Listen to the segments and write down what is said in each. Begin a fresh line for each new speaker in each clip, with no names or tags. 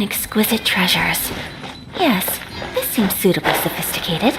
and exquisite treasures. Yes, this seems suitably sophisticated.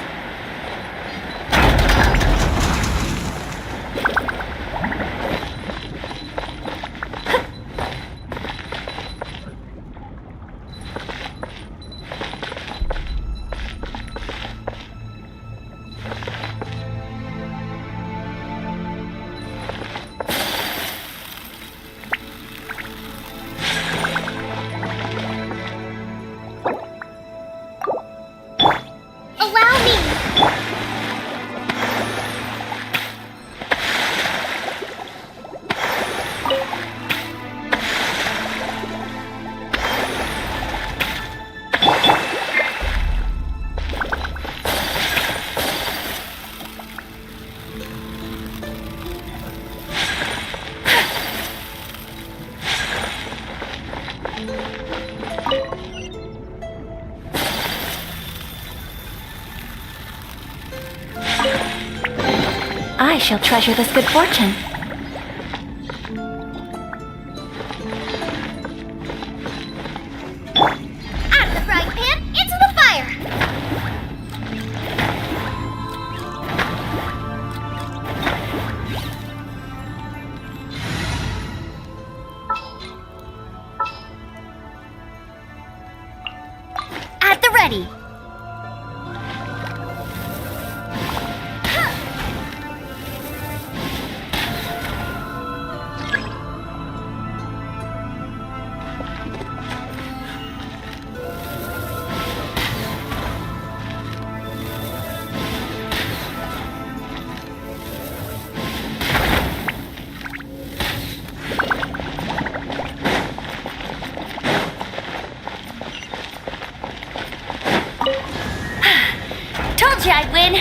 I shall treasure this good fortune.
Out of the frying pan, into the fire! At the ready! Told you I'd win!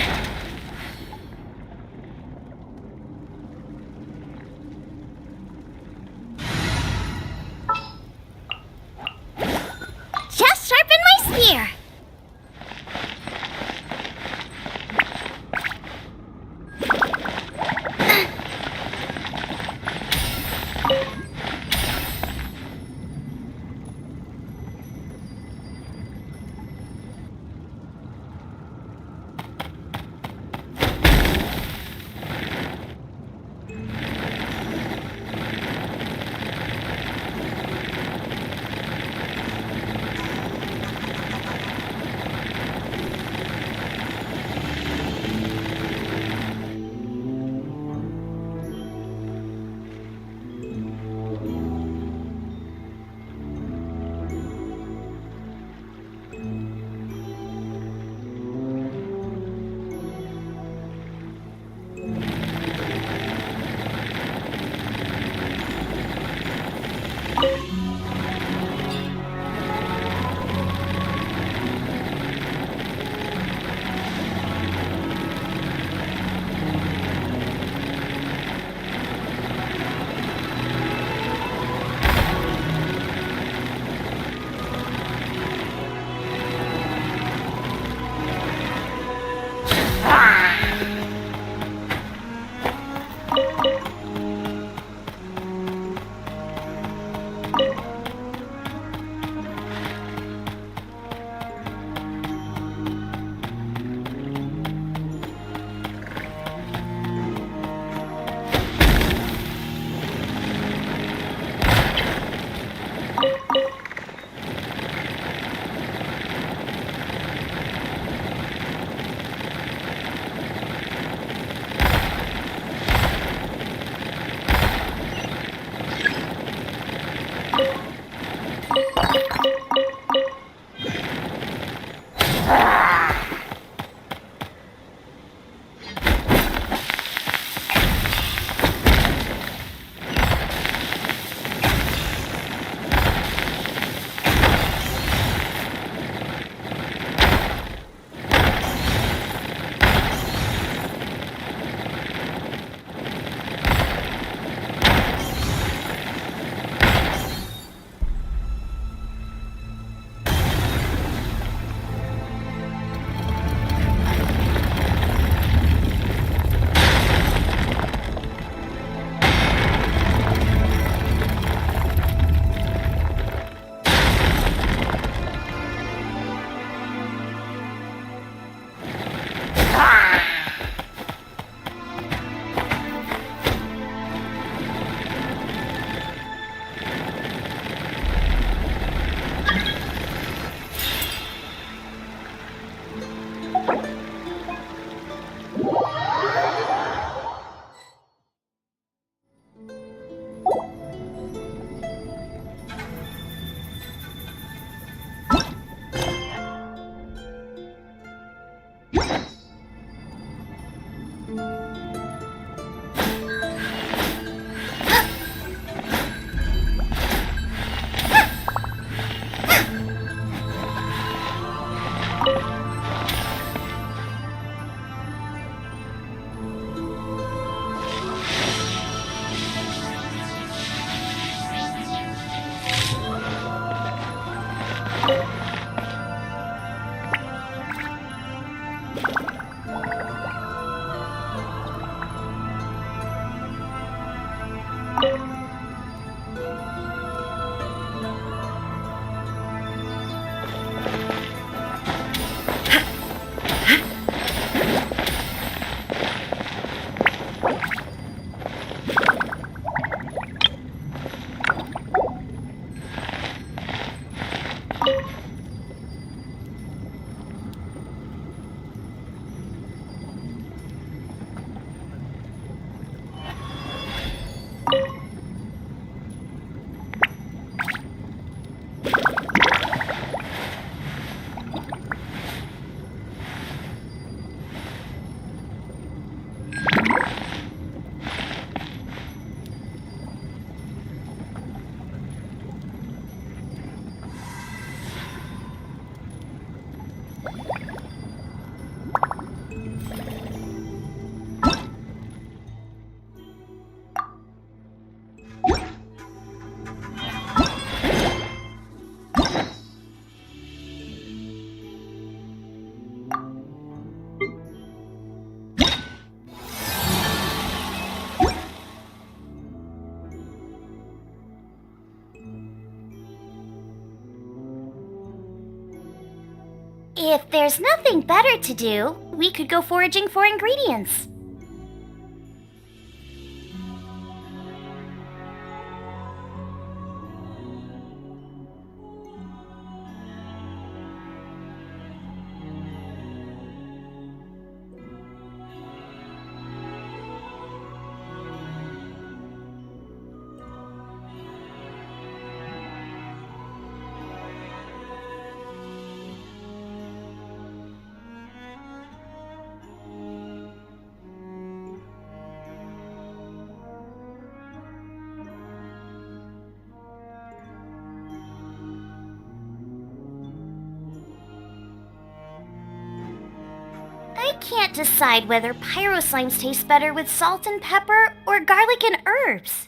Just sharpen my spear! If there's nothing better to do, we could go foraging for ingredients. I can't decide whether pyro slimes taste better with salt and pepper or garlic and herbs.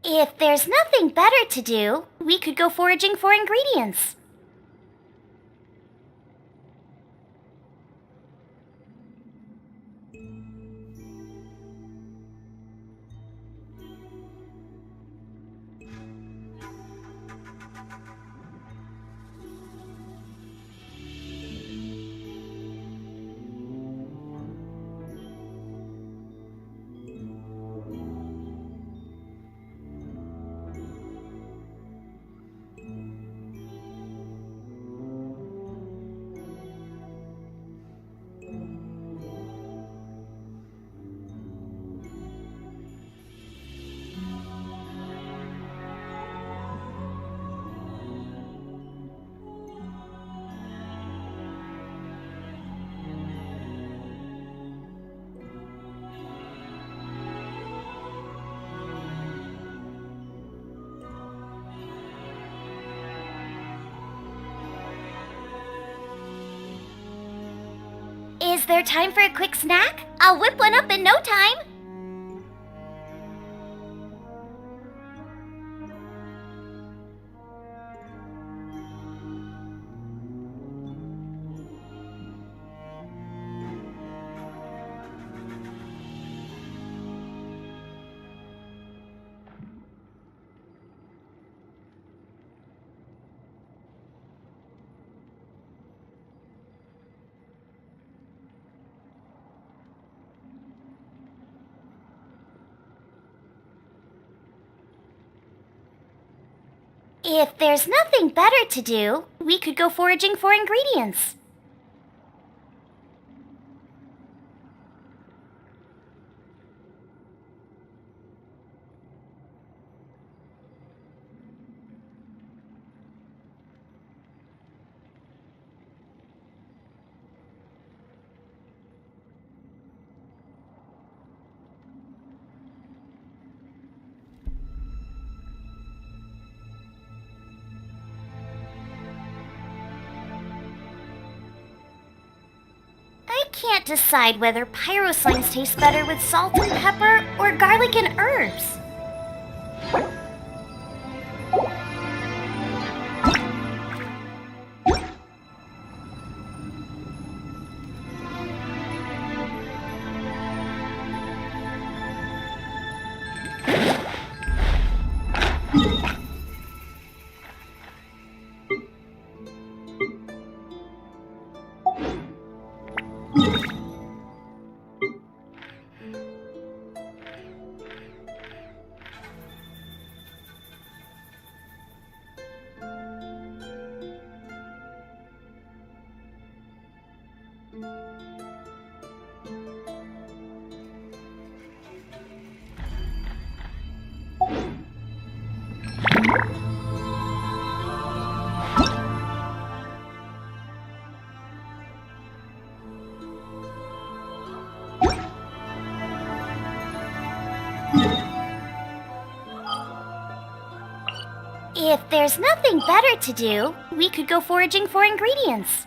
If there's nothing better to do, we could go foraging for ingredients. Is there time for a quick snack? I'll whip one up in no time. If there's nothing better to do, we could go foraging for ingredients. I can't decide whether pyro slimes taste better with salt and pepper or garlic and herbs. If there's nothing better to do, we could go foraging for ingredients.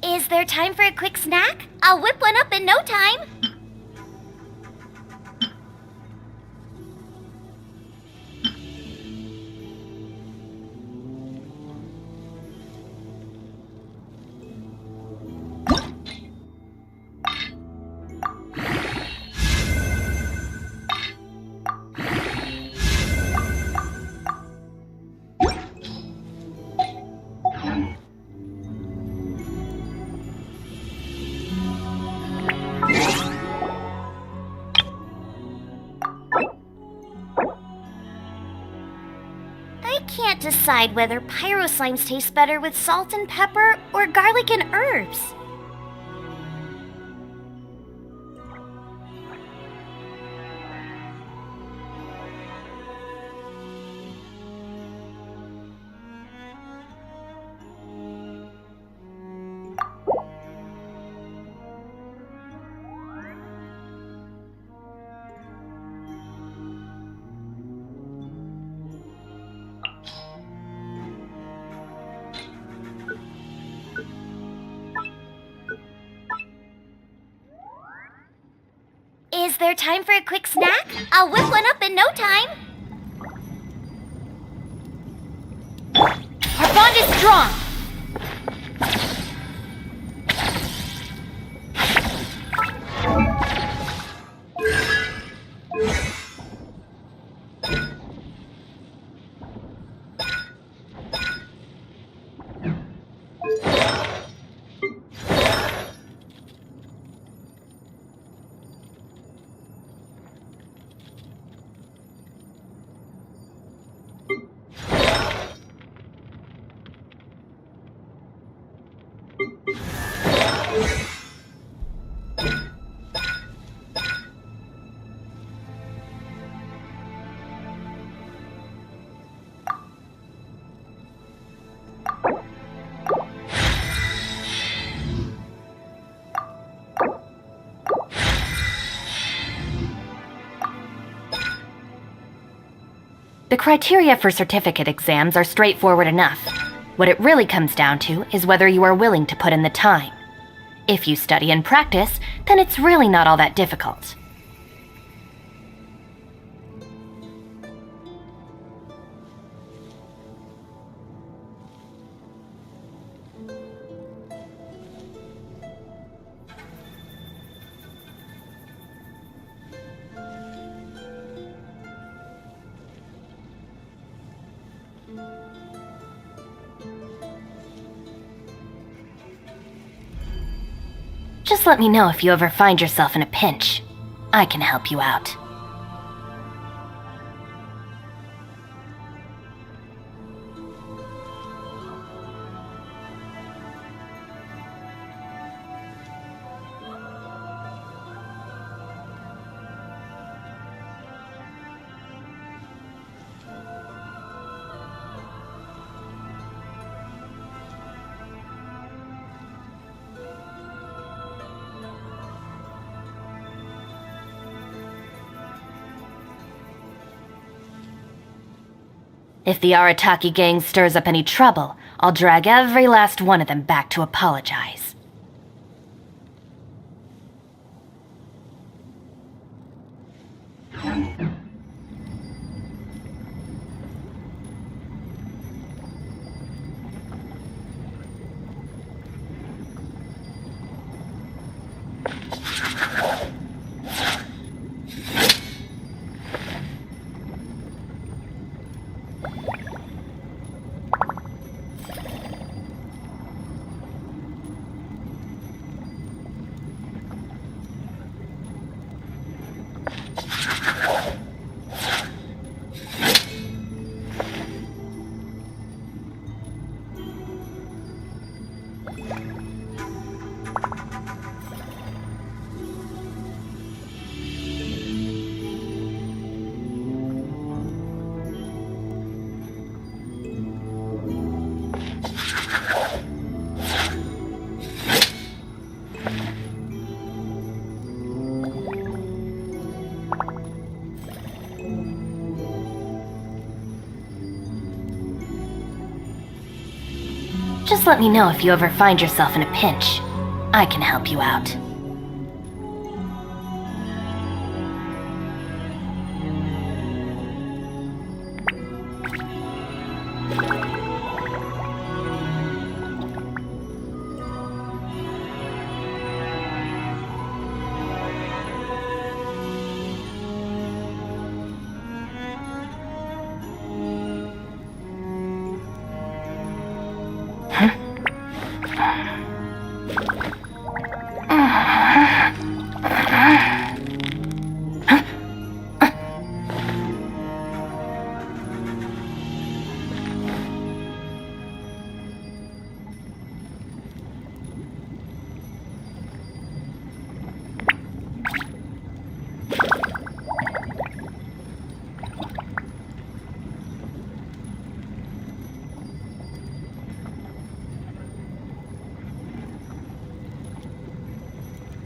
Is there time for a quick snack? I'll whip one up in no time. can't decide whether pyro slimes taste better with salt and pepper or garlic and herbs. Is there time for a quick snack? I'll whip one up in no time. Our bond is strong.
The criteria for certificate exams are straightforward enough. What it really comes down to is whether you are willing to put in the time. If you study and practice, then it's really not all that difficult. Just let me know if you ever find yourself in a pinch. I can help you out. If the Arataki gang stirs up any trouble, I'll drag every last one of them back to apologize. Just let me know if you ever find yourself in a pinch. I can help you out.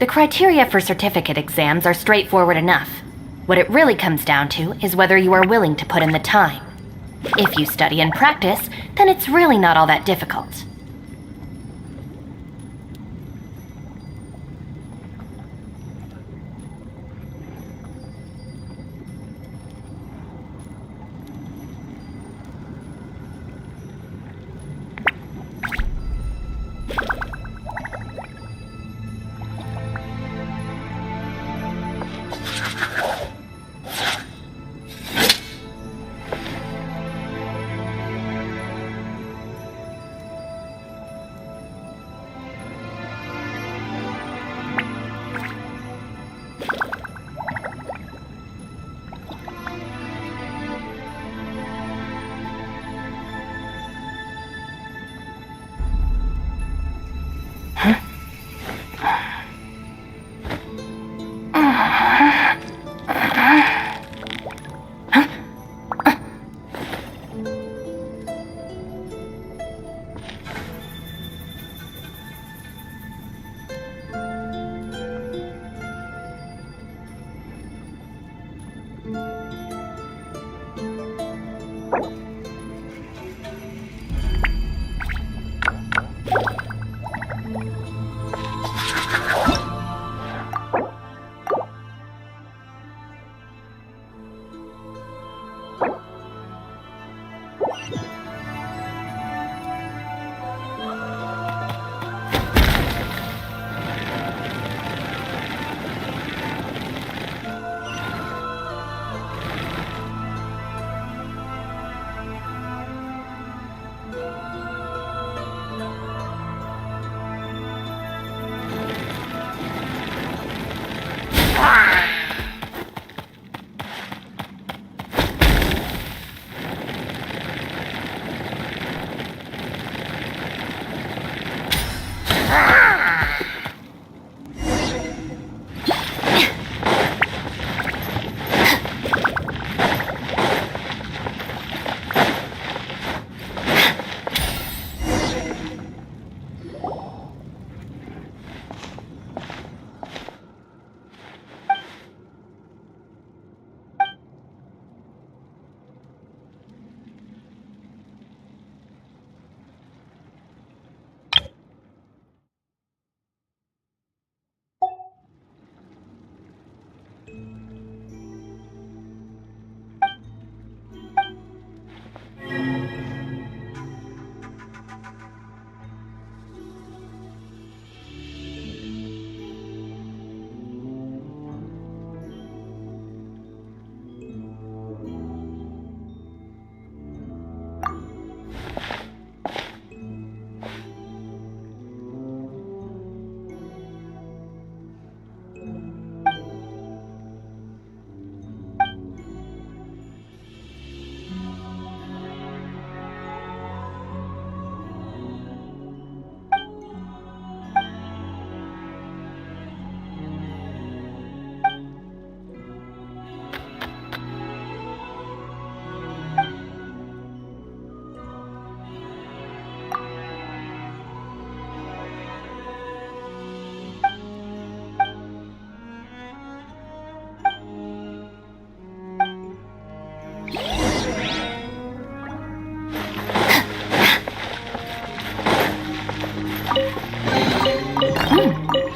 The criteria for certificate exams are straightforward enough. What it really comes down to is whether you are willing to put in the time. If you study and practice, then it's really not all that difficult.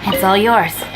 It's all yours.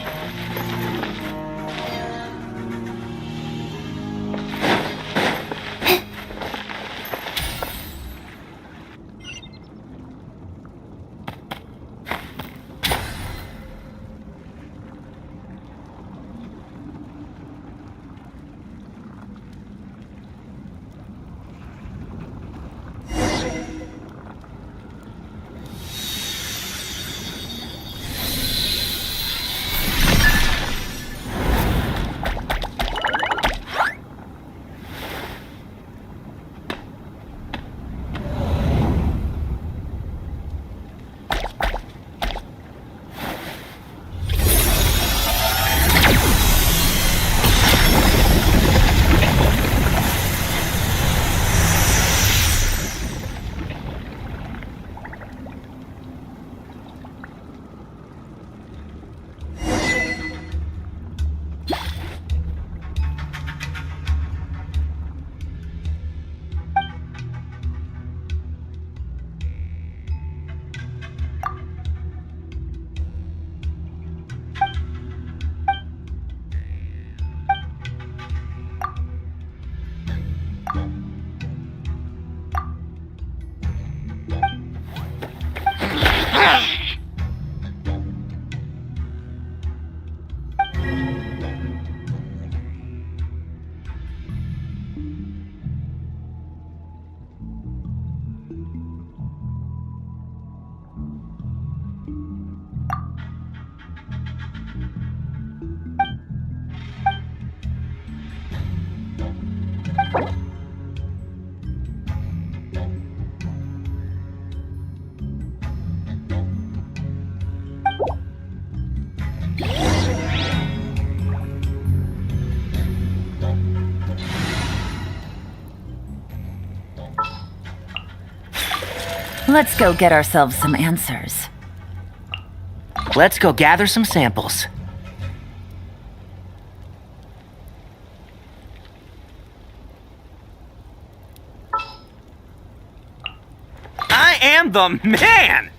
Let's go get ourselves some answers.
Let's go gather some samples. I am the man!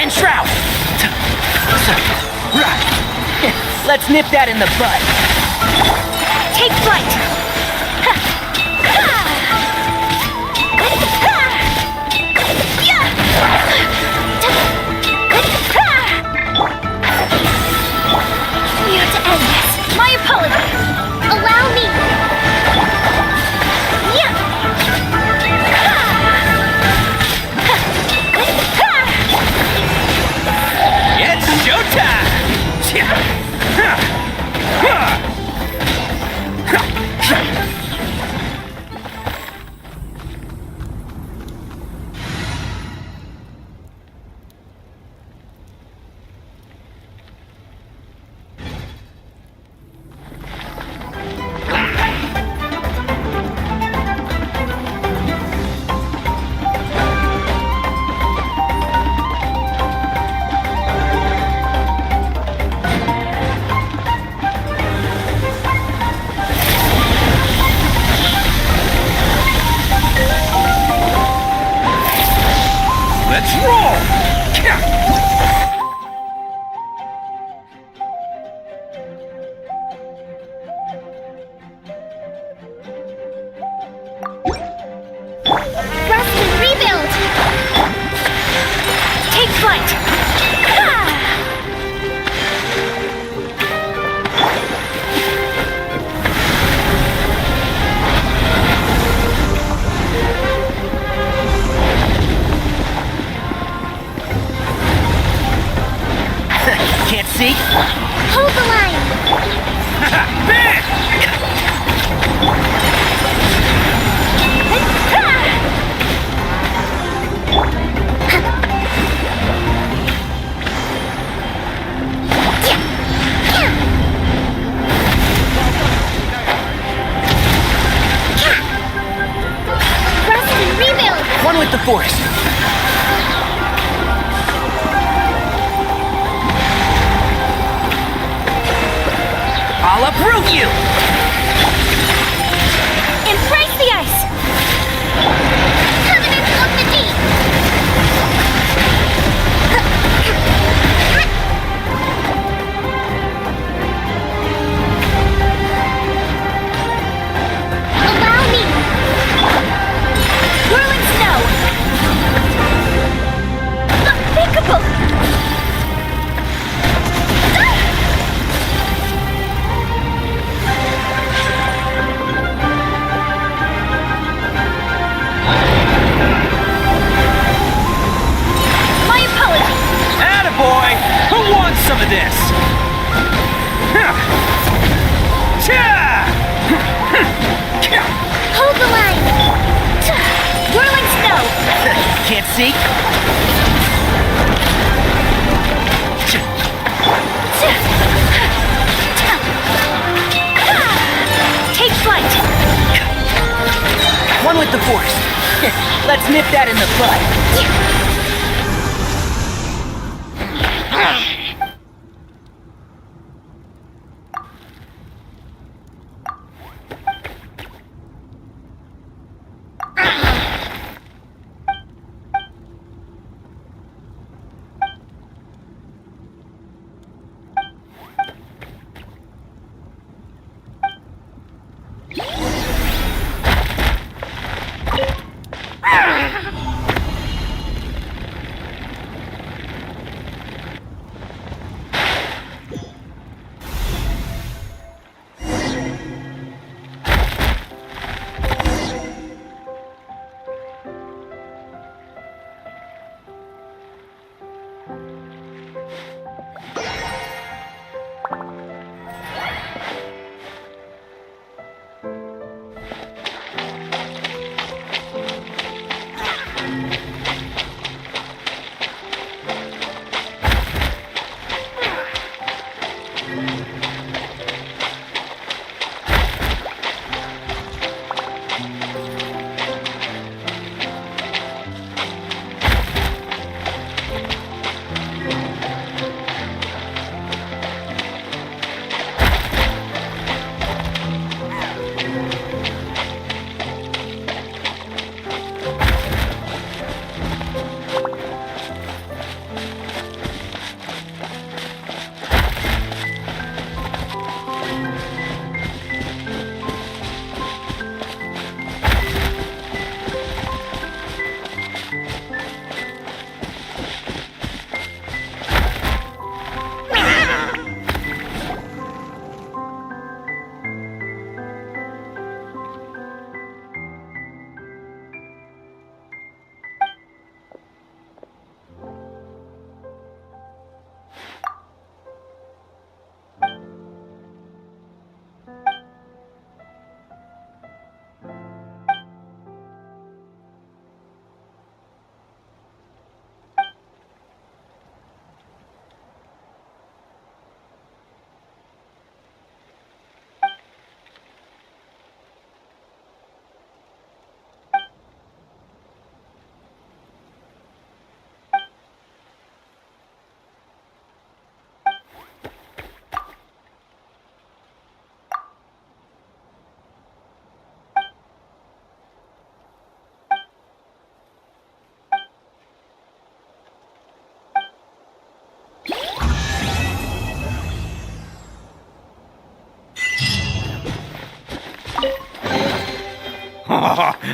Shroud! Let's nip that in the bud.
Take flight! We have to end this. My apologies. Allow me.
It's showtime! Let's roll!
Rest and rebuild! Take flight!
Can't see?
Hold the line! Rest and rebuild!
One with the force. I'll approve you!
Embrace the ice! Covenant of the deep!
see?
Take flight!
One with the force. Let's nip that in the bud.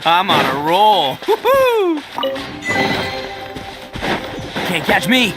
I'm on a roll. Woo-hoo! Can't catch me.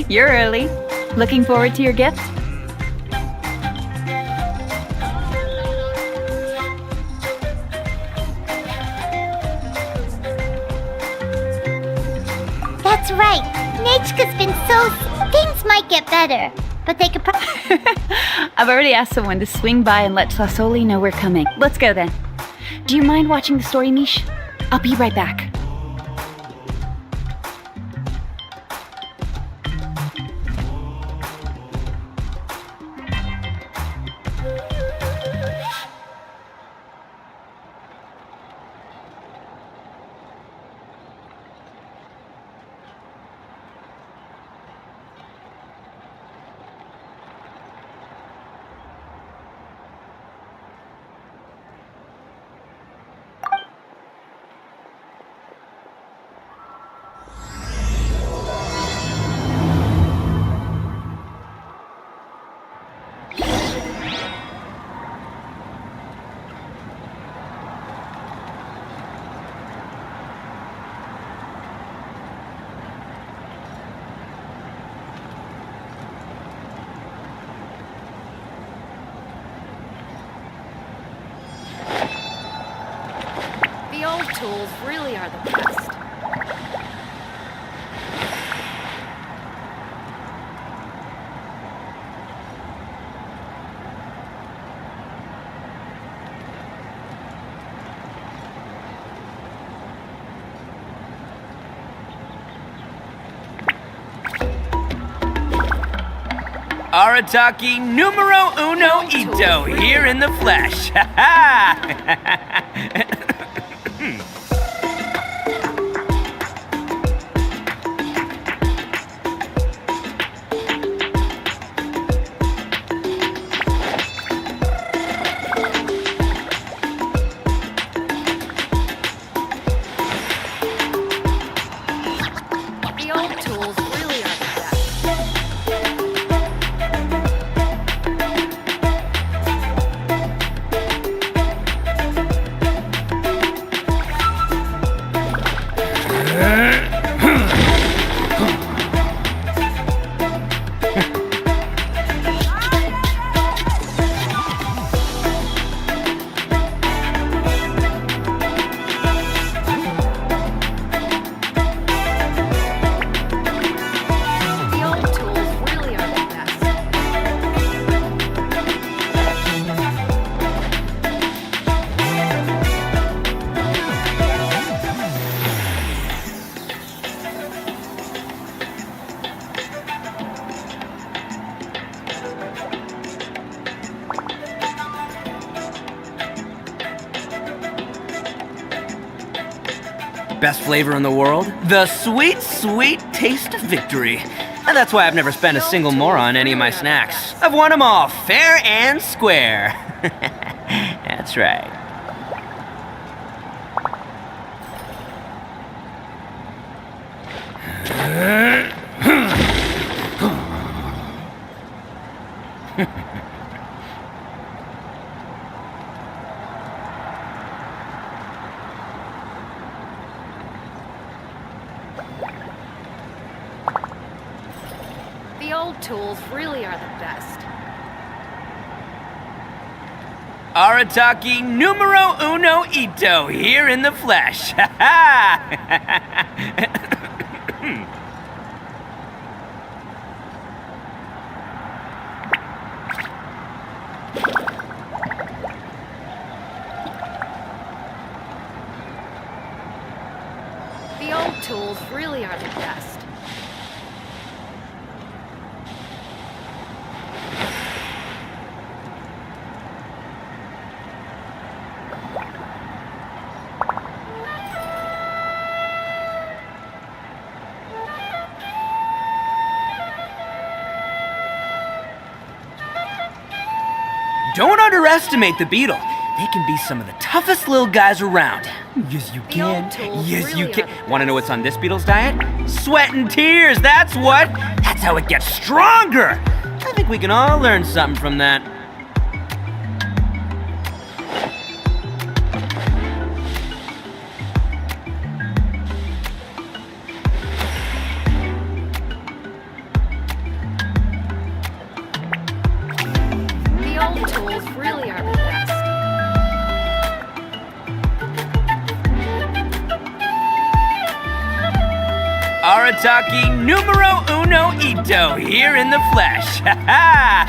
You're early. Looking forward to your gift?
That's right. Nechka's been so... Things might get better, but they could
I've already asked someone to swing by and let Sassoli know we're coming. Let's go then. Do you mind watching the story, Mish? I'll be right back.
The old tools really are the best.
Arataki numero uno ito here in the flesh. Ha ha!
The old tools really are the best. The old tools really are the best.
Best flavor in the world? The sweet, sweet taste of victory. And that's why I've never spent a single mora on any of my snacks. I've won them all, fair and square. That's right.
The old tools really are the best.
Arataki numero uno ito here in the flesh. Ha ha!
The old tools really are the best.
Don't underestimate the beetle. They can be some of the toughest little guys around. Yes, you can.
old tools
Yes, you
really
can.
are the
Want to know what's on this beetle's diet? Sweat and tears, that's what. That's how it gets stronger. I think we can all learn something from that. Arataki numero uno ito here in the flesh. Ha ha!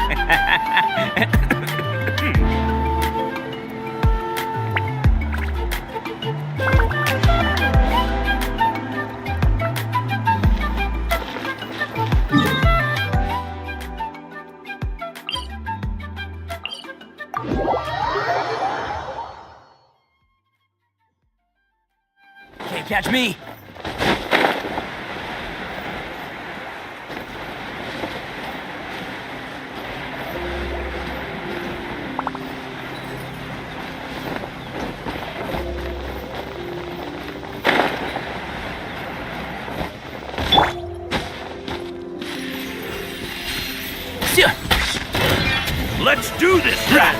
Can't catch me.
Let's do this, rat!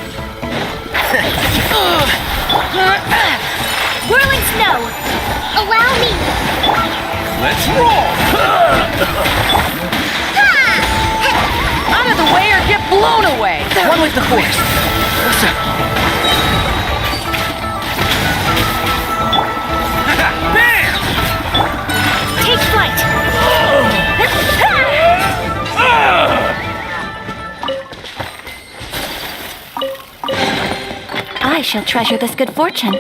Whirling snow! Allow me!
Let's roll!
Out of the way or get blown away!
One with the force. What's up?
Bam!
Take flight!
I shall treasure this good fortune.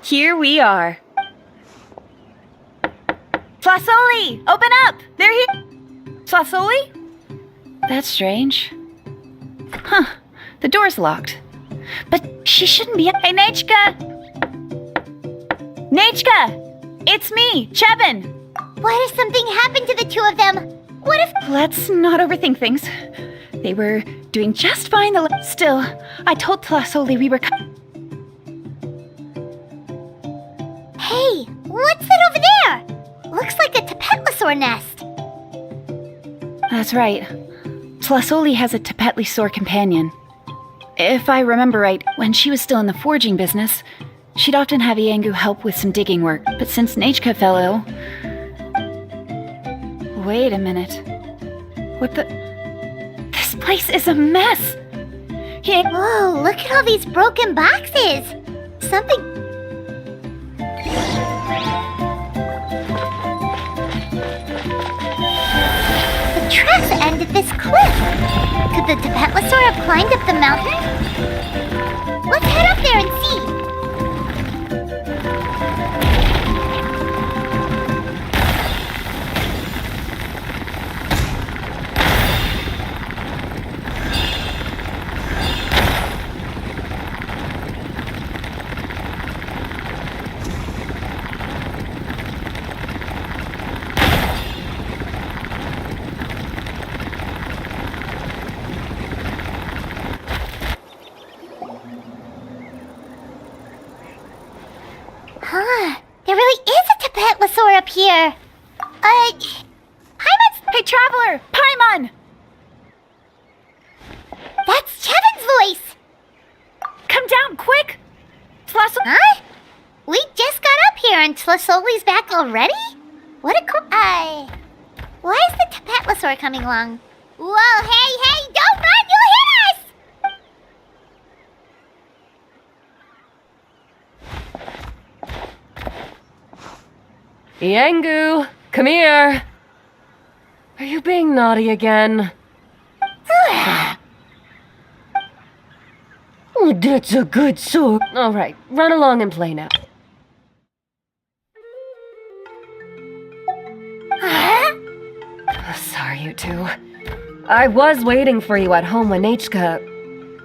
Here we are. Flasoli! Open up! They're here! Flasoli? That's strange. Huh. The door's locked. But she shouldn't be. Hey, Nechka! Nechka! It's me, Chevin!
What if something happened to the two of them? What if...
Let's not overthink things. They were doing just fine Still, I told Flasoli we were
Hey, what's that over there? Looks like a Tapetlosaur nest.
That's right. Flasoli has a Tapetlosaur companion. If I remember right, when she was still in the forging business, she'd often have Iangu help with some digging work, but since Nechka fell ill... Wait a minute. What the... This place is a mess!
Whoa, look at all these broken boxes. Something... The tracks end at this cliff. Could the Tapetlosaur have climbed up the mountain? Let's head up there and see. Huh, there really is a Tapetlosaur up here. Paimon's...
Hey, Traveler! Paimon!
That's Chevin's voice!
Come down, quick! Flasoli...
Huh? We just got up here and Flasoli's back already? What a why is the Tapetlosaur coming along? Whoa, hey, don't run, you'll hit us!
Iangu, come here. Are you being naughty again? Oh, that's a good sword. All right, run along and play now. Sorry, you two. I was waiting for you at home when Nechka...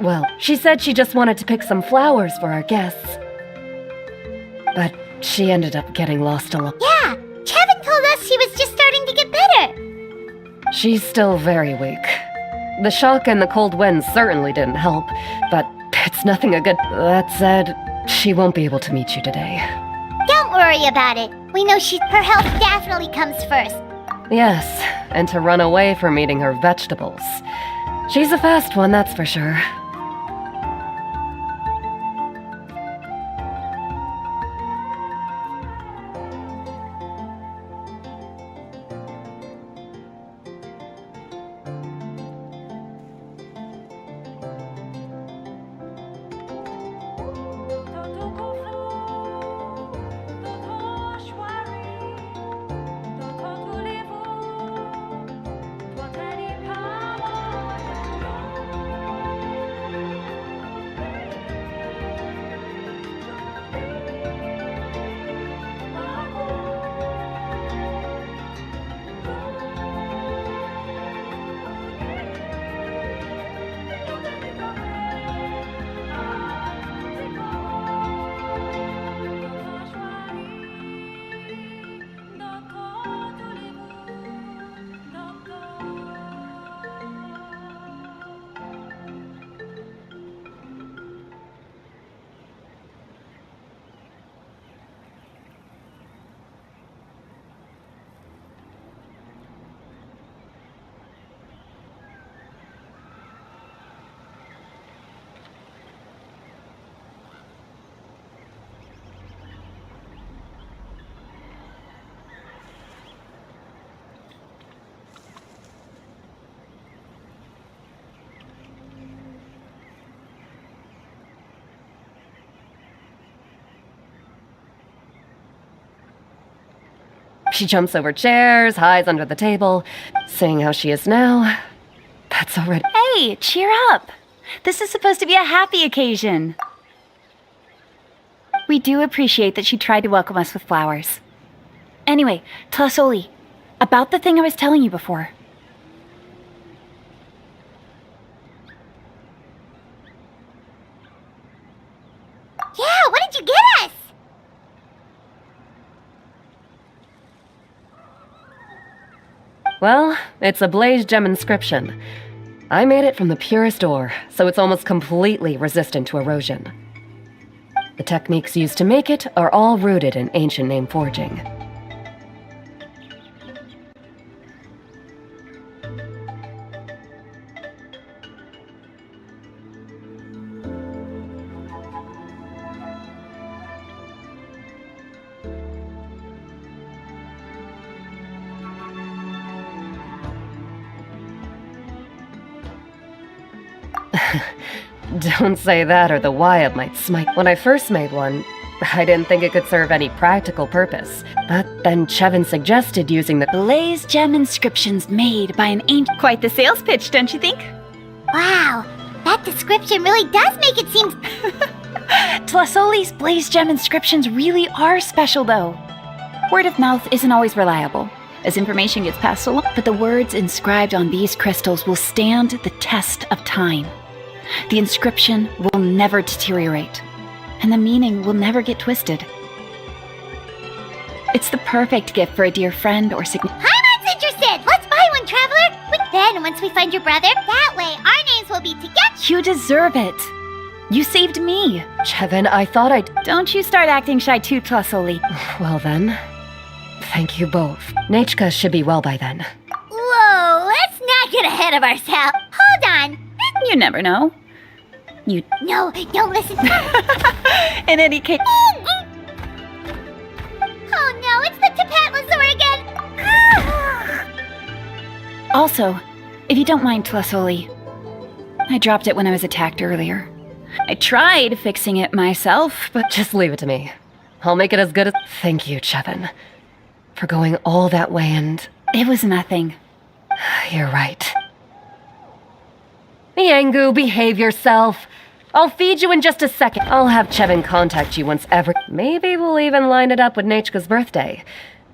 Well, she said she just wanted to pick some flowers for our guests. But she ended up getting lost along.
Yeah, Chevin told us she was just starting to get better.
She's still very weak. The shock and the cold winds certainly didn't help, but It's nothing a good... That said, she won't be able to meet you today.
Don't worry about it. We know her health definitely comes first.
Yes, and to run away from eating her vegetables. She's a fast one, that's for sure. She jumps over chairs, hides under the table. Seeing how she is now, that's already...
Hey, cheer up! This is supposed to be a happy occasion. We do appreciate that she tried to welcome us with flowers. Anyway, Tlasoli, about the thing I was telling you before.
Yeah, what did you get us?
Well, it's a blaze gem inscription. I made it from the purest ore, so it's almost completely resistant to erosion. The techniques used to make it are all rooted in ancient name forging. Don't say that or the Wyatt might smite. When I first made one, I didn't think it could serve any practical purpose. But then Chevin suggested using the
Blaze gem inscriptions made by an ancient... Quite the sales pitch, don't you think?
Wow, that description really does make it seem...
Tlasoli's blaze gem inscriptions really are special, though. Word of mouth isn't always reliable, as information gets passed along, but the words inscribed on these crystals will stand the test of time. The inscription will never deteriorate, and the meaning will never get twisted. It's the perfect gift for a dear friend or
Paimon's interested! Let's buy one, Traveler! But then, once we find your brother, that way our names will be together!
You deserve it! You saved me!
Chevin, I thought I'd...
Don't you start acting shy too, Tlasoli.
Well then, thank you both. Nechka should be well by then.
Whoa, let's not get ahead of ourselves. Hold on.
You never know.
No, don't listen.
In any case...
Oh no, it's the Tapatlasaur again!
Also, if you don't mind, Tlasoli, I dropped it when I was attacked earlier. I tried fixing it myself, but...
Just leave it to me. I'll make it as good as... Thank you, Chevin, for going all that way and...
It was nothing.
You're right. Miangu, behave yourself. I'll feed you in just a second. I'll have Chevin contact you once ever. Maybe we'll even line it up with Nechka's birthday.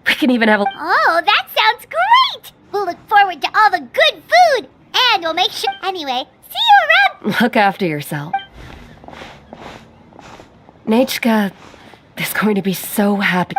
We can even have a...
Oh, that sounds great! We'll look forward to all the good food, and we'll make sure... Anyway, see you around...
Look after yourself. Nechka is going to be so happy.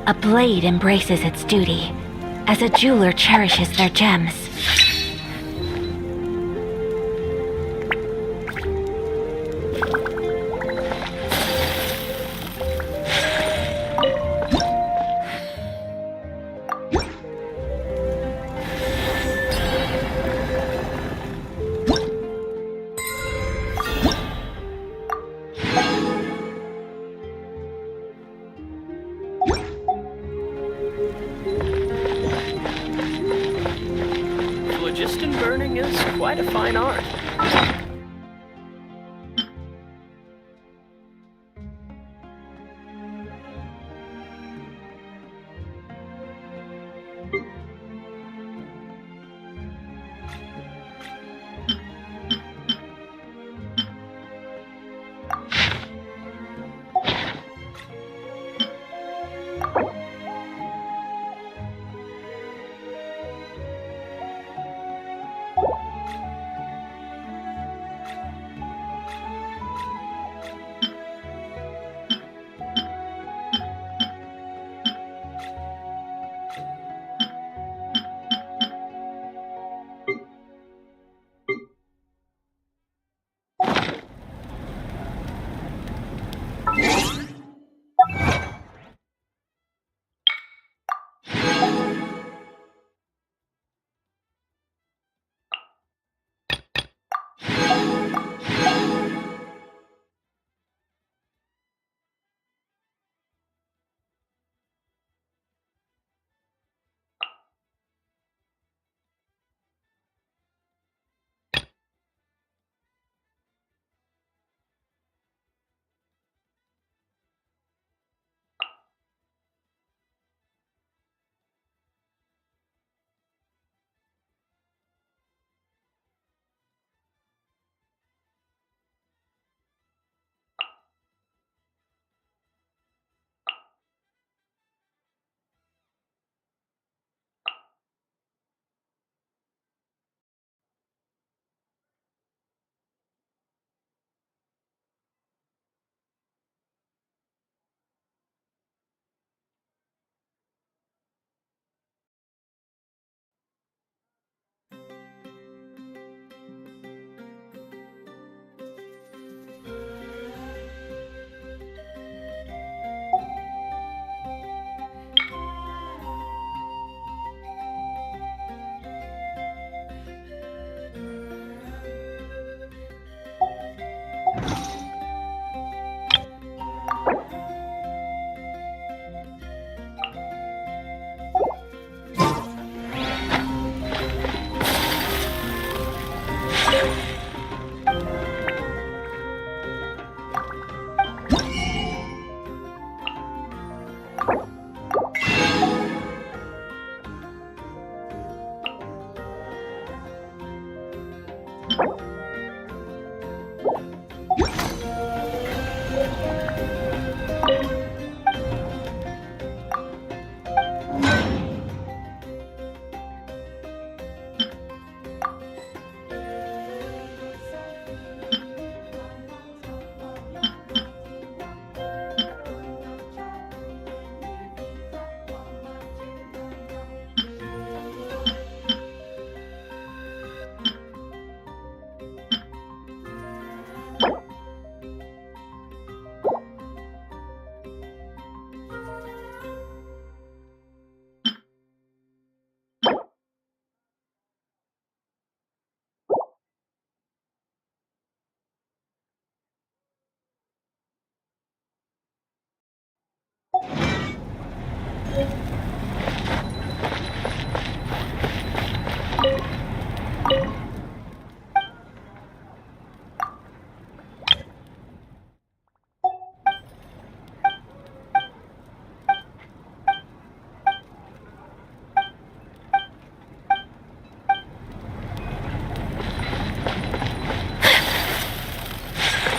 A blade embraces its duty, as a jeweler cherishes their gems.
Phlogiston burning is quite a fine art.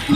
Rest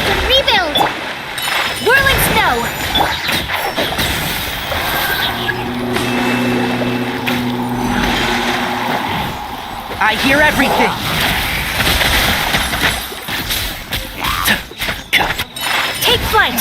and rebuild!
Whirling snow!
I hear everything!
Take flight!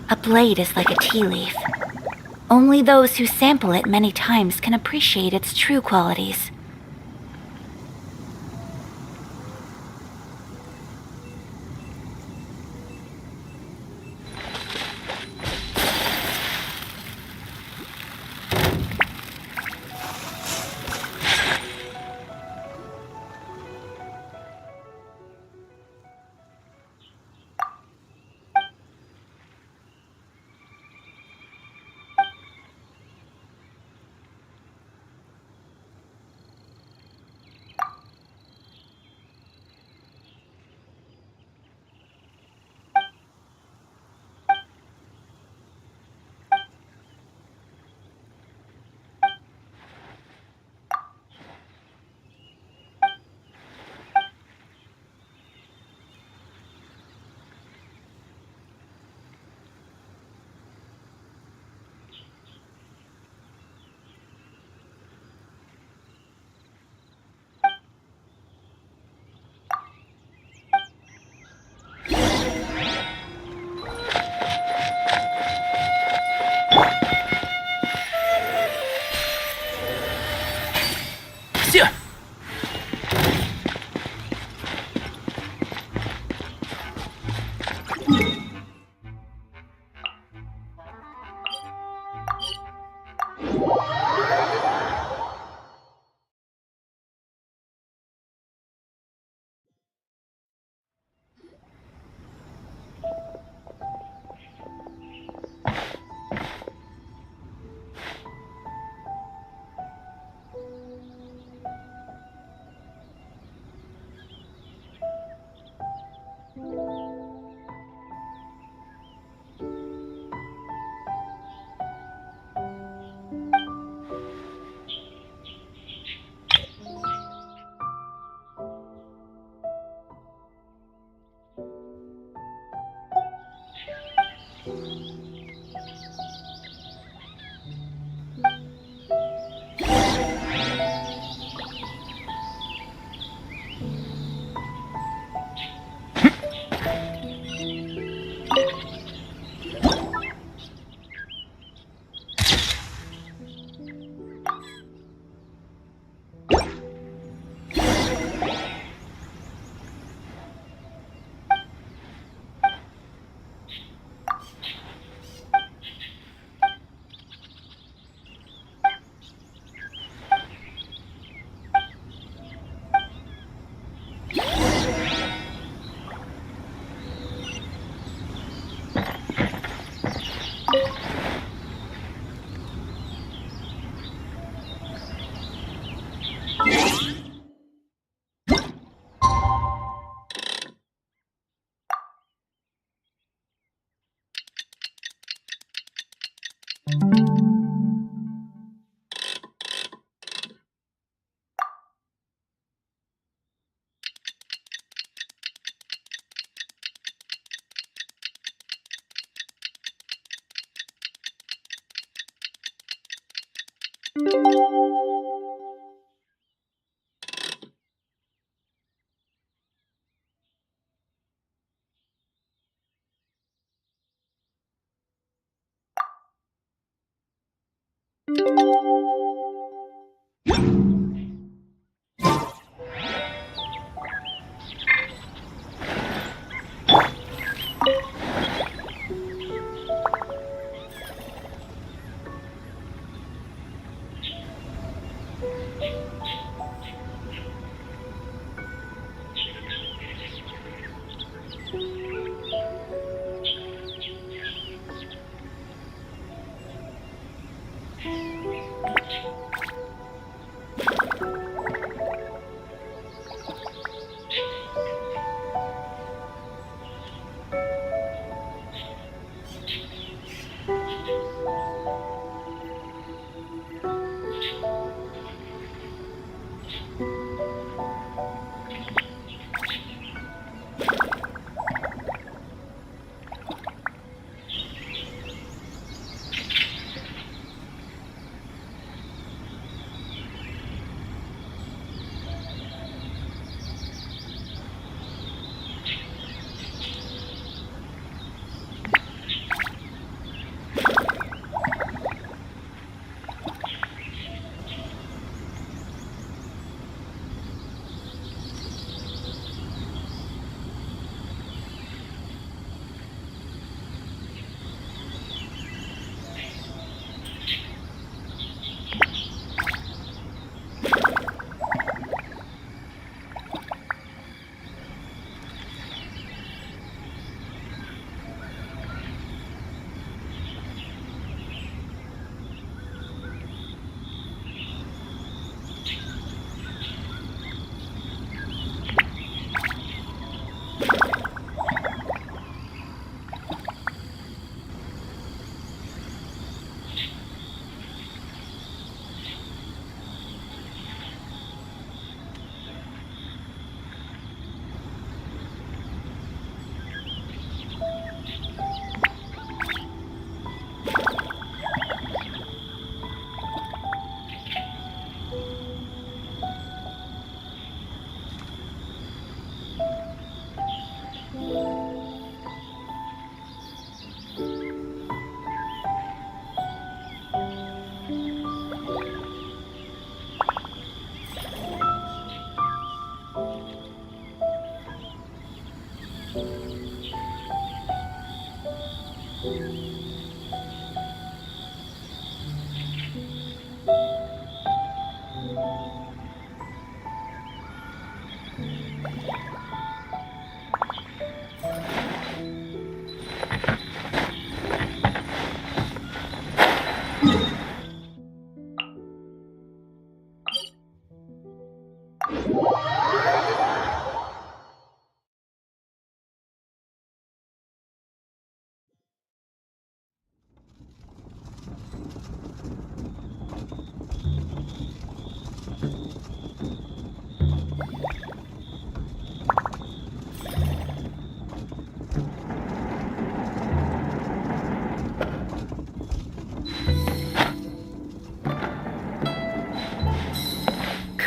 A blade is like a tea leaf. Only those who sample it many times can appreciate its true qualities.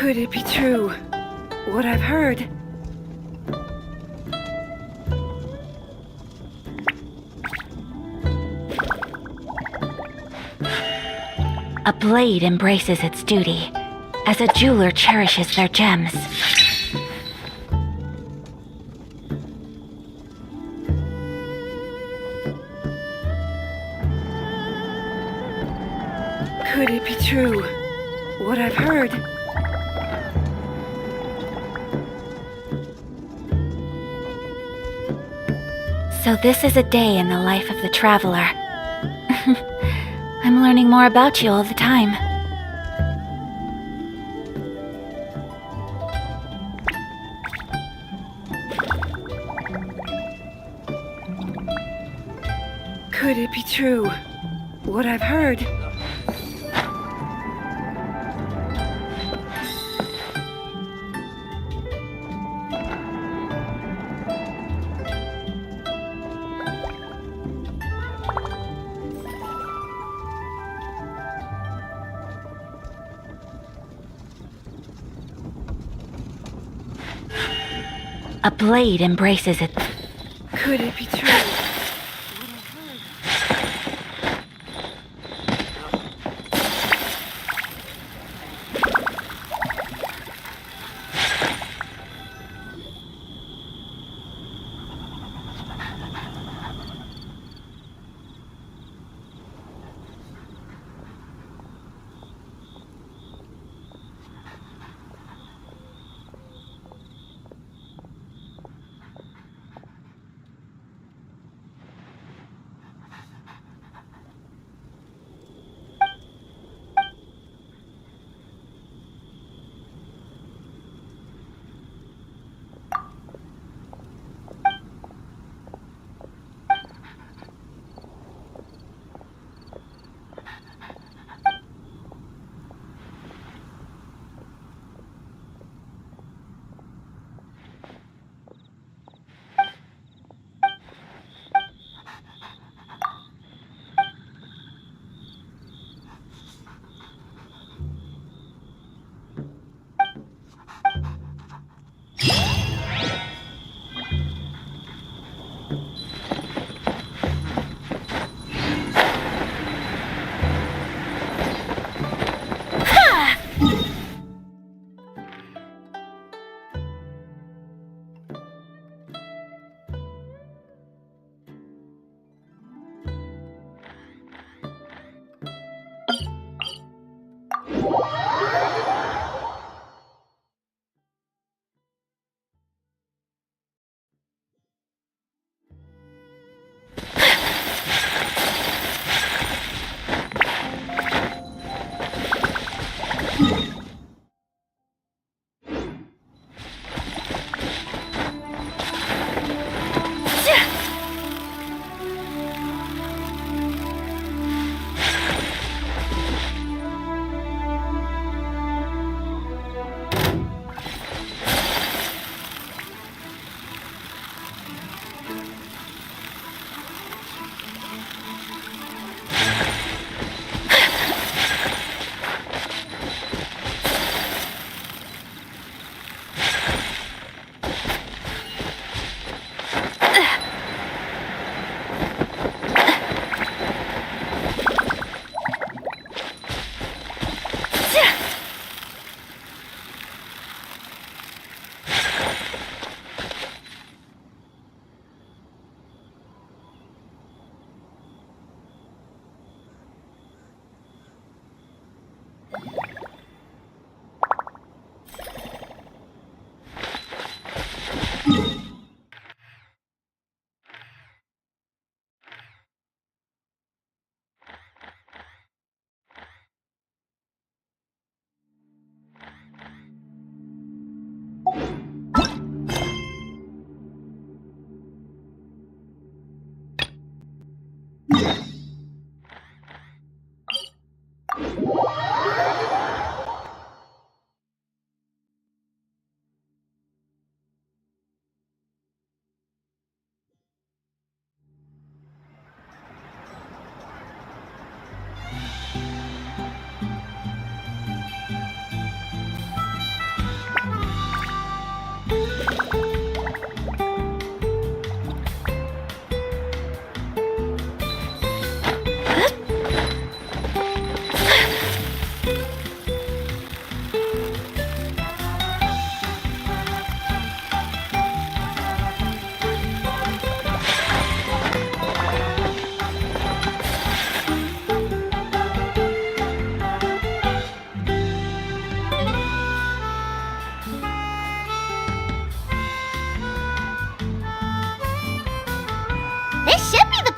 Could it be true? What I've heard?
A blade embraces its duty, as a jeweler cherishes their gems.
Could it be true? What I've heard?
So this is a day in the life of the traveler. I'm learning more about you all the time.
Could it be true? What I've heard?
A blade embraces it.
Could it be true?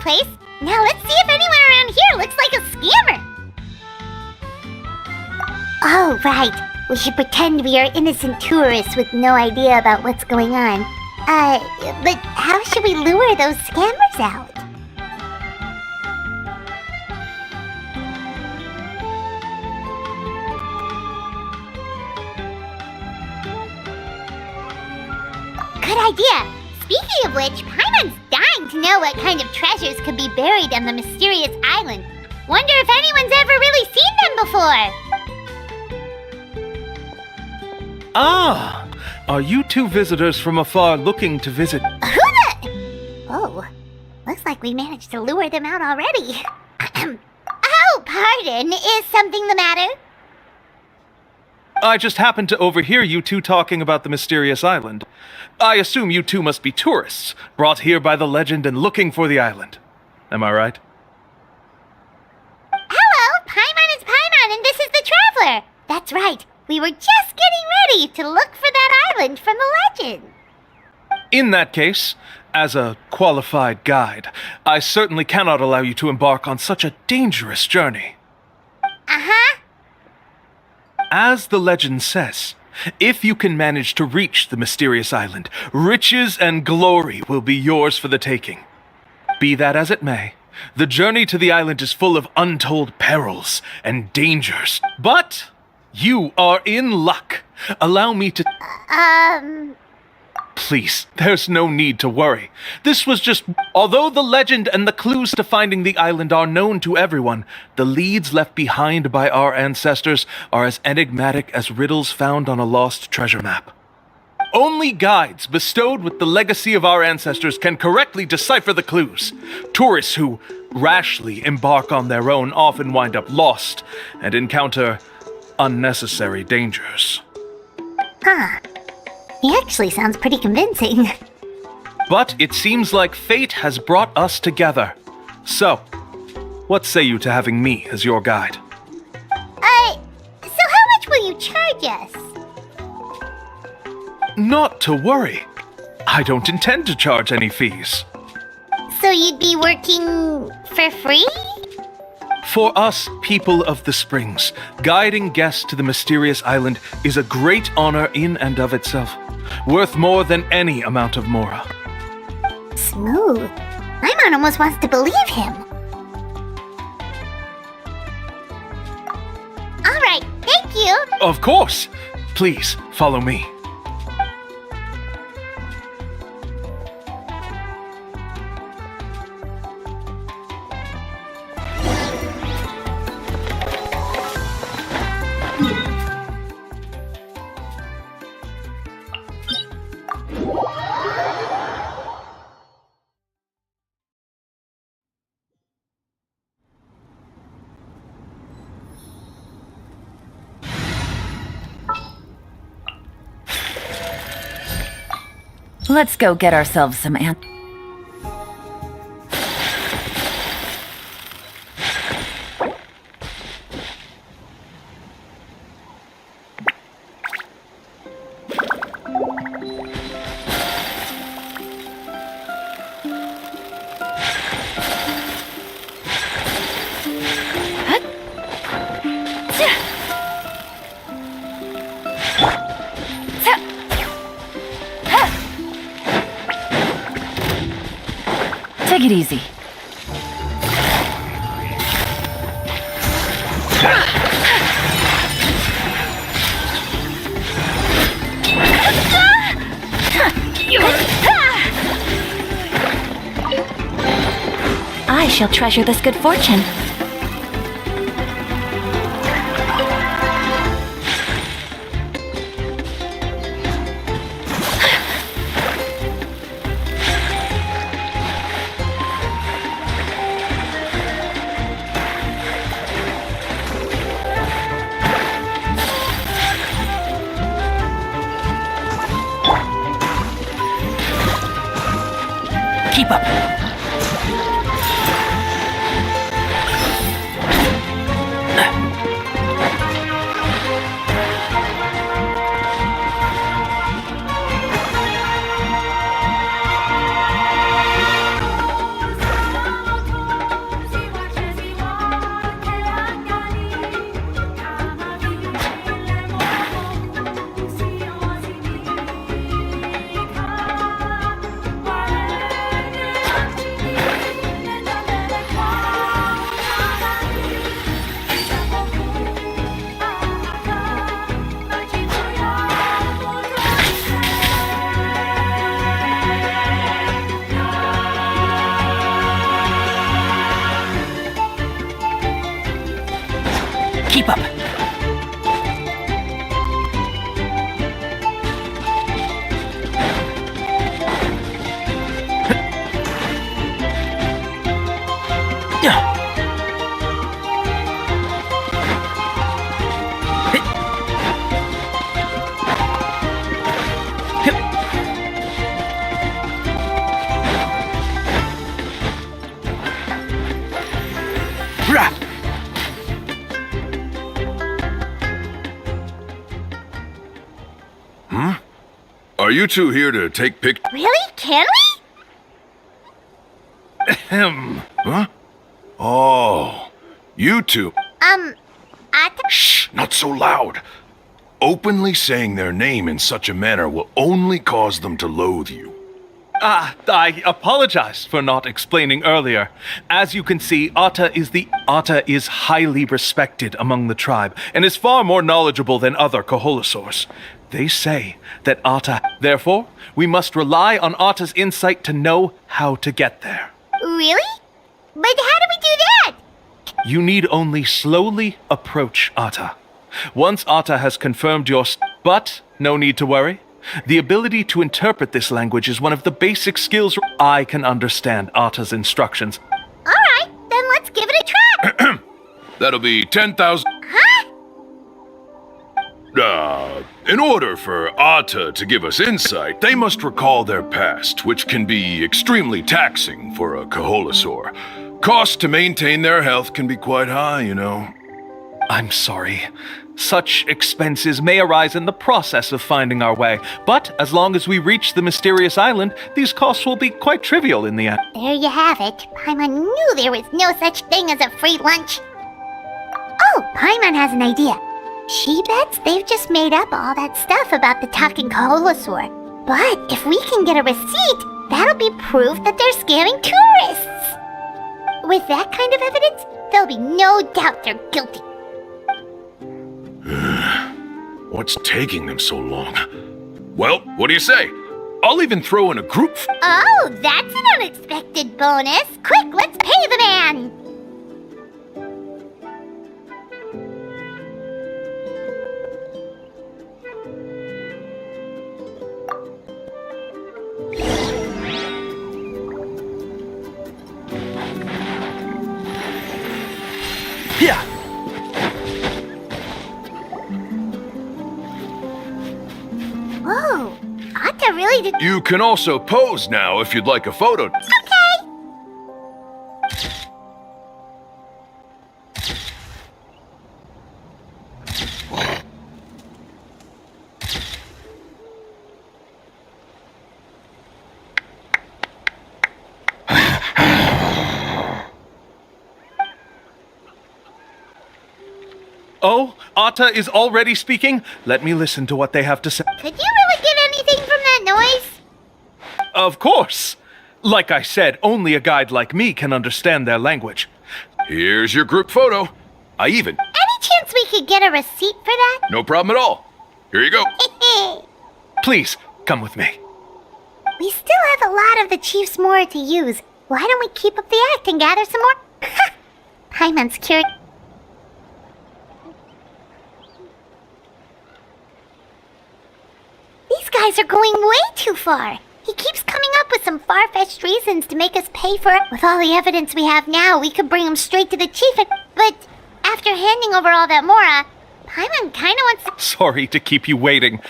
place. Now let's see if anyone around here looks like a scammer. Oh, right. We should pretend we are innocent tourists with no idea about what's going on. But how should we lure those scammers out? Good idea! Speaking of which, Paimon's dying to know what kind of treasures could be buried on the mysterious island. Wonder if anyone's ever really seen them before!
Ah! Are you two visitors from afar looking to visit?
Who the... Oh, looks like we managed to lure them out already. Oh, pardon. Is something the matter?
I just happened to overhear you two talking about the mysterious island. I assume you two must be tourists, brought here by the legend and looking for the island. Am I right?
Hello, Paimon is Paimon, and this is the Traveler. That's right. We were just getting ready to look for that island from the legend.
In that case, as a qualified guide, I certainly cannot allow you to embark on such a dangerous journey.
Uh-huh.
As the legend says, if you can manage to reach the mysterious island, riches and glory will be yours for the taking. Be that as it may, the journey to the island is full of untold perils and dangers. But you are in luck. Allow me to... Please, there's no need to worry. This was just... Although the legend and the clues to finding the island are known to everyone, the leads left behind by our ancestors are as enigmatic as riddles found on a lost treasure map. Only guides bestowed with the legacy of our ancestors can correctly decipher the clues. Tourists who rashly embark on their own often wind up lost and encounter unnecessary dangers.
Huh. He actually sounds pretty convincing.
But it seems like fate has brought us together. So, what say you to having me as your guide?
So how much will you charge us?
Not to worry. I don't intend to charge any fees.
So you'd be working for free?
For us, people of the Springs, guiding guests to the mysterious island is a great honor in and of itself, worth more than any amount of mora.
Smooth. Paimon almost wants to believe him. All right, thank you.
Of course! Please, follow me.
Let's go get ourselves some Take it easy. I shall treasure this good fortune. Keep up.
Keep up.
Are you two here to take pictures?
Really? Can we?
Huh? Oh, you two. Shh, not so loud. Openly saying their name in such a manner will only cause them to loathe you.
I apologize for not explaining earlier. As you can see, Atta is highly respected among the tribe and is far more knowledgeable than other Koholosaurs. They say that therefore, we must rely on Atta's insight to know how to get there.
Really? But how do we do that?
You need only slowly approach Atta. Once Atta has confirmed but no need to worry. The ability to interpret this language is one of the basic skills. I can understand Atta's instructions.
Alright, then let's give it a try.
That'll be 10,000.
Huh?
In order for Atta to give us insight, they must recall their past, which can be extremely taxing for a Koholosaur. Cost to maintain their health can be quite high, you know.
I'm sorry. Such expenses may arise in the process of finding our way, but as long as we reach the mysterious island, these costs will be quite trivial in the end.
There you have it. Paimon knew there was no such thing as a free lunch. Oh, Paimon has an idea. She bets they've just made up all that stuff about the talking Koholosaur. But if we can get a receipt, that'll be proof that they're scamming tourists. With that kind of evidence, there'll be no doubt they're guilty.
What's taking them so long? Well, what do you say? I'll even throw in a group.
Oh, that's an unexpected bonus. Quick, let's pay the man.
Yeah.
Whoa, Atta really did.
You can also pose now if you'd like a photo.
Okay.
Oh, Atta is already speaking? Let me listen to what they have to say.
Could you really get anything from that noise?
Of course. Like I said, only a guide like me can understand their language.
Here's your group photo.
Any chance we could get a receipt for that?
No problem at all. Here you go.
Please, come with me.
We still have a lot of the chief's more to use. Why don't we keep up the act and gather some more? Paimon's curious. These guys are going way too far. He keeps coming up with some far-fetched reasons to make us pay for it. With all the evidence we have now, we could bring him straight to the chief. But after handing over all that Mora, Paimon kind of wants to...
Sorry to keep you waiting.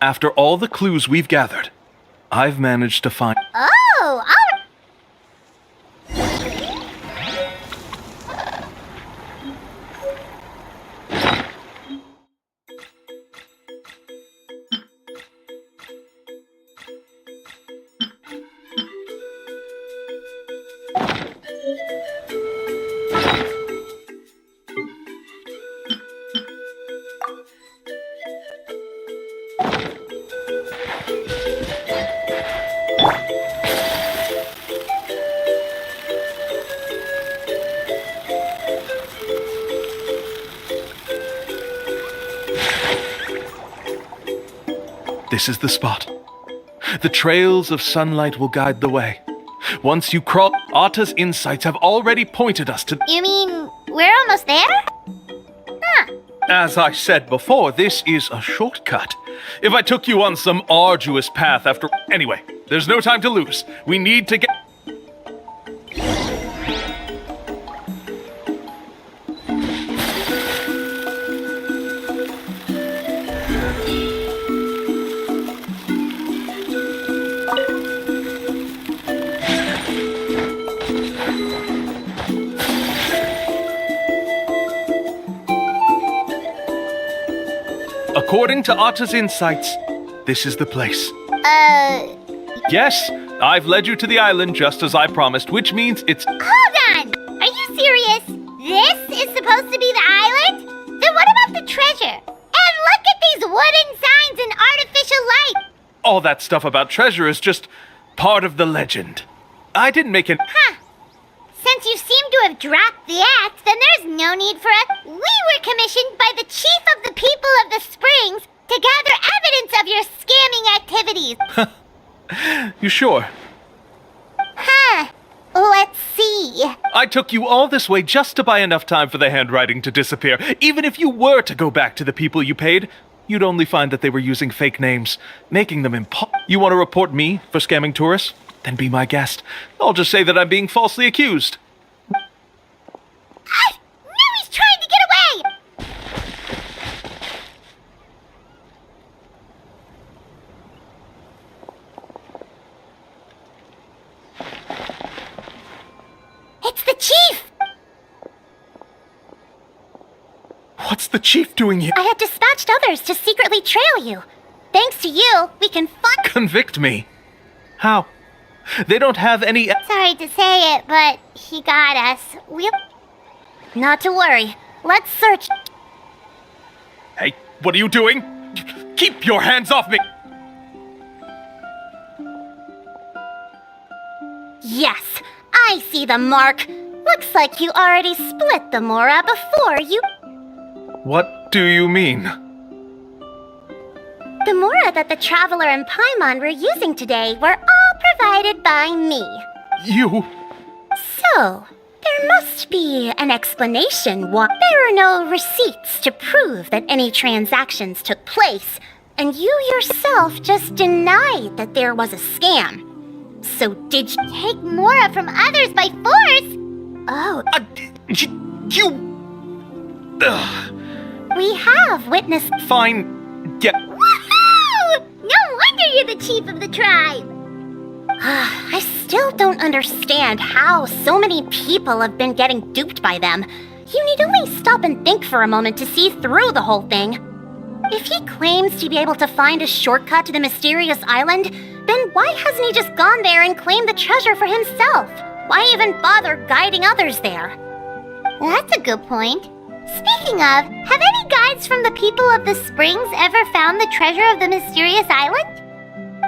After all the clues we've gathered, I've managed to find...
Oh, all right.
This is the spot. The trails of sunlight will guide the way. Once you crawl, Atta's insights have already pointed us to...
You mean we're almost there? Huh.
As I said before, this is a shortcut. If I took you on some arduous path after... Anyway, there's no time to lose. We need to get... According to Atta's insights, this is the place. Yes, I've led you to the island just as I promised, which means it's...
Hold on! Are you serious? This is supposed to be the island? Then what about the treasure? And look at these wooden signs and artificial light!
All that stuff about treasure is just part of the legend. I didn't make an...
Huh. Since you seem to have dropped the act, then there's no need for us. We were commissioned by the chief of the people of the Springs to gather evidence of your scamming activities.
You sure?
Huh. Let's see.
I took you all this way just to buy enough time for the handwriting to disappear. Even if you were to go back to the people you paid, you'd only find that they were using fake names, making them You want to report me for scamming tourists? Then be my guest. I'll just say that I'm being falsely accused.
I knew he's trying to get away! It's the chief!
What's the chief doing here?
I had dispatched others to secretly trail you. Thanks to you, we can find...
Convict me? How? They don't have any...
Sorry to say it, but he got us. Not to worry. Let's search...
Hey, what are you doing? Keep your hands off me!
Yes, I see the mark. Looks like you already split the Mora before you...
What do you mean?
The Mora that the Traveler and Paimon were using today were all provided by me.
You...
So, there must be an explanation why there are no receipts to prove that any transactions took place, and you yourself just denied that there was a scam. So did you take Mora from others by force? Oh,
you...
we have witnessed...
Fine, get...
Woohoo! No wonder you're the chief of the tribe! I still don't understand how so many people have been getting duped by them. You need only stop and think for a moment to see through the whole thing. If he claims to be able to find a shortcut to the mysterious island, then why hasn't he just gone there and claimed the treasure for himself? Why even bother guiding others there? That's a good point. Speaking of, have any guides from the people of the Springs ever found the treasure of the mysterious island?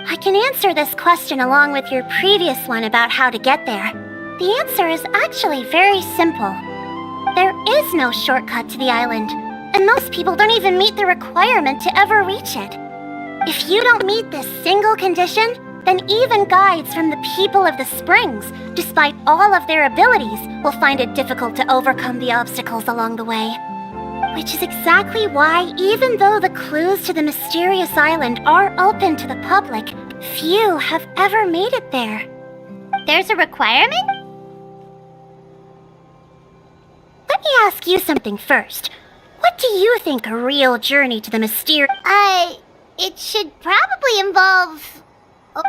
I can answer this question along with your previous one about how to get there. The answer is actually very simple. There is no shortcut to the island, and most people don't even meet the requirement to ever reach it. If you don't meet this single condition, then even guides from the people of the Springs, despite all of their abilities, will find it difficult to overcome the obstacles along the way. Which is exactly why, even though the clues to the mysterious island are open to the public, few have ever made it there. There's a requirement? Let me ask you something first. What do you think a real journey to the mysterious... it should probably involve...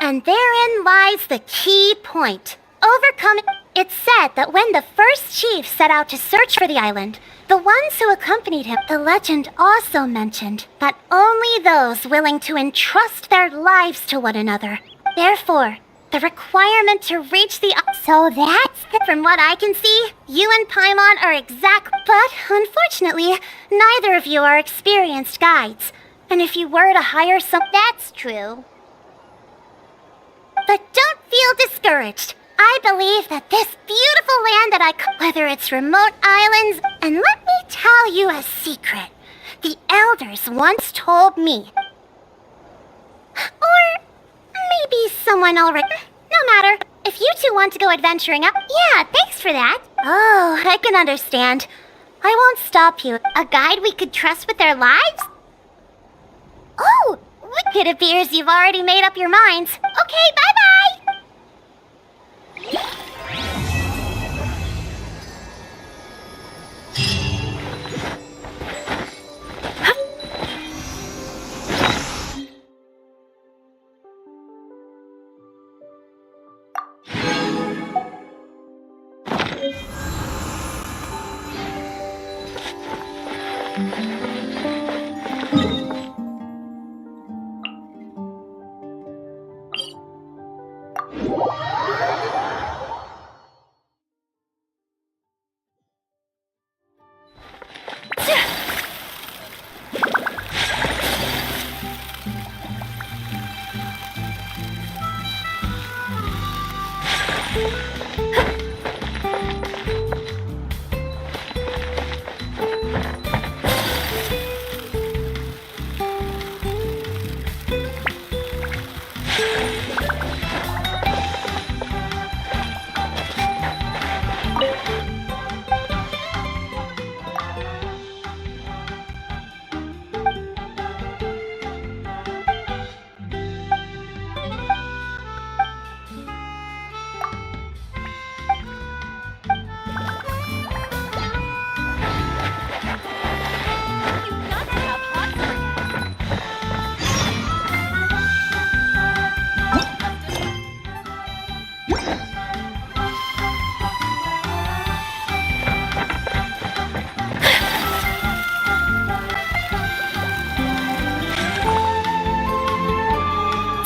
And therein lies the key point. Overcoming... It's said that when the first chief set out to search for the island, the ones who accompanied him, the legend also mentioned that only those willing to entrust their lives to one another. Therefore, the requirement to reach the... So from what I can see, you and Paimon are exact... But, unfortunately, neither of you are experienced guides. And if you were to hire some... That's true. But don't feel discouraged. I believe that this beautiful land that whether it's remote islands, and let me tell you a secret. The elders once told me. Or maybe someone already... No matter. If you two want to go adventuring up... Yeah, thanks for that. Oh, I can understand. I won't stop you. A guide we could trust with our lives? Oh, it appears you've already made up your minds. Okay, bye-bye!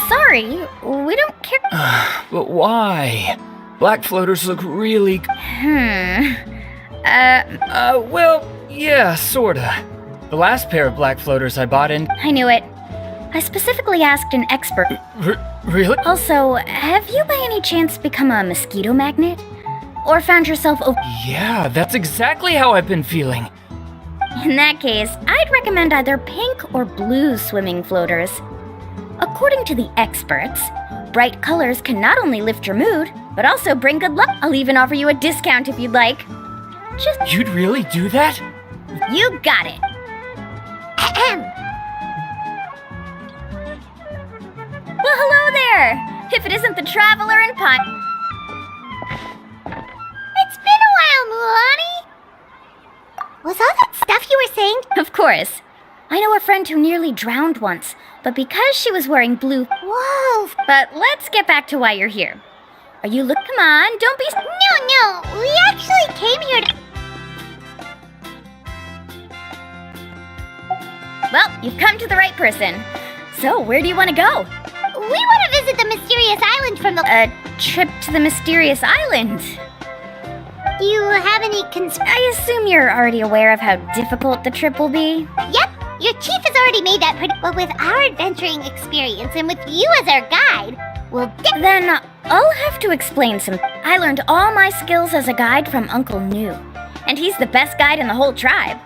Sorry, we don't care.
But why? Black floaters look really... well, yeah, sorta. The last pair of black floaters I bought in...
I knew it. I specifically asked an expert.
Really?
Also, have you by any chance become a mosquito magnet? Or found yourself
Yeah, that's exactly how I've been feeling.
In that case, I'd recommend either pink or blue swimming floaters. According to the experts, bright colors can not only lift your mood, but also bring good luck. I'll even offer you a discount if you'd like.
You'd really do that?
You got it.
Ahem.
Well, hello there! If it isn't the traveler in pine.
It's been a while, Mulani. Was all that stuff you were saying?
Of course. I know a friend who nearly drowned once, but because she was wearing blue...
Whoa!
But let's get back to why you're here. Are you come on, don't be...
No, we actually came here to...
Well, you've come to the right person. So, where do you want to go?
We want to visit the mysterious island from the...
A trip to the mysterious island.
Do you have any
I assume you're already aware of how difficult the trip will be.
Yep, your chief has already made that pretty... But with our adventuring experience and with you as our guide, we'll...
Then I'll have to explain some... I learned all my skills as a guide from Uncle New. And he's the best guide in the whole tribe.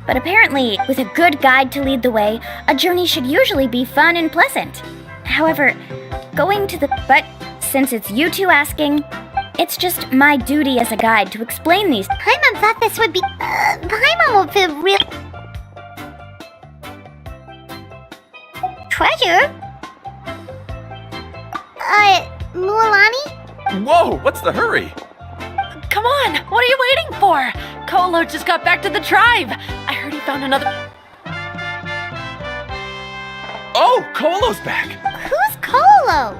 But apparently, with a good guide to lead the way, a journey should usually be fun and pleasant. However, going to the... But since it's you two asking, it's just my duty as a guide to explain these...
Paimon thought this would be... Paimon will feel real... Treasure? Mulani?
Whoa, what's the hurry?
Come on, what are you waiting for? Kolo just got back to the tribe. I heard he found another...
Oh, Kolo's back.
Who's Kolo?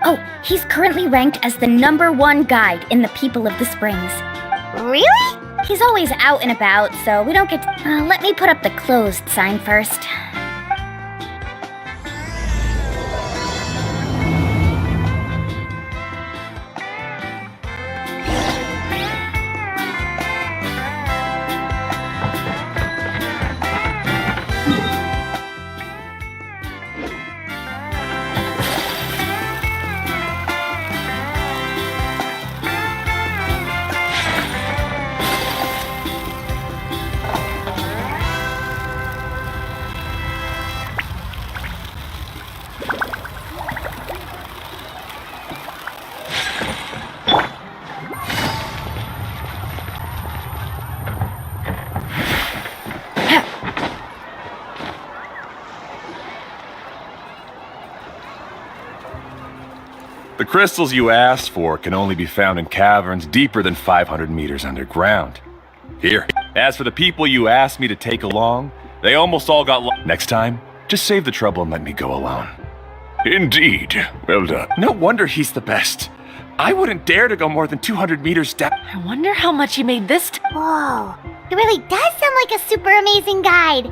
Oh, he's currently ranked as the #1 guide in the People of the Springs.
Really?
He's always out and about, so we don't get to... let me put up the closed sign first.
The crystals you asked for can only be found in caverns deeper than 500 meters underground. Here. As for the people you asked me to take along, they almost all got Next time, just save the trouble and let me go alone. Indeed. Well done. No wonder he's the best. I wouldn't dare to go more than 200 meters down.
I wonder how much he made this.
Whoa, it really does sound like a super amazing guide.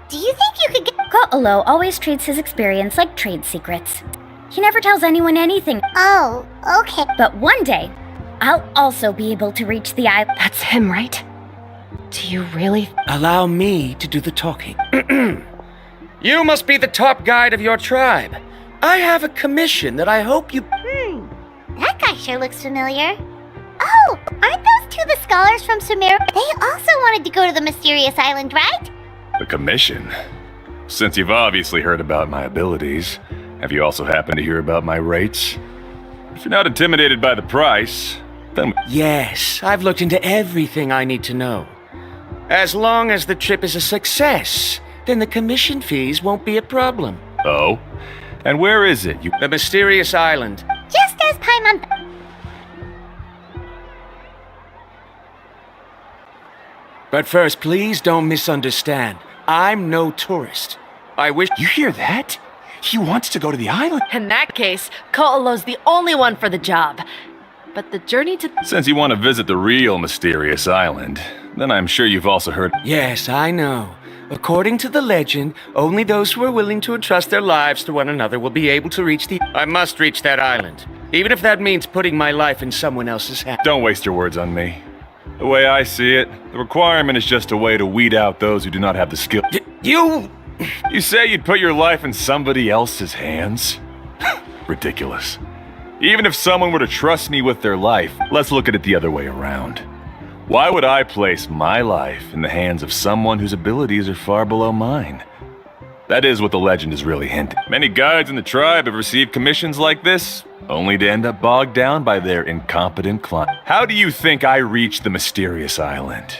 Do you think you could get...
Ko'olo always treats his experience like trade secrets. He never tells anyone anything.
Oh, okay.
But one day, I'll also be able to reach the island.
That's him, right? Do you really?
Allow me to do the talking. You must be the top guide of your tribe. I have a commission that I hope you...
That guy sure looks familiar. Oh, aren't those two the scholars from Sumeru? They also wanted to go to the mysterious island, right?
The commission? Since you've obviously heard about my abilities, have you also happened to hear about my rates? If you're not intimidated by the price, then...
Yes, I've looked into everything I need to know. As long as the trip is a success, then the commission fees won't be a problem.
Oh? And where is it?
The mysterious island.
Just as Paimon...
But first, please don't misunderstand. I'm no tourist. I wish...
You hear that? He wants to go to the island.
In that case, Ko'olo's the only one for the job. But the journey to...
Since you want to visit the real mysterious island, then I'm sure you've also heard...
Yes, I know. According to the legend, only those who are willing to entrust their lives to one another will be able to reach the... I must reach that island. Even if that means putting my life in someone else's hands.
Don't waste your words on me. The way I see it, the requirement is just a way to weed out those who do not have the skill.
You...
You say you'd put your life in somebody else's hands? Ridiculous. Even if someone were to trust me with their life, let's look at it the other way around. Why would I place my life in the hands of someone whose abilities are far below mine? That is what the legend is really hinting. Many guides in the tribe have received commissions like this, only to end up bogged down by their incompetent client. How do you think I reached the mysterious island?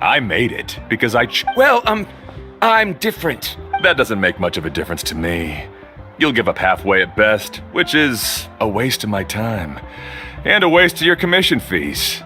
I made it because
I'm different.
That doesn't make much of a difference to me. You'll give up halfway at best, which is a waste of my time. And a waste of your commission fees.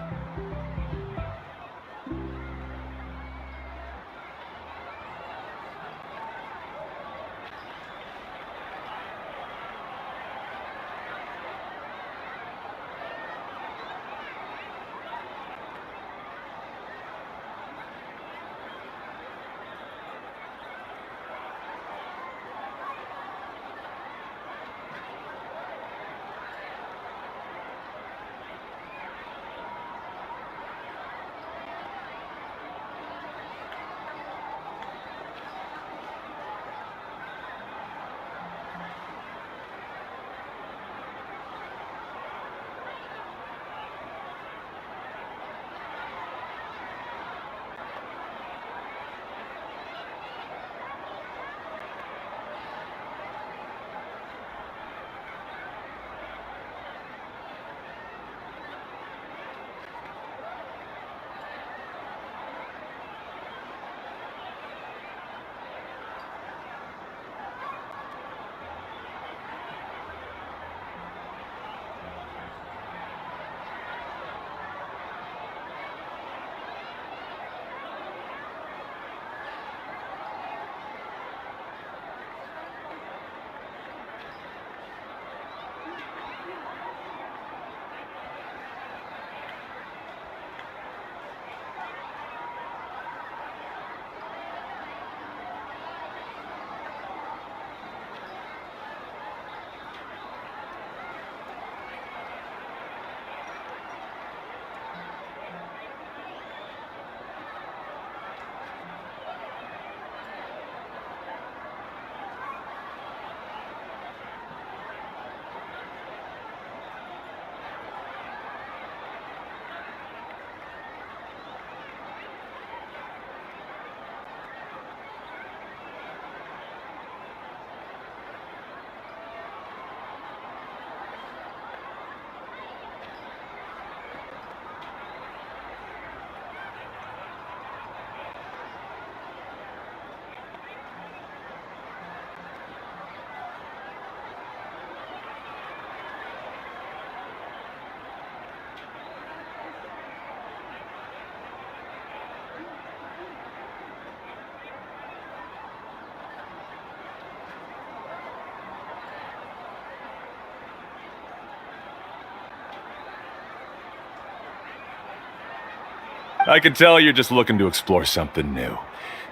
I can tell you're just looking to explore something new.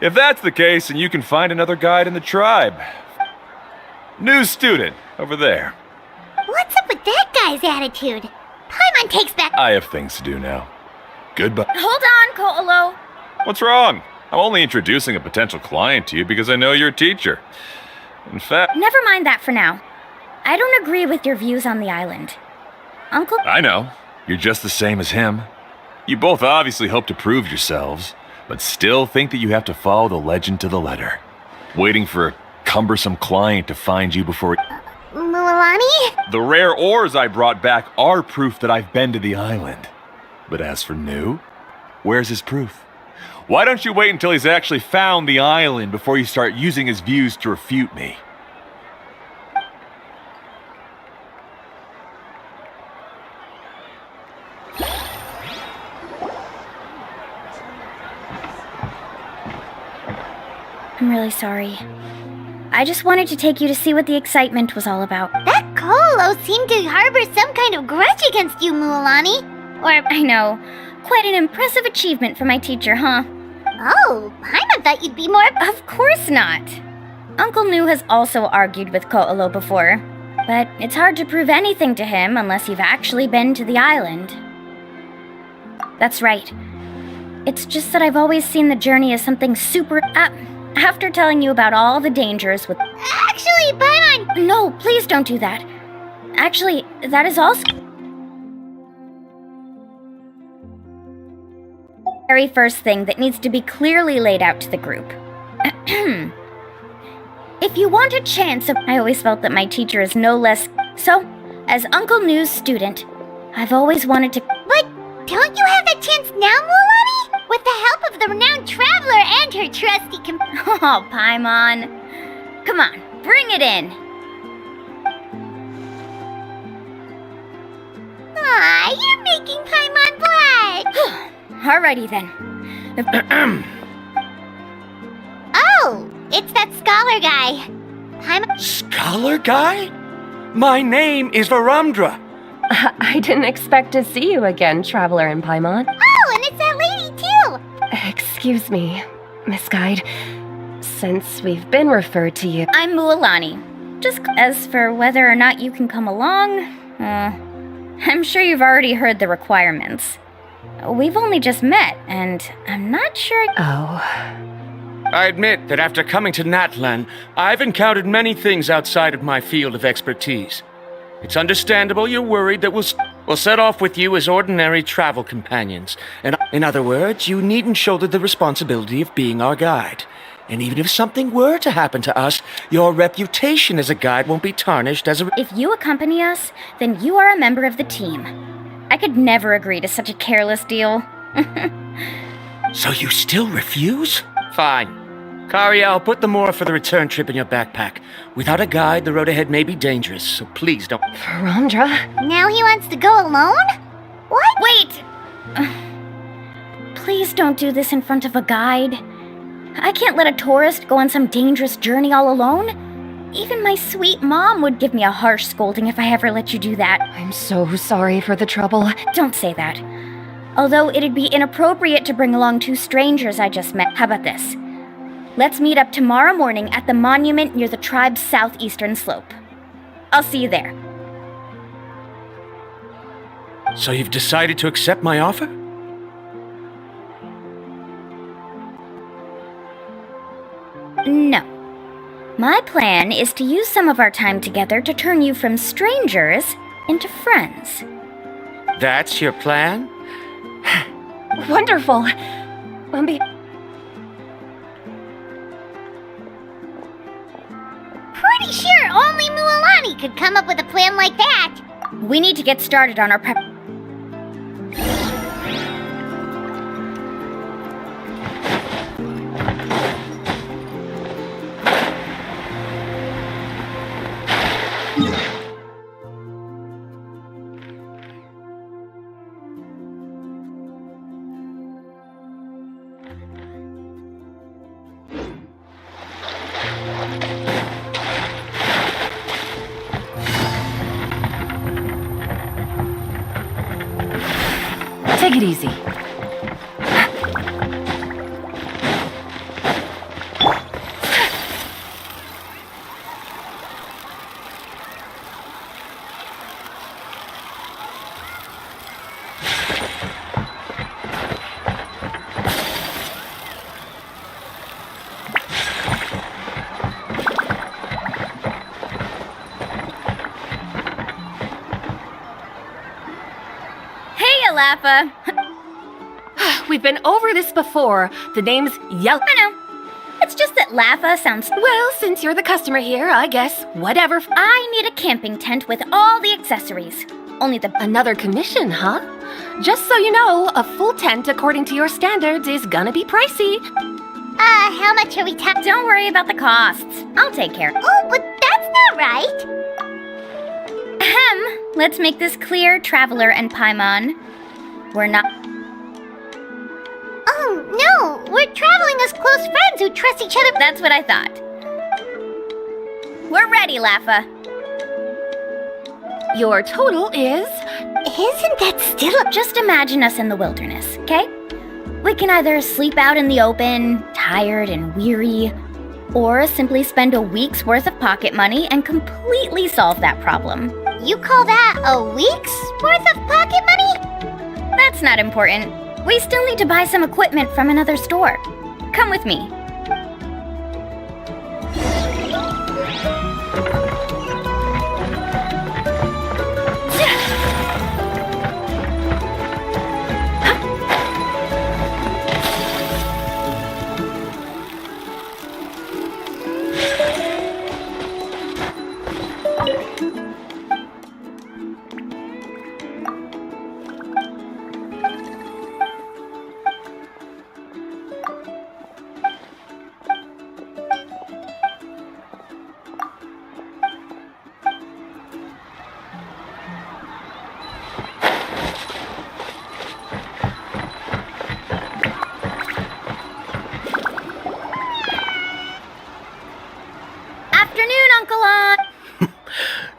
If that's the case, then you can find another guide in the tribe. New student, over there.
What's up with that guy's attitude? Paimon takes back.
I have things to do now. Goodbye.
Hold on, Ko'olo.
What's wrong? I'm only introducing a potential client to you because I know you're a teacher. In fact...
Never mind that for now. I don't agree with your views on the island. Uncle?
I know. You're just the same as him. You both obviously hope to prove yourselves, but still think that you have to follow the legend to the letter. Waiting for a cumbersome client to find you before...
Mualani?
The rare ores I brought back are proof that I've been to the island. But as for New, where's his proof? Why don't you wait until he's actually found the island before you start using his views to refute me?
I'm really sorry. I just wanted to take you to see what the excitement was all about.
That Kolo seemed to harbor some kind of grudge against you, Mualani. Or...
I know. Quite an impressive achievement for my teacher, huh?
Oh, Paimon thought you'd be more...
Of course not. Uncle Nu has also argued with Ko'olo before, but it's hard to prove anything to him unless you've actually been to the island. That's right. It's just that I've always seen the journey as something super... after telling you about all the dangers with...
Actually, Paimon...
No, please don't do that. Actually, that is also... very first thing that needs to be clearly laid out to the group. If you want a chance of... I always felt that my teacher is no less... So, as Uncle Nu's student, I've always wanted to...
But don't you have that chance now, Mualani? With the help of the renowned traveler and her trusty
Oh, Paimon. Come on, bring it in.
Aw, you're making Paimon blush.
Alrighty then.
Oh, it's that scholar guy. Paimon...
Scholar guy? My name is Varamdra.
I didn't expect to see you again, Traveler in Paimon.
Oh, and it's that lady too.
Excuse me, Miss Guide. Since we've been referred to you...
I'm Mualani. Just as for whether or not you can come along, I'm sure you've already heard the requirements. We've only just met, and I'm not sure...
Oh.
I admit that after coming to Natlan, I've encountered many things outside of my field of expertise. It's understandable you're worried that we'll set off with you as ordinary travel companions. And in other words, you needn't shoulder the responsibility of being our guide. And even if something were to happen to us, your reputation as a guide won't be tarnished as a...
If you accompany us, then you are a member of the team. I could never agree to such a careless deal.
So you still refuse? Fine. Kariel, put the more for the return trip in your backpack. Without a guide, the road ahead may be dangerous, so please don't...
Varamdra?
Now he wants to go alone? What?
Wait! Please don't do this in front of a guide. I can't let a tourist go on some dangerous journey all alone. Even my sweet mom would give me a harsh scolding if I ever let you do that.
I'm so sorry for the trouble.
Don't say that. Although it'd be inappropriate to bring along two strangers I just met. How about this? Let's meet up tomorrow morning at the monument near the tribe's southeastern slope. I'll see you there.
So you've decided to accept my offer?
No. My plan is to use some of our time together to turn you from strangers into friends.
That's your plan?
Wonderful.
Pretty sure only Mualani could come up with a plan like that.
We need to get started on our prep.
Take it easy.
Laffa.
We've been over this before. The name's Yellow.
I know. It's just that Laffa sounds...
Well, since you're the customer here, I guess whatever.
I need a camping tent with all the accessories. Only the...
Another commission, huh? Just so you know, a full tent according to your standards is gonna be pricey.
How much are we talking?
Don't worry about the costs. I'll take care.
Oh, but that's not right.
Ahem. Let's make this clear, Traveler and Paimon. We're not...
Oh, no. We're traveling as close friends who trust each other.
That's what I thought. We're ready, Laffa.
Your total is...
Isn't that still a...
Just imagine us in the wilderness, okay? We can either sleep out in the open, tired and weary, or simply spend a week's worth of pocket money and completely solve that problem.
You call that a week's worth of pocket money?
That's not important. We still need to buy some equipment from another store. Come with me.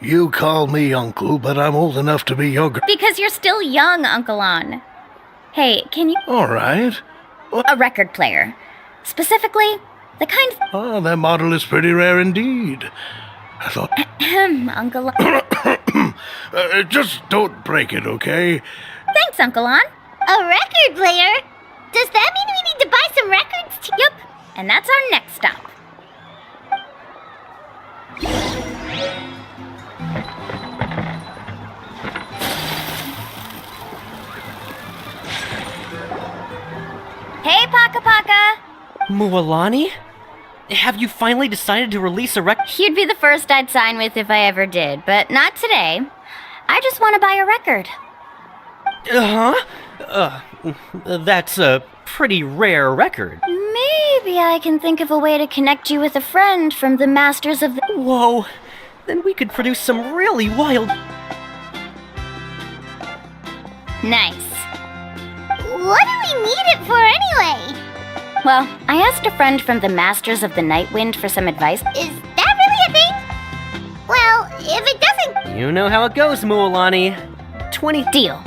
You call me uncle, but I'm old enough to be your
Because you're still young, Uncle On. Hey, can you...
All right.
A record player. Specifically, the kind...
Oh, that model is pretty rare indeed. I thought...
Uncle On...
just don't break it, okay?
Thanks, Uncle On.
A record player? Does that mean we need to buy some records?
Yup, and that's our next stop. Hey, Paka Paka!
Mualani? Have you finally decided to release a record?
You'd be the first I'd sign with if I ever did, but not today. I just want to buy a record.
That's a pretty rare record.
Maybe I can think of a way to connect you with a friend from the Masters of the...
Whoa, then we could produce some really wild...
Nice.
What do we need it for anyway?
Well, I asked a friend from the Masters of the Nightwind for some advice.
Is that really a thing? Well, if it doesn't...
You know how it goes, Mualani. 20...
Deal.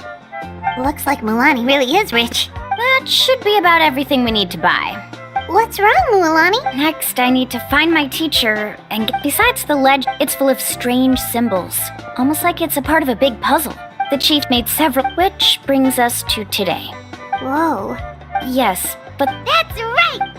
Looks like Mualani really is rich.
That should be about everything we need to buy.
What's wrong, Mualani?
Next, I need to find my teacher, and besides the ledge, it's full of strange symbols. Almost like it's a part of a big puzzle. The chief made several, which brings us to today.
Whoa.
Yes, but...
That's right!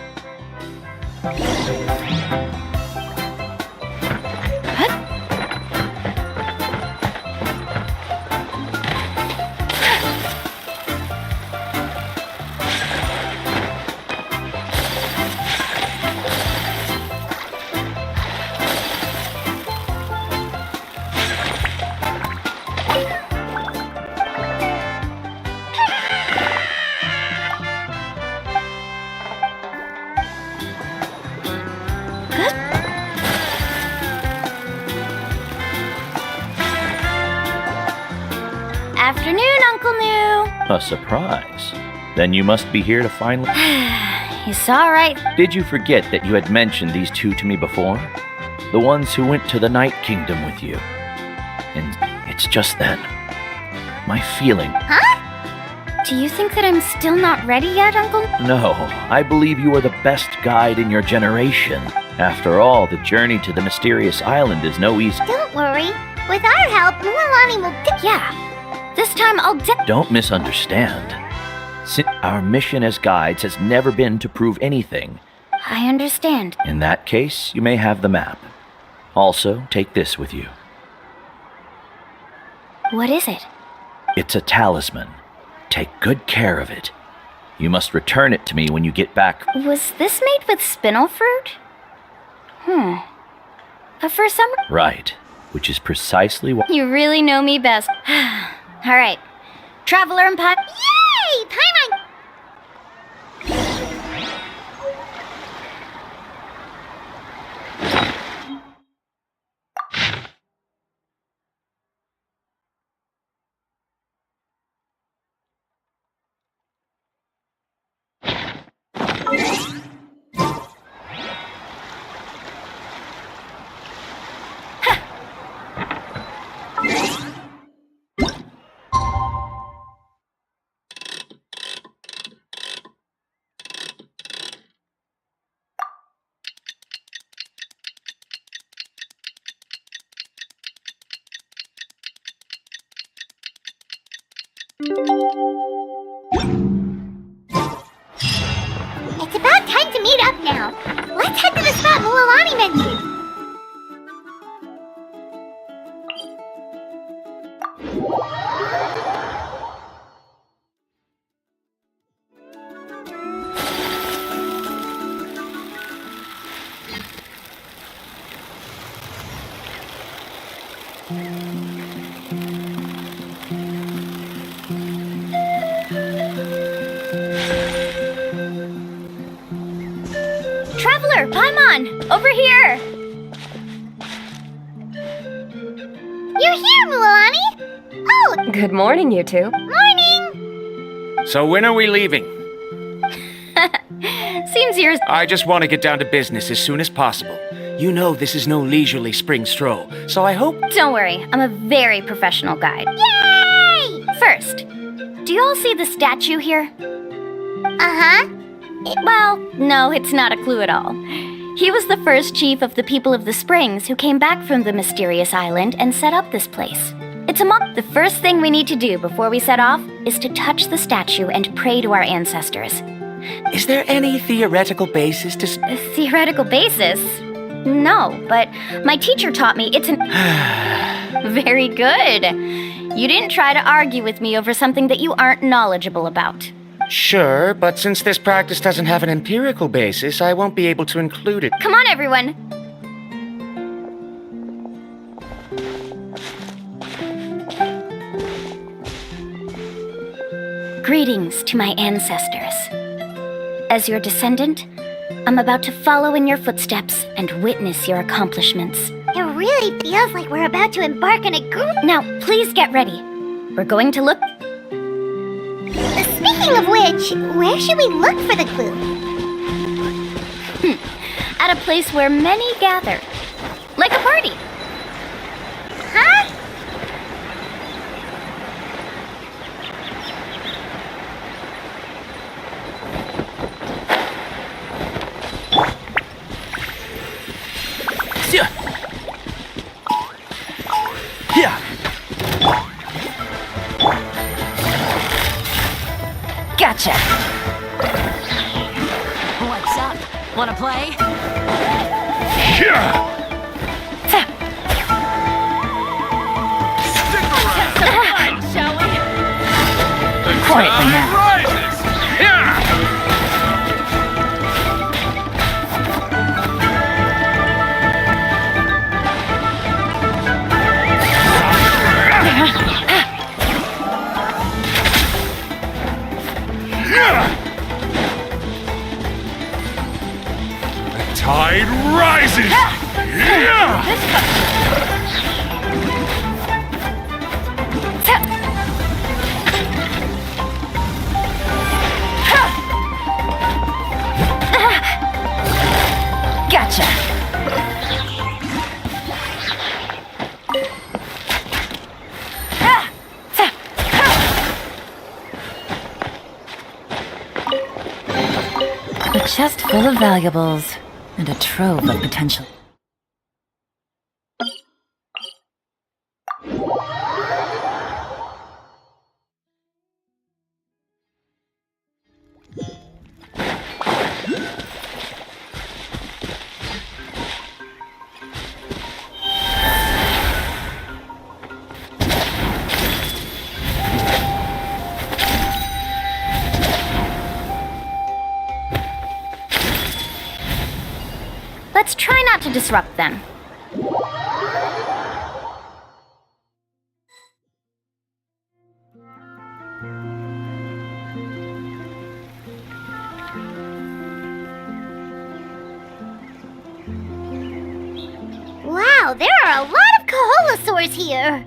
Afternoon, Uncle New.
A surprise. Then you must be here to finally...
It's all right.
Did you forget that you had mentioned these two to me before? The ones who went to the Night Kingdom with you. And it's just then. My feeling...
Huh? Do you think that I'm still not ready yet, Uncle?
No, I believe you are the best guide in your generation. After all, the journey to the mysterious island is no easy...
Don't worry. With our help, Mualani will...
Yeah. This time I'll
Don't misunderstand. Our mission as guides has never been to prove anything.
I understand.
In that case, you may have the map. Also, take this with you.
What is it?
It's a talisman. Take good care of it. You must return it to me when you get back.
Was this made with spinel fruit? For some...
Right, which is precisely what...
You really know me best. Alright. Traveler and Paimon...
Yay! Paimon! It's about time to meet up now. Let's head to the spot Mulalani mentioned.
Traveler, Paimon! Over here!
You're here, Mulalani! Oh,
Good morning, you two.
morning!
So when are we leaving?
Seems yours.
I just want to get down to business as soon as possible. You know this is no leisurely spring stroll, so I hope...
Don't worry, I'm a very professional guide.
Yay!
First, do you all see the statue here?
Uh-huh.
Well, no, it's not a clue at all. He was the first chief of the people of the Springs who came back from the mysterious island and set up this place. It's a month. The first thing we need to do before we set off is to touch the statue and pray to our ancestors.
Is there any theoretical basis to...
A theoretical basis? No, but my teacher taught me it's an... Very good. You didn't try to argue with me over something that you aren't knowledgeable about.
Sure, but since this practice doesn't have an empirical basis, I won't be able to include it.
Come on, everyone. Greetings to my ancestors. As your descendant, I'm about to follow in your footsteps and witness your accomplishments.
It really feels like we're about to embark on a group.
Now, please get ready. We're going to look...
Speaking of which, where should we look for the clue?
At a place where many gather. Like a party.
Huh?
Yeah.
Gotcha! What's up? Wanna play?
Yeah! Stick around!
Shall we?
The
Quietly
tide
now.
rises! Yeah! The tide rises! Yeah!
Gotcha! A chest full of valuables and a trove of potential.
Let's try not to disrupt them.
Wow, there are a lot of Kaholosaurs here!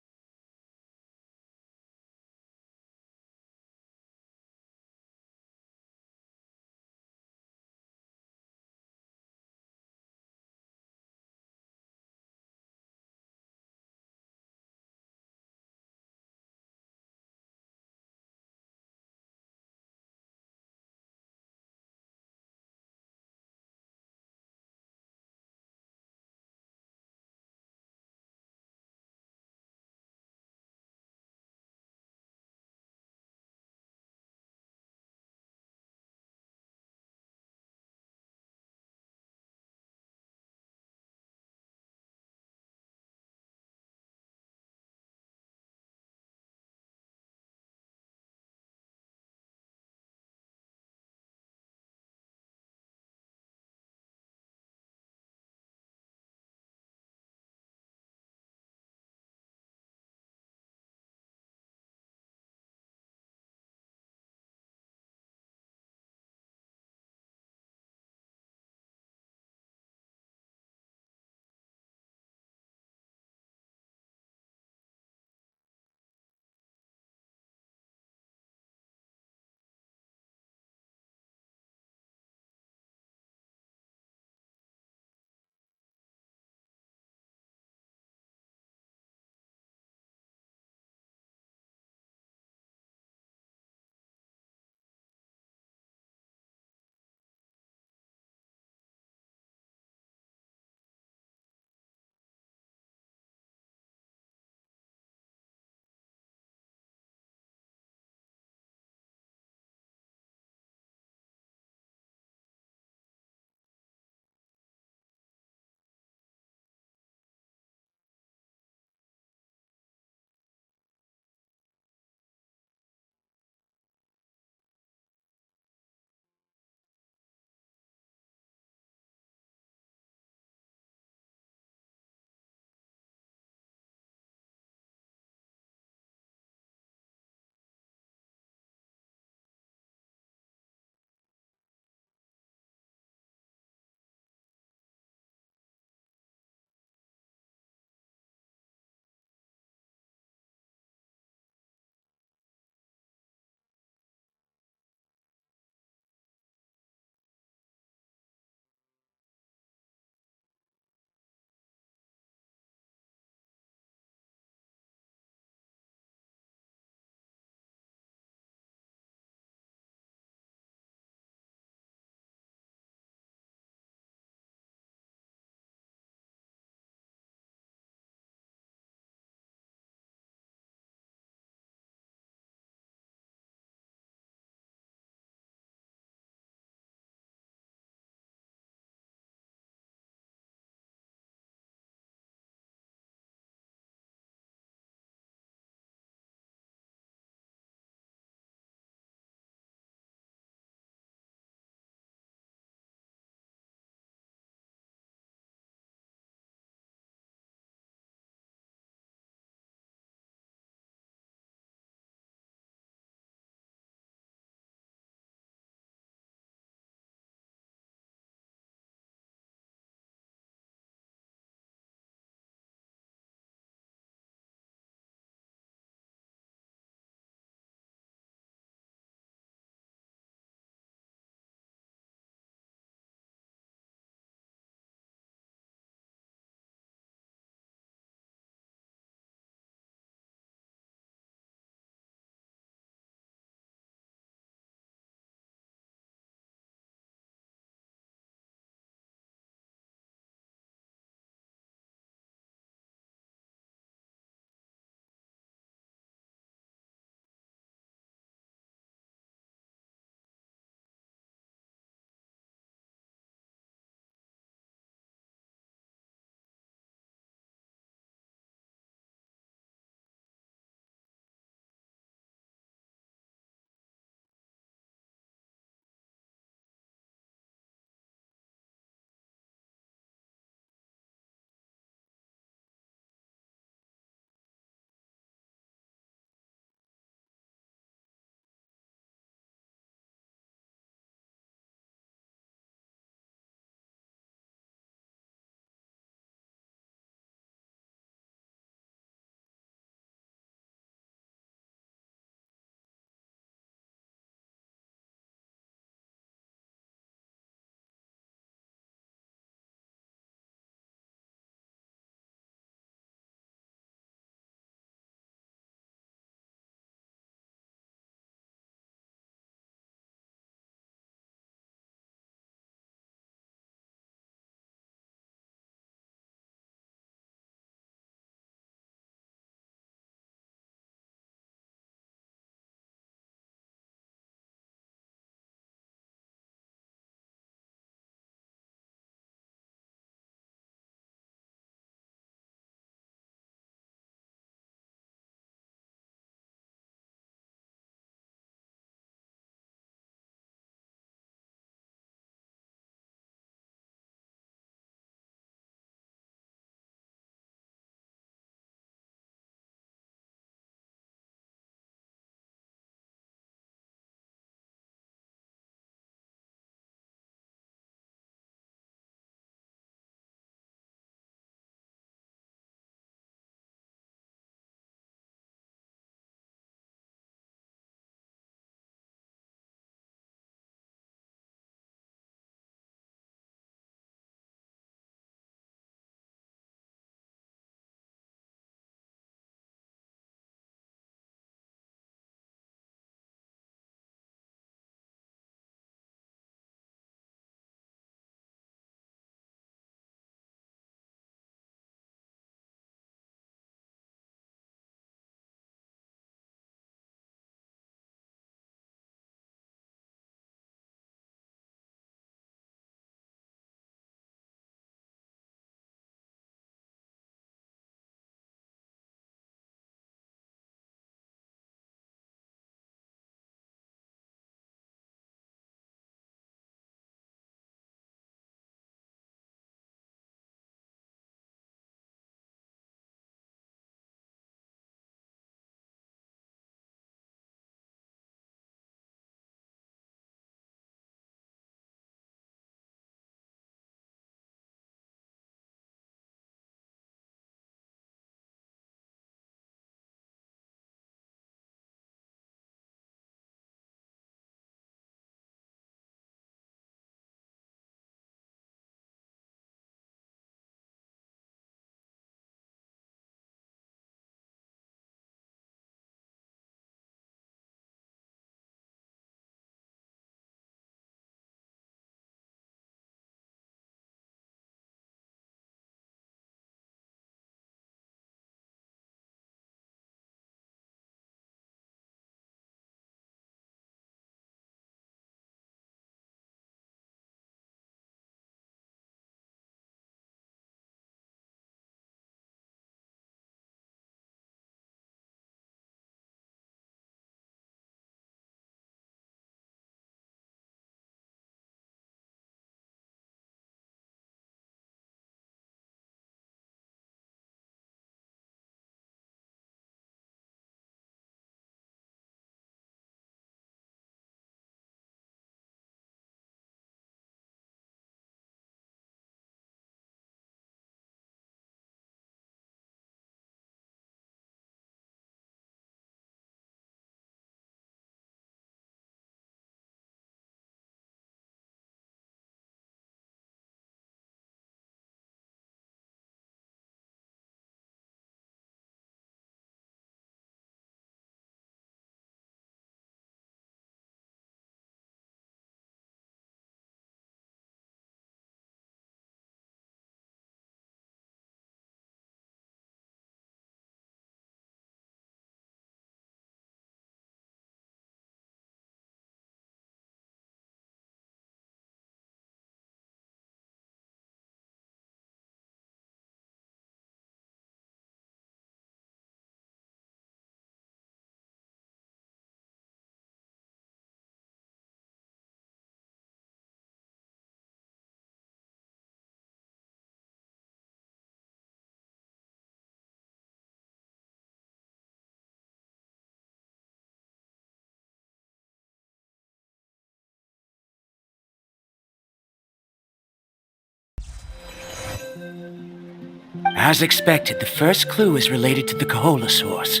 As expected, the first clue is related to the Kaholosaurs.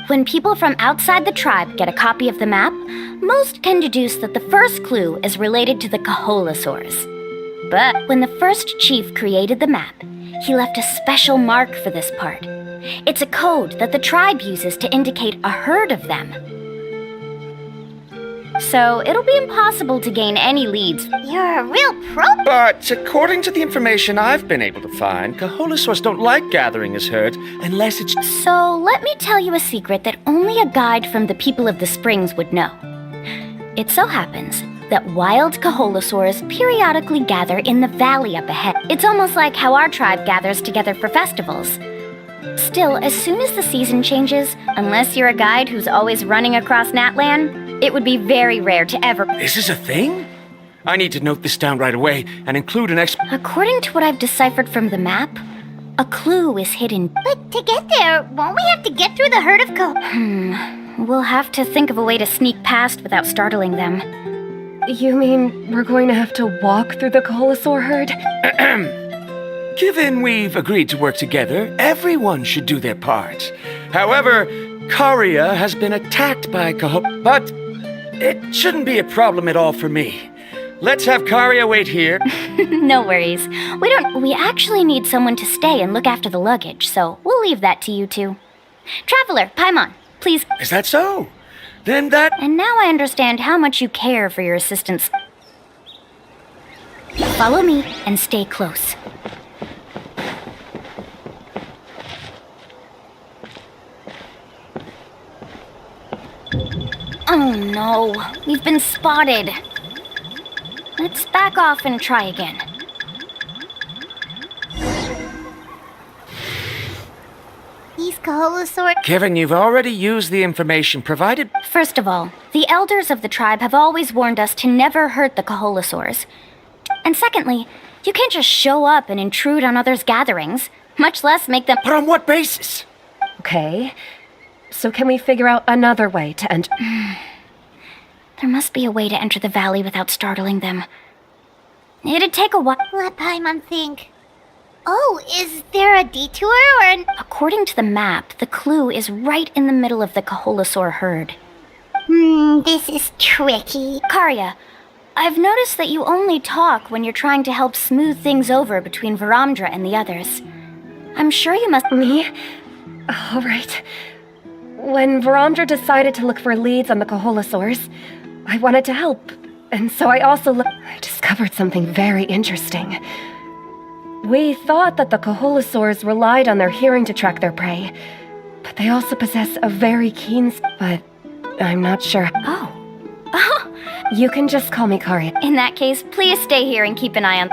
When people from outside the tribe get a copy of the map, most can deduce that the first clue is related to the Kaholosaurs. But when the first chief created the map, he left a special mark for this part. It's a code that the tribe uses to indicate a herd of them. So it'll be impossible to gain any leads.
You're a real pro.
But according to the information I've been able to find, Kaholosaurs don't like gathering as herds unless it's...
So let me tell you a secret that only a guide from the people of the springs would know. It so happens that wild Kaholosaurs periodically gather in the valley up ahead. It's almost like how our tribe gathers together for festivals. Still, as soon as the season changes, unless you're a guide who's always running across Natlan, it would be very rare to ever...
This is a thing? I need to note this down right away and include an
According to what I've deciphered from the map, a clue is hidden.
But to get there, won't we have to get through the herd of
We'll have to think of a way to sneak past without startling them.
You mean we're going to have to walk through the Kaholosaur herd?
Given we've agreed to work together, everyone should do their part. However, Karia has been attacked by but it shouldn't be a problem at all for me. Let's have Karia wait here.
No worries. We actually need someone to stay and look after the luggage, so we'll leave that to you two. Traveler, Paimon, please.
Is that so? Then that...
And now I understand how much you care for your assistants. Follow me and stay close. Oh no, we've been spotted. Let's back off and try again.
These Kaholosaurs...
Given you've already used the information provided...
First of all, the elders of the tribe have always warned us to never hurt the Kaholosaurs. And secondly, you can't just show up and intrude on others' gatherings, much less make them...
But on what basis?
Okay. So can we figure out another way to enter?
There must be a way to enter the valley without startling them. It'd take a while.
Let Paimon think. Oh, is there a detour or an...
According to the map, the clue is right in the middle of the Kaholosaur herd.
This is tricky.
Karia, I've noticed that you only talk when you're trying to help smooth things over between Varamdra and the others. I'm sure you must...
Me? All right. When Varamdra decided to look for leads on the Kaholosaurs, I wanted to help. And so I discovered something very interesting. We thought that the Kaholosaurs relied on their hearing to track their prey, but they also possess a very keen... But I'm not sure.
Oh.
You can just call me Karia.
In that case, please stay here and keep an eye on...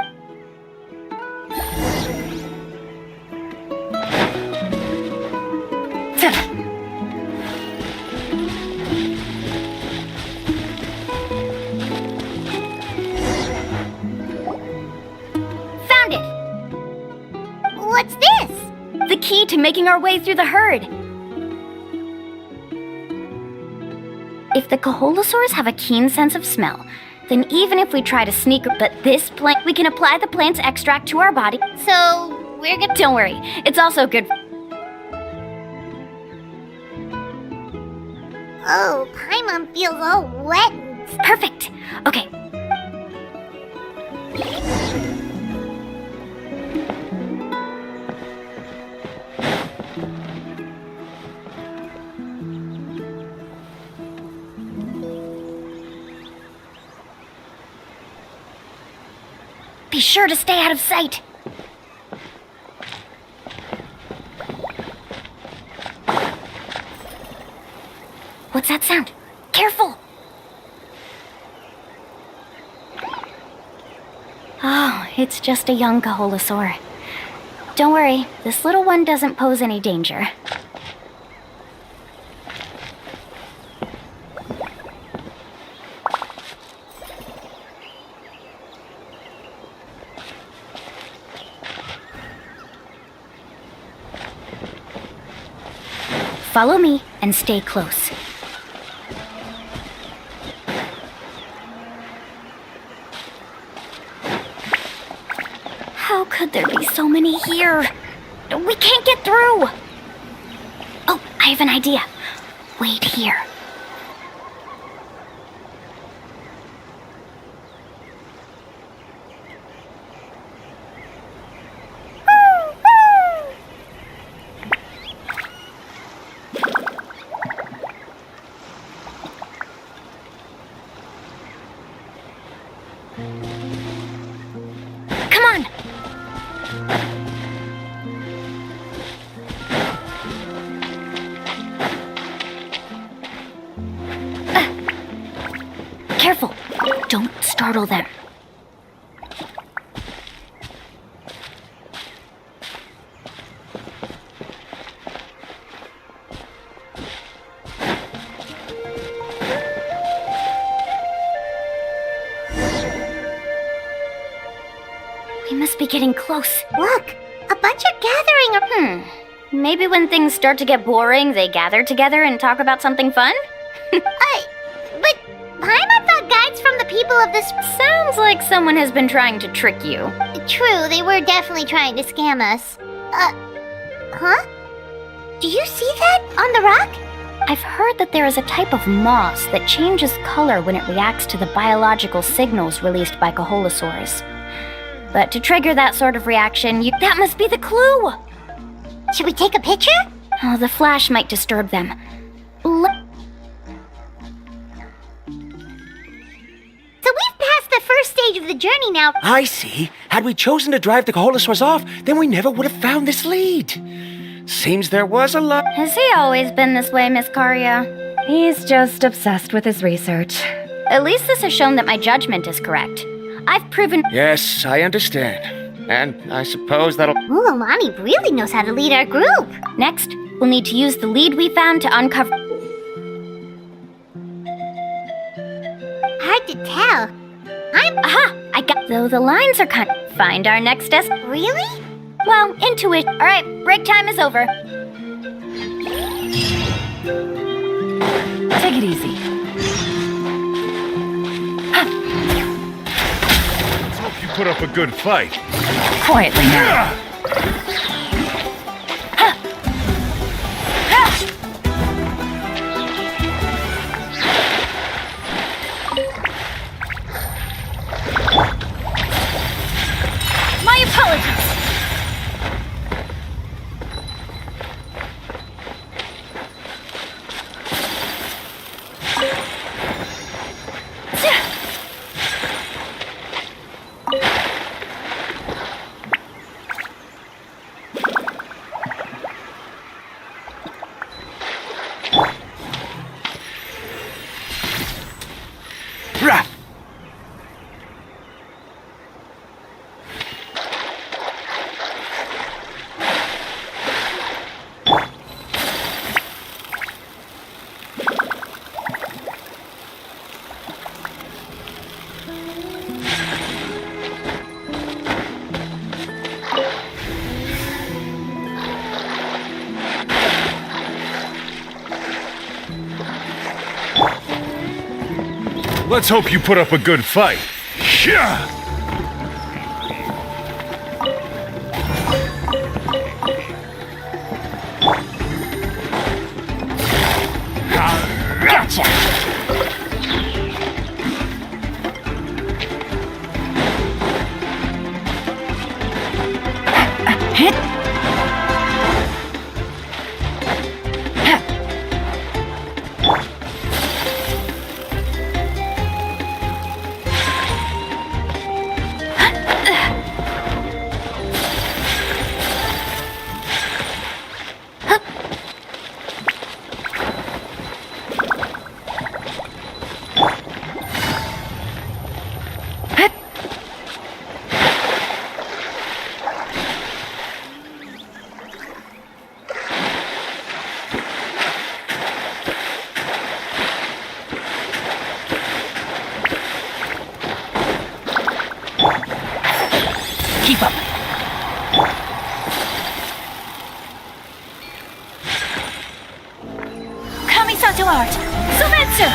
Found it!
What's this?
The key to making our way through the herd. If the Kaholosaurs have a keen sense of smell, then even if we try to sneak but this plant, we can apply the plant's extract to our body.
So, we're gonna...
Don't worry, it's also good.
Oh, Paimon feels all wet.
Perfect. Okay. Be sure to stay out of sight. What's that sound? Careful! Oh, it's just a young Kaholosaur. Don't worry, this little one doesn't pose any danger. Follow me and stay close. How could there be so many here? We can't get through! Oh, I have an idea. Wait here. Come on! Careful! Don't startle them. We must be getting close.
Look, a bunch are gathering.
Maybe when things start to get boring, they gather together and talk about something fun?
But Paimon thought guides from the people of this...
Sounds like someone has been trying to trick you.
True, they were definitely trying to scam us. Huh? Do you see that on the rock?
I've heard that there is a type of moss that changes color when it reacts to the biological signals released by Kaholosaurs. But to trigger that sort of reaction, that must be the clue!
Should we take a picture?
Oh, the flash might disturb them.
So we've passed the first stage of the journey now.
I see. Had we chosen to drive the Kaholosaurs off, then we never would have found this lead. Seems there was a lot.
Has he always been this way, Miss Karya?
He's just obsessed with his research.
At least this has shown that my judgment is correct. I've proven...
Yes, I understand. And I suppose that'll...
Ooh, Alani really knows how to lead our group.
Next, we'll need to use the lead we found to uncover...
Hard to tell.
Aha! I got... Though the lines are kind of... Find our next desk...
Really?
Well, intuition. Alright, break time is over.
Take it easy.
Let's hope you put up a good fight.
Quietly now.
My apologies!
Let's hope you put up a good fight. Yeah!
Gotcha! Hit! Keep up. Kamisato art! Sumetsu!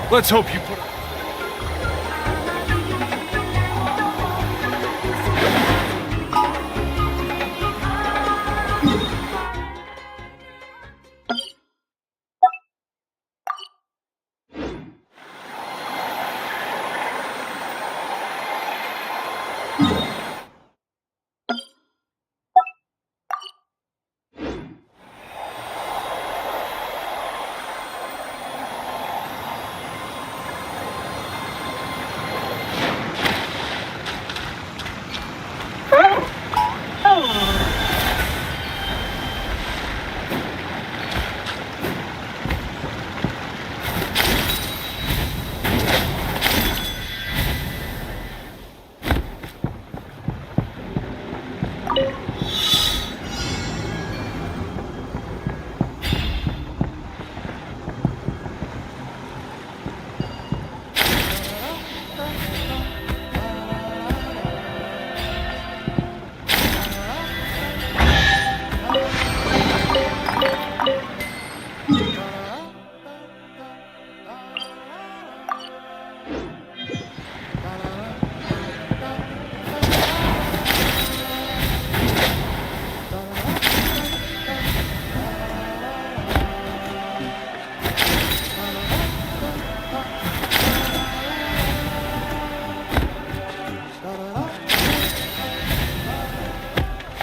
Let's hope you put...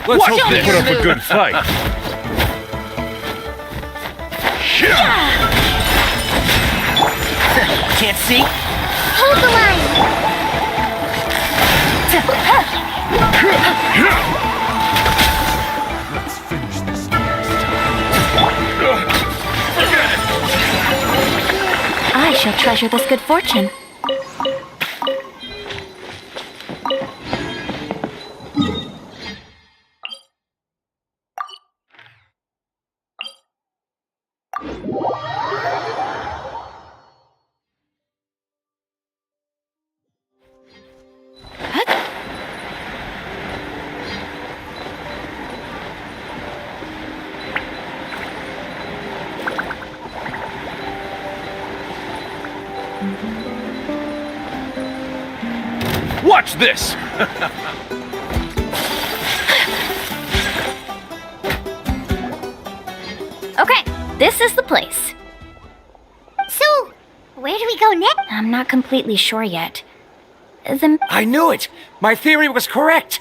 Let's hope they put up a good fight.
Can't see?
Hold the line!
Let's finish this.
I shall treasure this good fortune.
Watch this!
Okay, this is the place.
So, where do we go next?
I'm not completely sure yet.
I knew it! My theory was correct!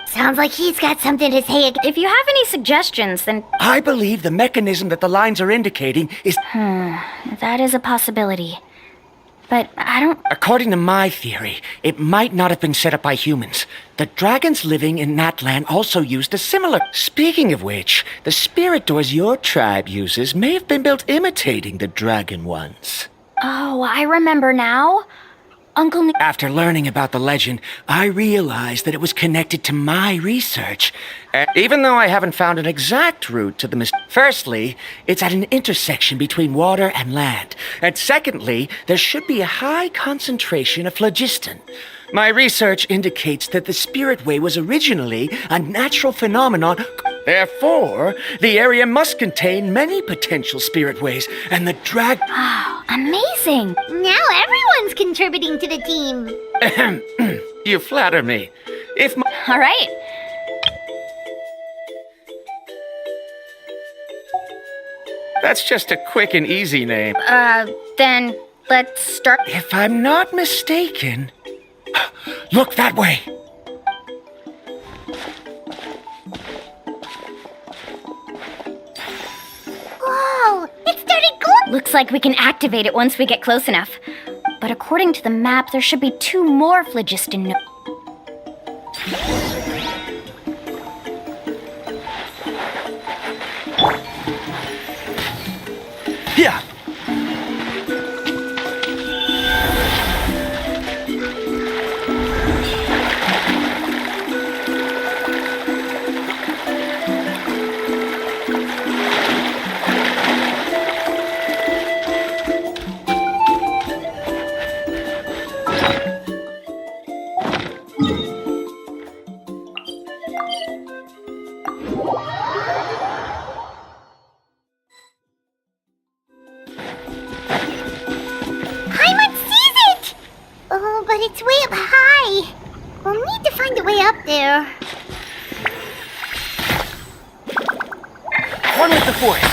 Sounds like he's got something to say again.
If you have any suggestions, then
I believe the mechanism that the lines are indicating is...
that is a possibility. But I don't...
According to my theory, it might not have been set up by humans. The dragons living in Natlan also used a similar... Speaking of which, the spirit doors your tribe uses may have been built imitating the dragon ones.
Oh, I remember now. Uncle Nick...
After learning about the legend, I realized that it was connected to my research. Even though I haven't found an exact route to the Firstly, it's at an intersection between water and land. And secondly, there should be a high concentration of phlogiston. My research indicates that the spirit way was originally a natural phenomenon. Therefore, the area must contain many potential spirit ways, and the
Oh, amazing!
Now everyone's contributing to the team.
You flatter me. If my...
All right.
That's just a quick and easy name.
Then let's start.
If I'm not mistaken... Look that way!
Whoa, it started glowing!
Looks like we can activate it once we get close enough. But according to the map, there should be 2 more phlogiston
Yeah!
find a way up there.
One with the force.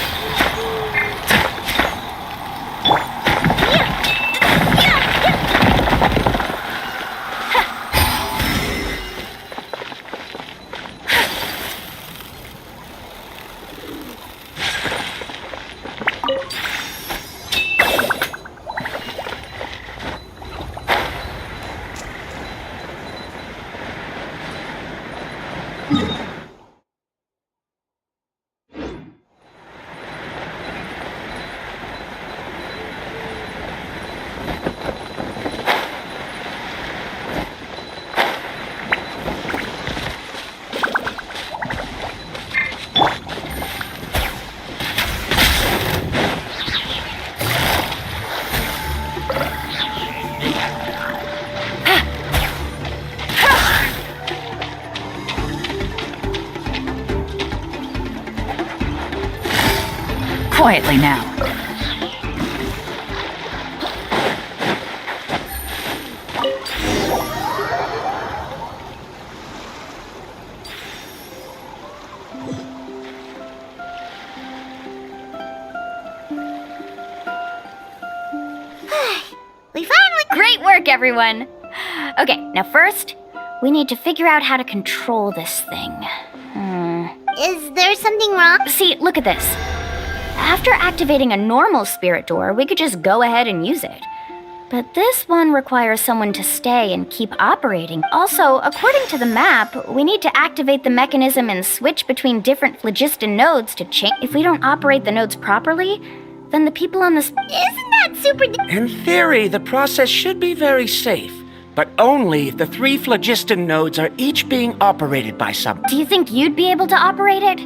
Quietly now.
We finally...
Great work, everyone! Okay, now first, we need to figure out how to control this thing.
Is there something wrong?
See, look at this. After activating a normal spirit door, we could just go ahead and use it. But this one requires someone to stay and keep operating. Also, according to the map, we need to activate the mechanism and switch between different phlogiston nodes to change. If we don't operate the nodes properly, then the people on this...
Isn't that super...
In theory, the process should be very safe, but only if the 3 phlogiston nodes are each being operated by someone.
Do you think you'd be able to operate it?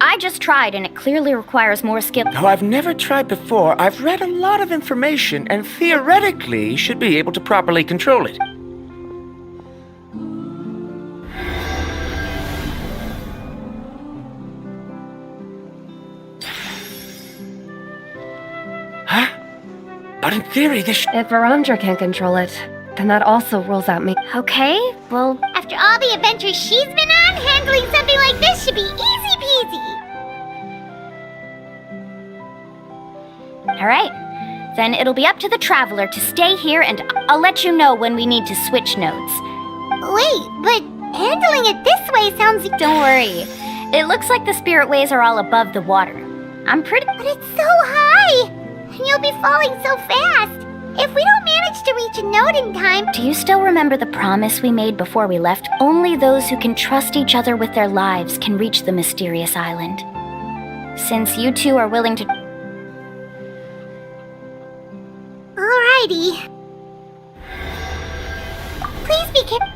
I just tried, and it clearly requires more skill.
Though I've never tried before, I've read a lot of information and theoretically should be able to properly control it. Huh? But in theory, this
If Verandra can't control it, then that also rules out me.
Okay, well,
After all the adventures she's been on, handling something like this should be easy peasy.
alright. Then it'll be up to the Traveler to stay here, and I'll let you know when we need to switch nodes.
Wait, but handling it this way sounds...
Don't worry. It looks like the spirit ways are all above the water. I'm pretty...
But it's so high! And you'll be falling so fast! If we don't manage to reach a node in time...
Do you still remember the promise we made before we left? Only those who can trust each other with their lives can reach the mysterious island. Since you two are willing to...
Alrighty. Please be careful.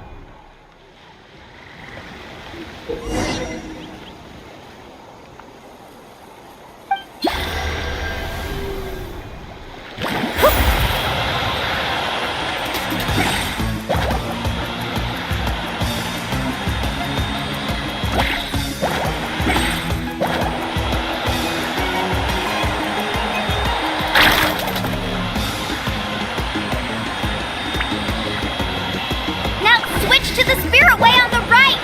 To the spirit way on the right!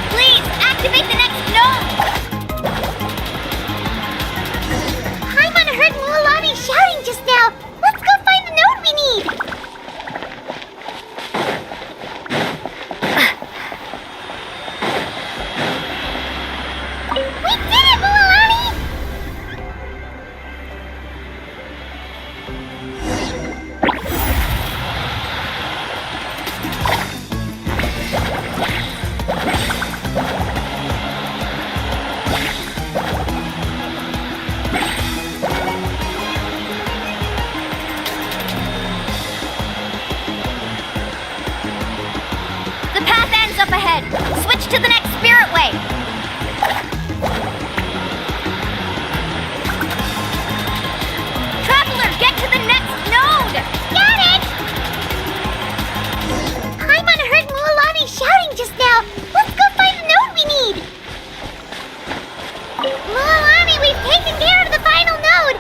Please, activate the next node!
Paimon heard Mualani shouting just now. Let's go find the node we need. We did it, Mualani!
The path ends up ahead. Switch to the next spirit way. Traveler, get to the next node!
Got it! Paimon heard Mualani shouting just now. Let's go find the node we need. Mualani, we've taken care of the final node.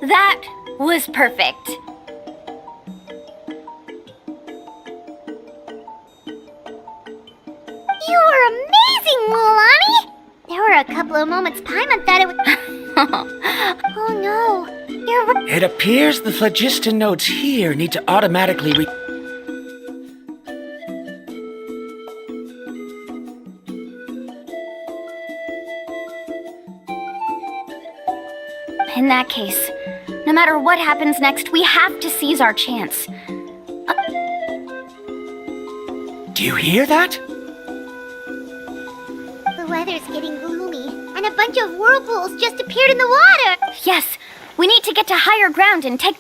That was perfect.
You were amazing, Mulani! There were a couple of moments Paimon thought it was... Oh no, you're...
It appears the phlogiston nodes here need to automatically
In that case, no matter what happens next, we have to seize our chance.
Do you hear that?
The weather's getting gloomy, and a bunch of whirlpools just appeared in the water!
Yes, we need to get to higher ground and take...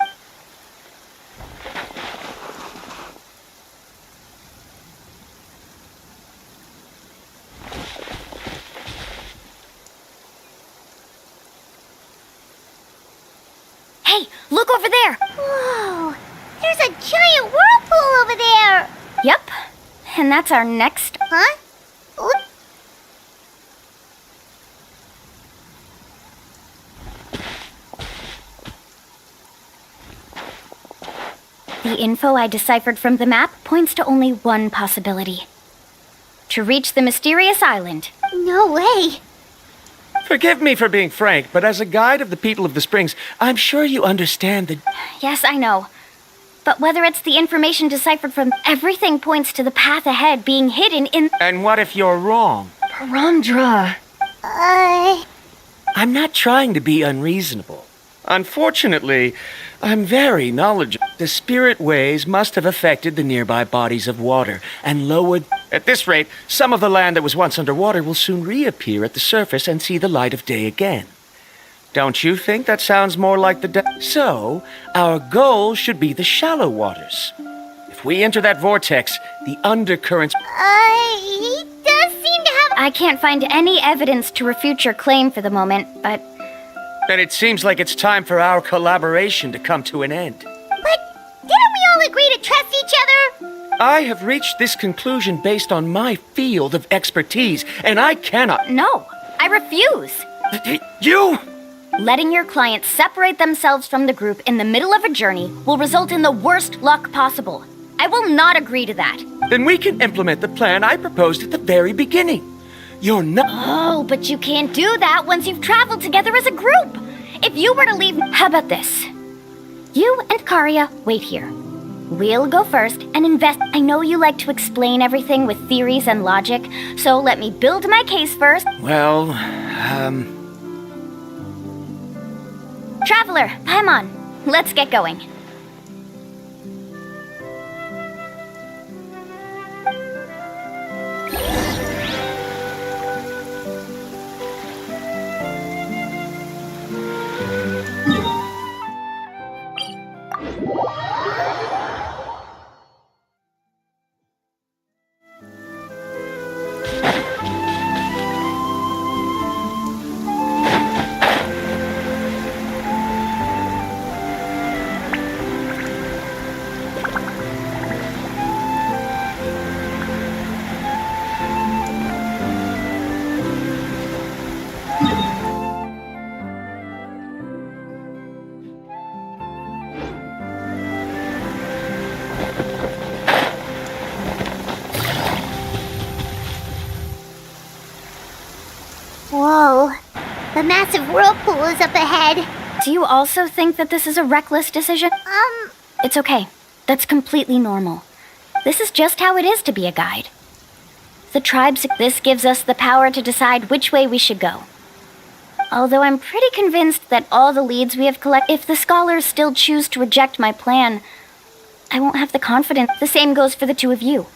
Hey, look over there!
Whoa! There's a giant whirlpool over there!
Yep, and that's our next...
Huh? Oop.
The info I deciphered from the map points to only one possibility. To reach the mysterious island.
No way!
Forgive me for being frank, but as a guide of the people of the Springs, I'm sure you understand that...
Yes, I know. But whether it's the information deciphered from... Everything points to the path ahead being hidden in...
And what if you're wrong?
Parandra.
I'm not trying to be unreasonable. Unfortunately, I'm very knowledgeable. The spirit waves must have affected the nearby bodies of water and lowered... At this rate, some of the land that was once underwater will soon reappear at the surface and see the light of day again. Don't you think that sounds more like the... So, our goal should be the shallow waters. If we enter that vortex, the undercurrents...
He does seem to have...
I can't find any evidence to refute your claim for the moment, but...
Then it seems like it's time for our collaboration to come to an end.
But didn't we all agree to trust each other?
I have reached this conclusion based on my field of expertise, and I cannot...
No, I refuse.
You...
Letting your clients separate themselves from the group in the middle of a journey will result in the worst luck possible. I will not agree to that.
Then we can implement the plan I proposed at the very beginning. You're not...
Oh, but you can't do that once you've traveled together as a group. If you were to leave... How about this? You and Karia wait here. We'll go first and invest... I know you like to explain everything with theories and logic, so let me build my case first.
Well,
Traveler, Paimon, let's get going.
Whoa. The massive whirlpool is up ahead.
Do you also think that this is a reckless decision? It's okay. That's completely normal. This is just how it is to be a guide. The tribes... This gives us the power to decide which way we should go. Although I'm pretty convinced that all the leads we have collected... If the scholars still choose to reject my plan, I won't have the confidence. The same goes for the two of you.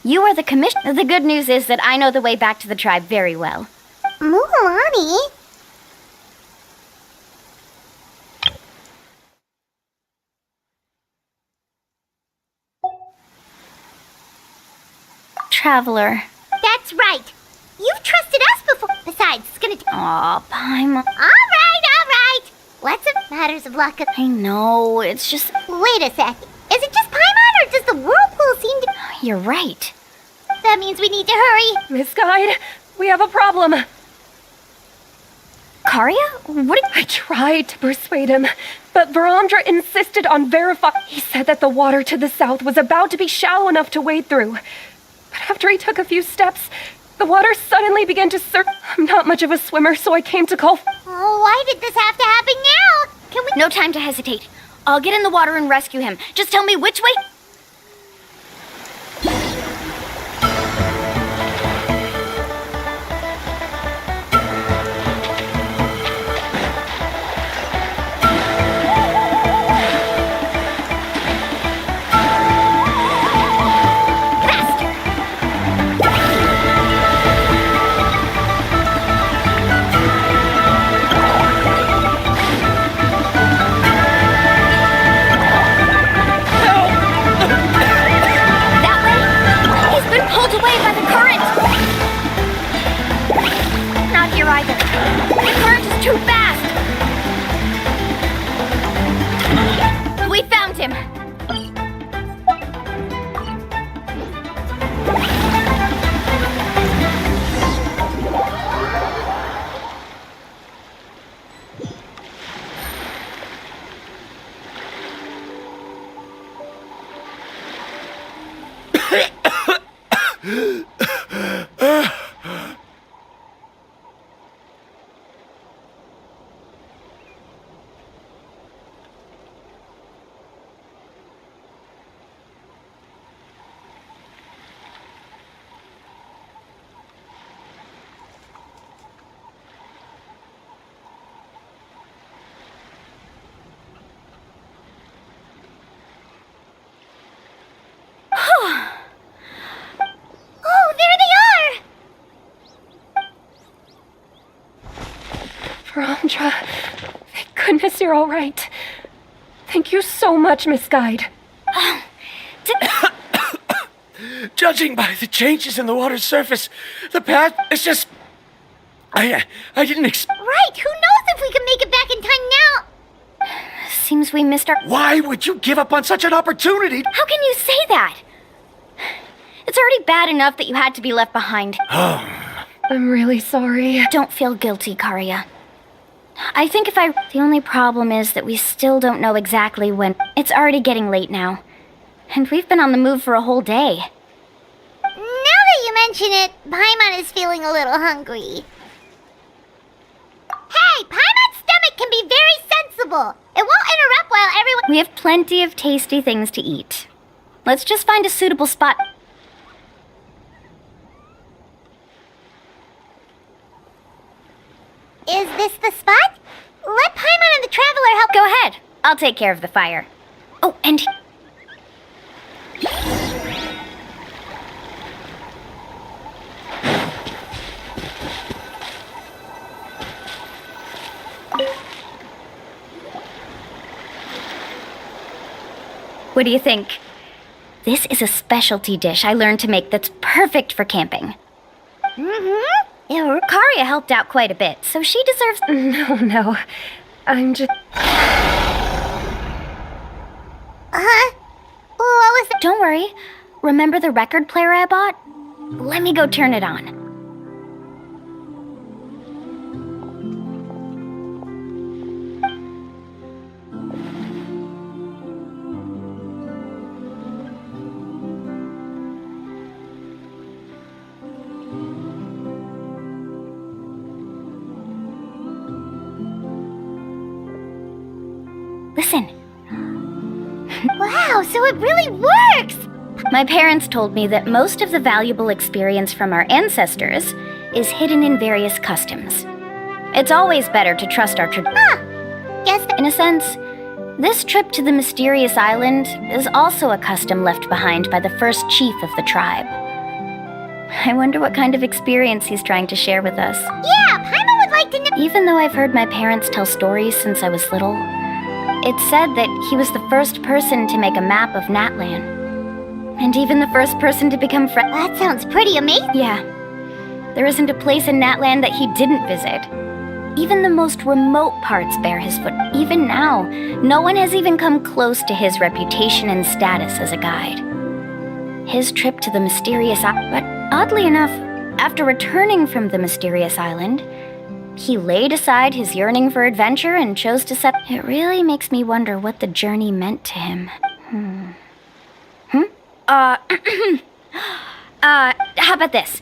You are the commission... The good news is that I know the way back to the tribe very well.
Mulani?
Traveler.
That's right. You've trusted us before. Besides, it's gonna...
Aw, Paimon.
All right. Lots of matters of luck.
I know, it's just...
Wait a sec. Is it just Paimon, or does the whirlpool seem to...
You're right.
That means we need to hurry.
Miss Guide, we have a problem.
Karia?
I tried to persuade him, but Varamdra insisted on verifying. He said that the water to the south was about to be shallow enough to wade through. But after he took a few steps, the water suddenly began to surge. I'm not much of a swimmer, so I came to call.
Oh, why did this have to happen now? Can we...
No time to hesitate. I'll get in the water and rescue him. Just tell me which way... Too fast! We found him!
Varamdra, thank goodness you're all right. Thank you so much, Miss Guide.
Judging by the changes in the water's surface, the path is just... I didn't
Right, who knows if we can make it back in time now?
Seems we missed our...
Why would you give up on such an opportunity?
How can you say that? It's already bad enough that you had to be left behind.
I'm really sorry.
Don't feel guilty, Karia. I think the only problem is that we still don't know exactly when. It's already getting late now. And we've been on the move for a whole day.
Now that you mention it, Paimon is feeling a little hungry. Hey, Paimon's stomach can be very sensible. It won't interrupt while everyone...
We have plenty of tasty things to eat. Let's just find a suitable spot.
Is this the spot? Let Paimon and the Traveler help...
Go ahead. I'll take care of the fire. Oh, and... What do you think? This is a specialty dish I learned to make that's perfect for camping.
Mm-hmm.
Karia helped out quite a bit, so she deserves...
No. I'm just...
Huh? What was that?
Don't worry. Remember the record player I bought? Let me go turn it on. Listen.
Wow, so it really works!
My parents told me that most of the valuable experience from our ancestors is hidden in various customs. It's always better to trust our tradition.
Guess
In a sense, this trip to the mysterious island is also a custom left behind by the first chief of the tribe. I wonder what kind of experience he's trying to share with us.
Yeah, Paimon would like to know...
Even though I've heard my parents tell stories since I was little, it's said that he was the first person to make a map of Natlan. And even the first person to become friends.
That sounds pretty amazing.
Yeah. There isn't a place in Natlan that he didn't visit. Even the most remote parts bear his foot. Even now, no one has even come close to his reputation and status as a guide. His trip to the mysterious island... But oddly enough, after returning from the mysterious island,
He laid aside his yearning for adventure and chose to set. It really makes me wonder what the journey meant to him. How about this?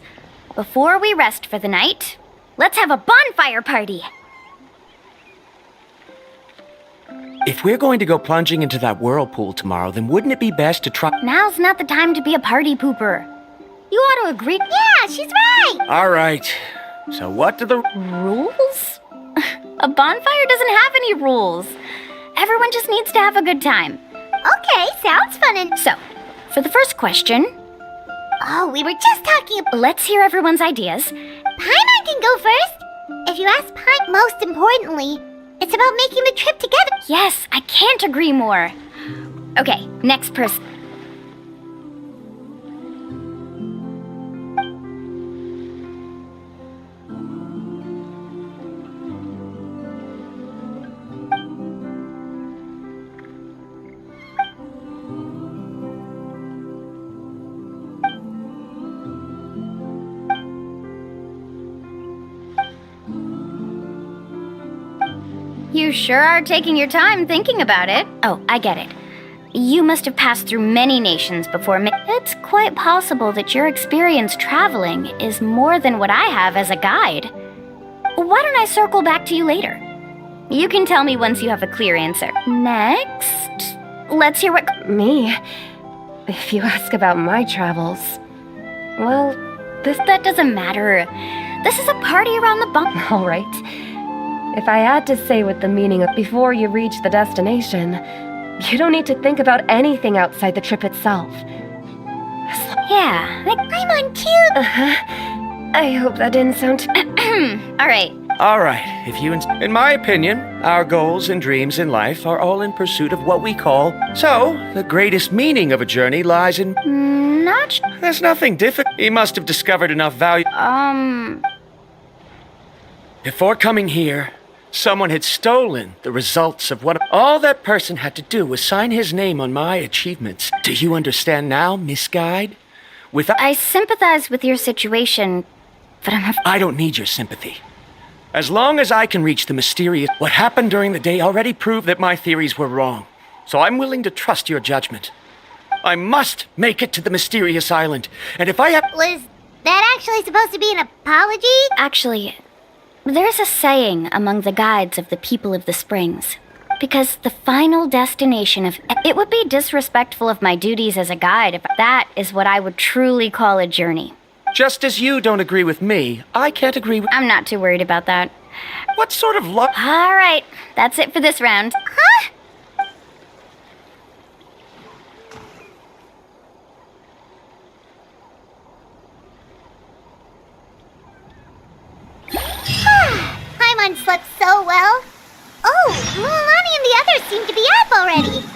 Before we rest for the night, let's have a bonfire party.
If we're going to go plunging into that whirlpool tomorrow, then wouldn't it be best to try...
Now's not the time to be a party pooper. You ought to agree.
Yeah, she's right.
All right. So what do the...
Rules? A bonfire doesn't have any rules. Everyone just needs to have a good time.
Okay, sounds fun and...
So, for the first question...
Oh, we were just talking about...
Let's hear everyone's ideas.
Paimon can go first. If you ask Paimon, most importantly, it's about making the trip together.
Yes, I can't agree more. Okay, next person. You sure are taking your time thinking about it. Oh, I get it. You must have passed through many nations before. It's quite possible that your experience traveling is more than what I have as a guide. Why don't I circle back to you later? You can tell me once you have a clear answer. Next, let's hear what...
Me? If you ask about my travels... Well,
That doesn't matter. This is a party around the bump.
all right. If I had to say what the meaning of before you reach the destination, you don't need to think about anything outside the trip itself.
Yeah,
I'm on cue.
I hope that didn't sound...
all right.
All right, if you... In my opinion, our goals and dreams in life are all in pursuit of what we call... So, the greatest meaning of a journey lies in...
Not...
There's nothing difficult. He must have discovered enough value... Before coming here, someone had stolen the results of what... All that person had to do was sign his name on my achievements. Do you understand now, Miss Guide?
I sympathize with your situation, but
I don't need your sympathy. As long as I can reach the mysterious... What happened during the day already proved that my theories were wrong. So I'm willing to trust your judgment. I must make it to the mysterious island. And if I have...
Was that actually supposed to be an apology?
Actually, there's a saying among the guides of the people of the springs. Because the final destination of... It would be disrespectful of my duties as a guide if that is what I would truly call a journey.
Just as you don't agree with me, I can't agree with...
I'm not too worried about that.
What sort of luck...
All right, that's it for this round.
Huh? Paimon slept so well. Oh, Mulan and the others seem to be up already.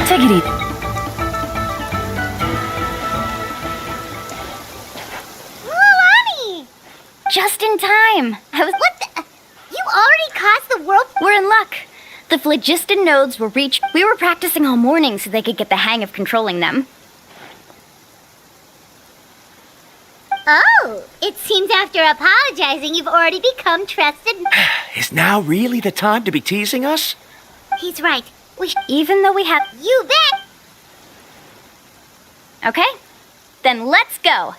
Take it easy.
Mulani!
Just in time.
What the... You already caused the world...
We're in luck. The phlogiston nodes were reached. We were practicing all morning so they could get the hang of controlling them.
Oh, it seems after apologizing, you've already become trusted...
Is now really the time to be teasing us?
He's right.
Even though we have...
You bet!
Okay, then let's go.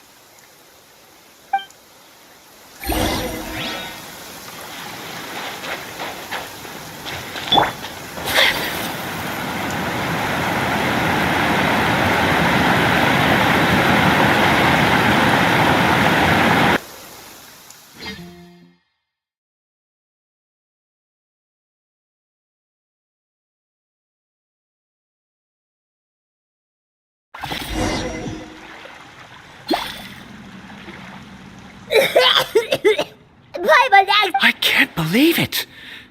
I can't believe it.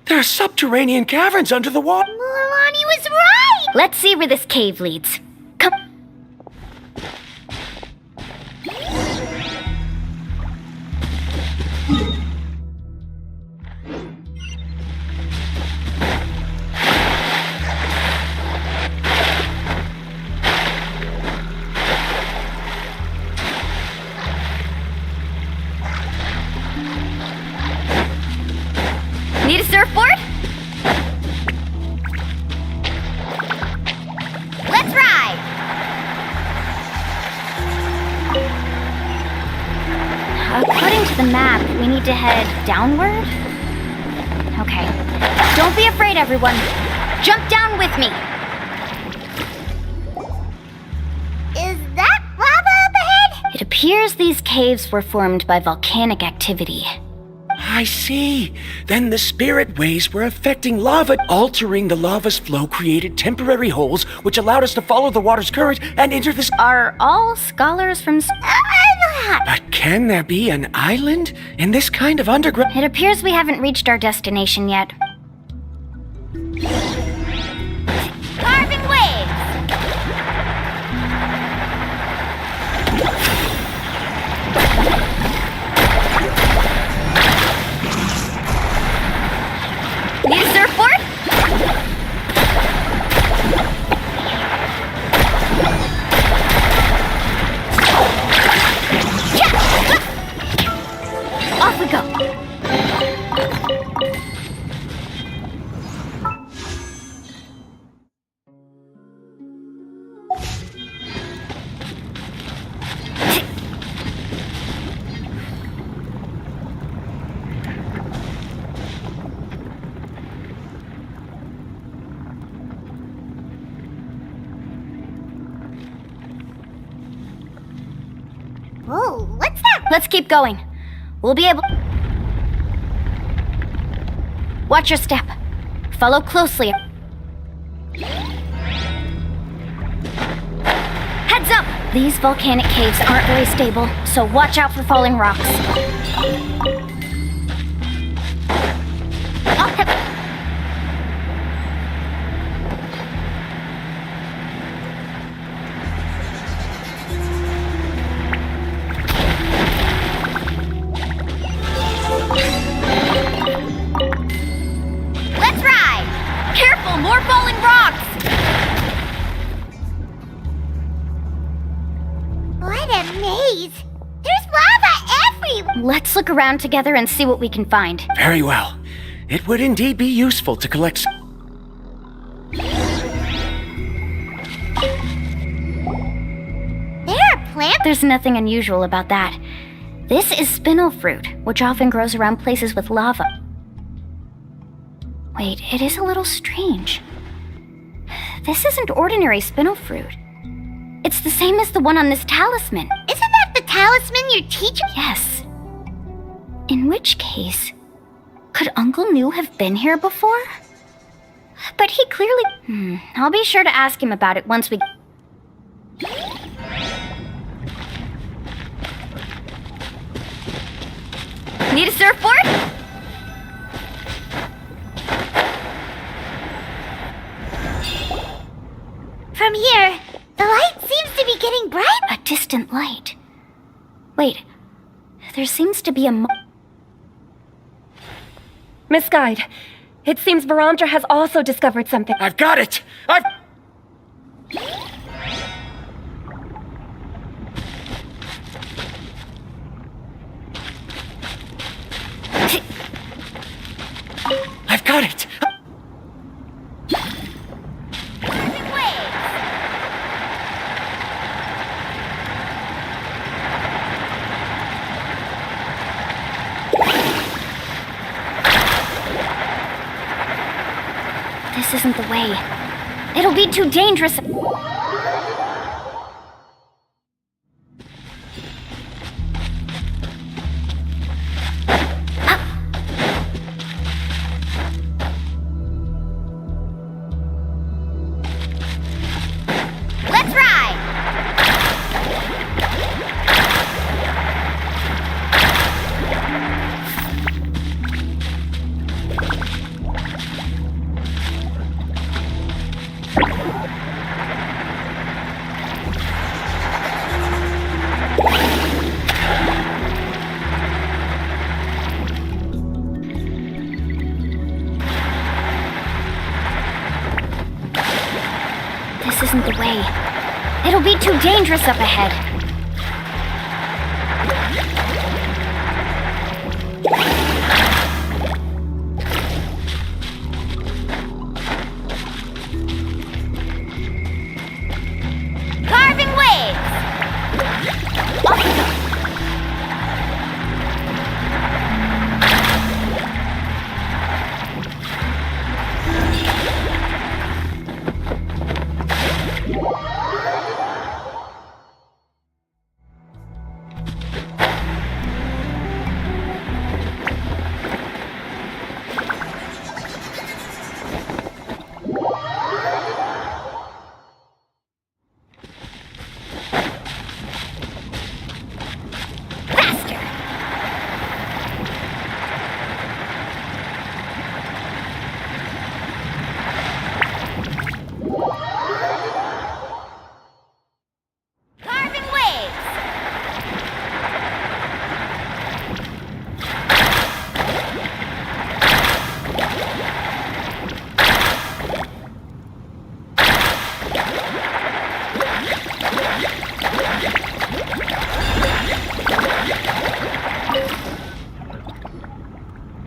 There are subterranean caverns under the water.
Milani was right!
Let's see where this cave leads. Come. Need a surfboard? Let's ride! According to the map, we need to head downward? Okay. Don't be afraid, everyone. Jump down with me!
Is that lava up ahead?
It appears these caves were formed by volcanic activity.
I see. Then the spirit waves were affecting lava. Altering the lava's flow created temporary holes, which allowed us to follow the water's current and enter this.
Are all scholars from...
But can there be an island in this kind of underground?
It appears we haven't reached our destination yet.
Carving waves!
Need a surfboard? Off we go.
Whoa, what's that?
Let's keep going. We'll be able... Watch your step. Follow closely. Heads up! These volcanic caves aren't very stable, so watch out for falling rocks.
Let's ride!
Careful, more falling rocks!
What a maze! There's lava everywhere!
Let's look around together and see what we can find.
Very well. It would indeed be useful to collect.
There are plants?
There's nothing unusual about that. This is spinel fruit, which often grows around places with lava. Wait, it is a little strange. This isn't ordinary spinel fruit. It's the same as the one on this talisman.
Isn't that the talisman your teacher?
Yes. In which case, could Uncle New have been here before? But he clearly... I'll be sure to ask him about it once we... Need a surfboard?
From here, the light seems to be getting bright.
A distant light. Wait, there seems to be a...
Miss Guide, it seems Varandra has also discovered something.
I've got it! I've got it!
This isn't the way. It'll be too dangerous.
Let's ride!
this isn't the way. It'll be too dangerous up ahead. Carving waves!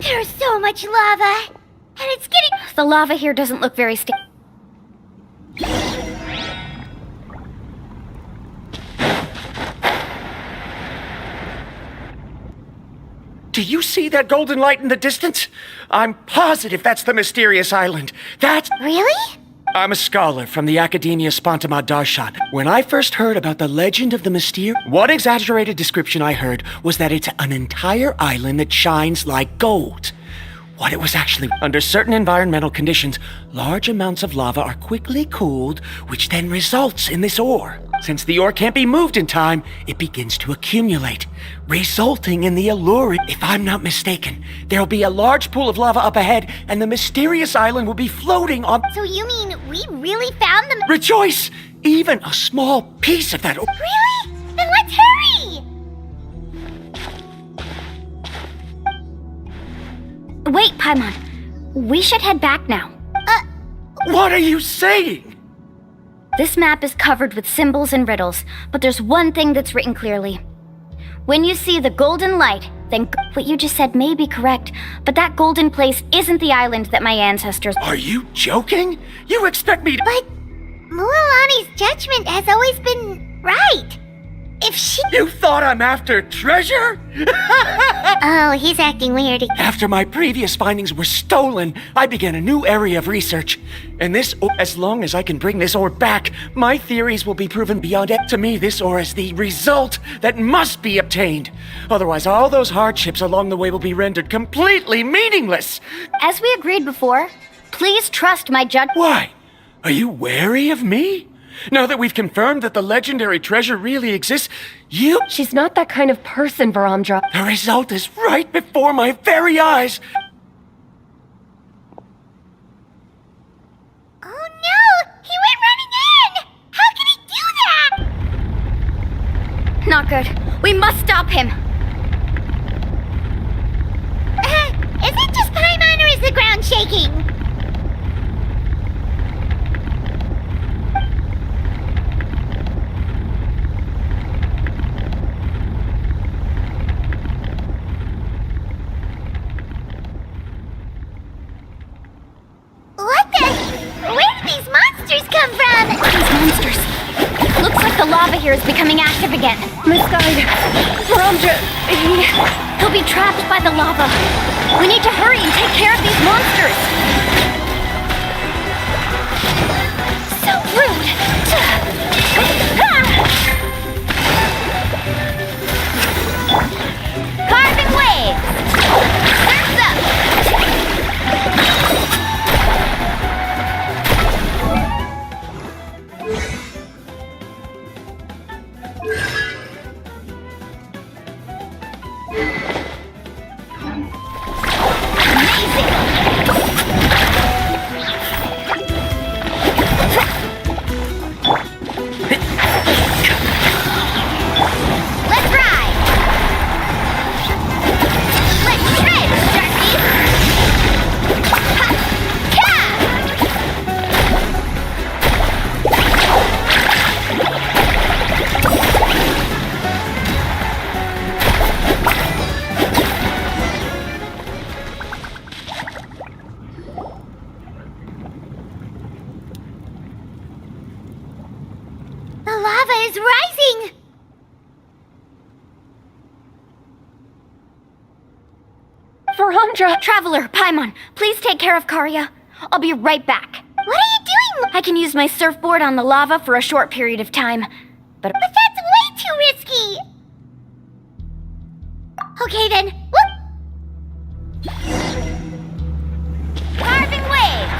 There's so much lava, and it's getting...
The lava here doesn't look very stable.
Do you see that golden light in the distance? I'm positive that's the mysterious island. That's...
Really?
I'm a scholar from the Academia Spontima Darshan. When I first heard about the legend of the Mystere, one exaggerated description I heard was that it's an entire island that shines like gold. What it was actually, under certain environmental conditions, large amounts of lava are quickly cooled, which then results in this ore. Since the ore can't be moved in time, it begins to accumulate, resulting in the alluring. If I'm not mistaken, there'll be a large pool of lava up ahead, and the mysterious island will be floating on...
So you mean we really found the...
Rejoice! Even a small piece of that ore...
Really? Then let's hurry!
Wait, Paimon. We should head back now.
What are you saying?
This map is covered with symbols and riddles, but there's one thing that's written clearly. When you see the golden light, then what you just said may be correct, but that golden place isn't the island that my ancestors...
Are you joking? You expect me to...
But Mualani's judgment has always been right. If she...
You thought I'm after treasure?
Oh, he's acting weird.
After my previous findings were stolen, I began a new area of research. And this, as long as I can bring this ore back, my theories will be proven beyond it. To me, this ore is the result that must be obtained. Otherwise, all those hardships along the way will be rendered completely meaningless.
As we agreed before, please trust my judgment.
Why? Are you wary of me? Now that we've confirmed that the legendary treasure really exists, you...
She's not that kind of person, Varamdra.
The result is right before my very eyes.
Oh no! He went running in! How can he do that?
Not good. We must stop him.
Is it just Paimon or is the ground shaking?
The lava here is becoming active again.
Misguide. Varamdra,
He'll be trapped by the lava. We need to hurry and take care of these monsters. So rude. Carving waves. Surf's up.
lava is rising!
Verandra! Traveler, Paimon, please take care of Karya. I'll be right back.
What are you doing?
I can use my surfboard on the lava for a short period of time. But
that's way too risky! Okay then, whoop!
carving waves!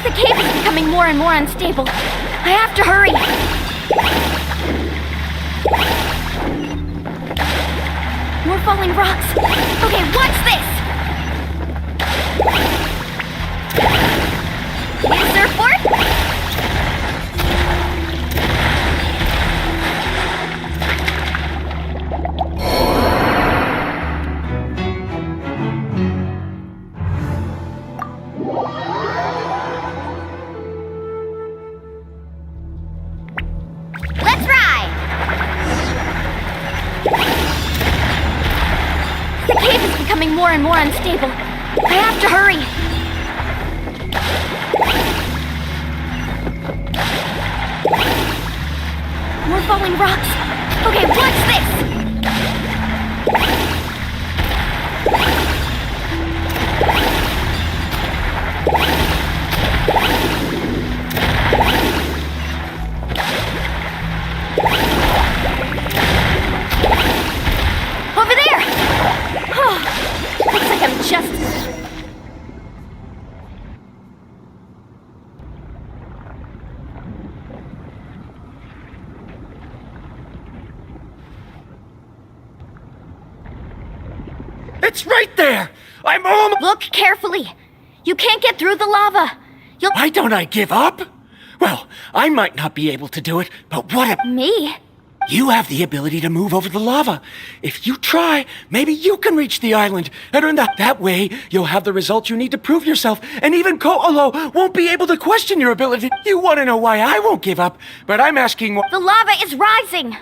The cave is becoming more and more unstable. I have to hurry. More falling rocks. Okay, what's this? Need a surfboard? Let's ride! The cave is becoming more and more unstable. I have to hurry. More falling rocks. Okay, what's this? Over there! Oh, looks like I'm just...
It's right there! I'm almost...
Look carefully. You can't get through the lava. You'll...
Why don't I give up? Well, I might not be able to do it, but what if...
Me?
You have the ability to move over the lava. If you try, maybe you can reach the island. And in that way, you'll have the results you need to prove yourself. And even Ko'olo won't be able to question your ability. You want to know why I won't give up, but I'm asking...
The lava is rising.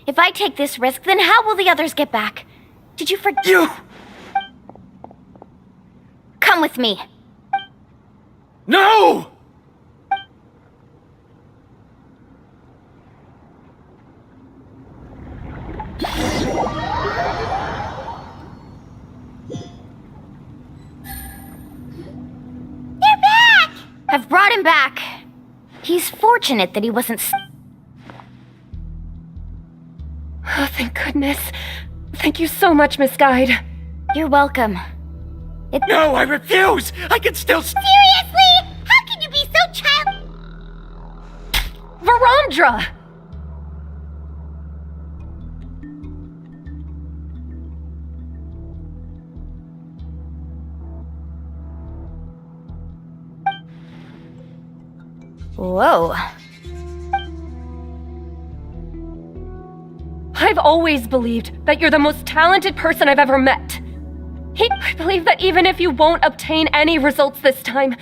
If I take this risk, then how will the others get back? Did you forget?
You...
Come with me.
No!
They're back!
I've brought him back. He's fortunate that he wasn't...
Oh, thank goodness. Thank you so much, Miss Guide.
You're welcome.
No, I refuse! I can still...
Seriously? How can you be so child...
Verandra!
Whoa.
I've always believed that you're the most talented person I've ever met. I believe that even if you won't obtain any results this time,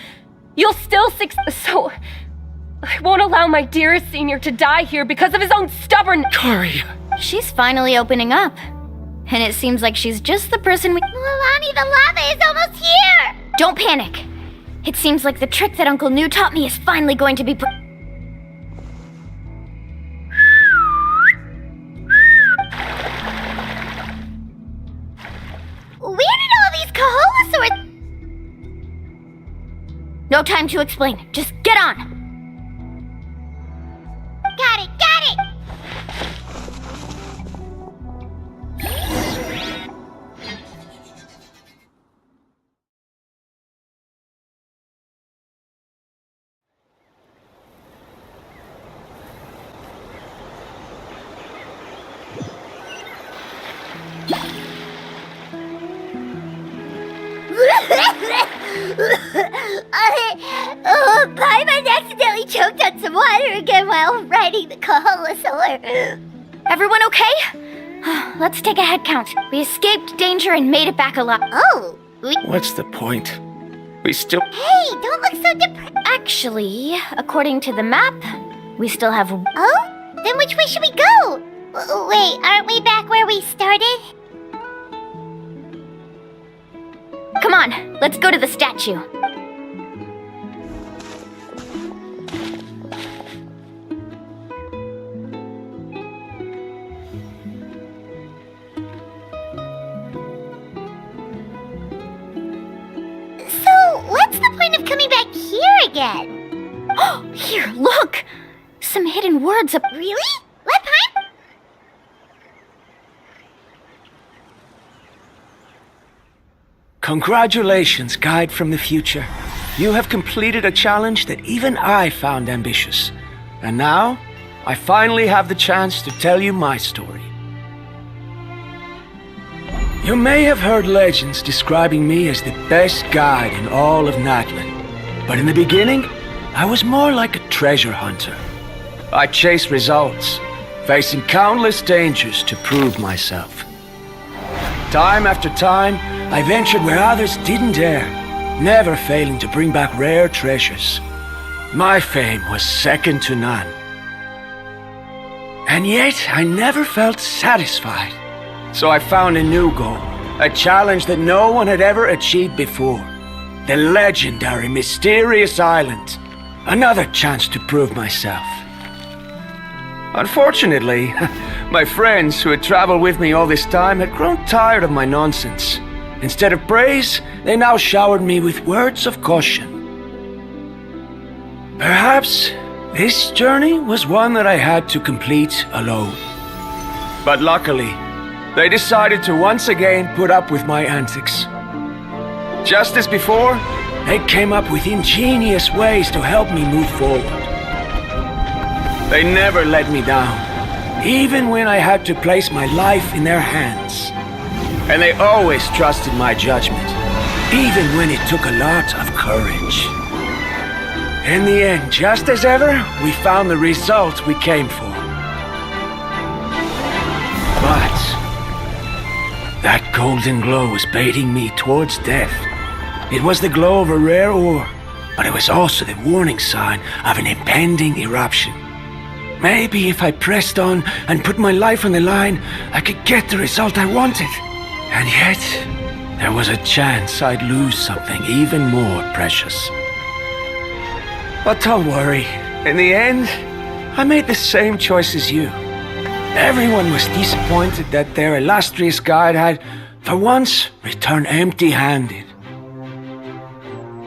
you'll still succeed. So, I won't allow my dearest senior to die here because of his own stubbornness.
Kari.
She's finally opening up. And it seems like she's just the person we...
Milani, the lava is almost here!
Don't panic. It seems like the trick that Uncle New taught me is finally going to be put...
Where did all these Kaholasaurs...
No time to explain. Just get on.
Got it, got it! Paimon accidentally choked on some water again while riding the Kaholasaur.
Everyone okay? Let's take a head count. We escaped danger and made it back alive.
Oh,
What's the point? We still...
Hey, don't look so depressed.
Actually, according to the map, we still have...
Oh? Then which way should we go? Wait, aren't we back where we started?
Come on, let's go to the statue.
point of coming back here again?
Oh, here, look! Some hidden words up.
Really? What, Paimon?
Congratulations, guide from the future. You have completed a challenge that even I found ambitious. And now, I finally have the chance to tell you my story. You may have heard legends describing me as the best guide in all of Natlan. But in the beginning, I was more like a treasure hunter. I chased results, facing countless dangers to prove myself. Time after time, I ventured where others didn't dare, never failing to bring back rare treasures. My fame was second to none. And yet, I never felt satisfied. So I found a new goal, a challenge that no one had ever achieved before. The legendary Mysterious Island. Another chance to prove myself. Unfortunately, my friends who had traveled with me all this time had grown tired of my nonsense. Instead of praise, they now showered me with words of caution. Perhaps this journey was one that I had to complete alone. But luckily, they decided to once again put up with my antics. Just as before, they came up with ingenious ways to help me move forward. They never let me down, even when I had to place my life in their hands. And they always trusted my judgment, even when it took a lot of courage. In the end, just as ever, we found the result we came for. But that golden glow was baiting me towards death. It was the glow of a rare ore, but it was also the warning sign of an impending eruption. Maybe if I pressed on and put my life on the line, I could get the result I wanted. And yet, there was a chance I'd lose something even more precious. But don't worry. In the end, I made the same choice as you. Everyone was disappointed that their illustrious guide had, for once, returned empty-handed.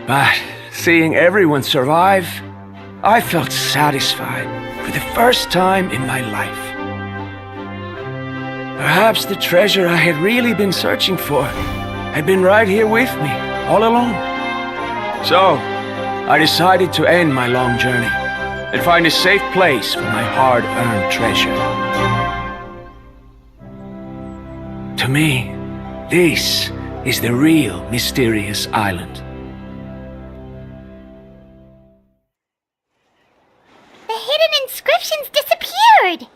But seeing everyone survive, I felt satisfied for the first time in my life. Perhaps the treasure I had really been searching for had been right here with me, all along. So, I decided to end my long journey and find a safe place for my hard-earned treasure. To me, this is the real Mysterious Island.
The hidden inscriptions disappeared!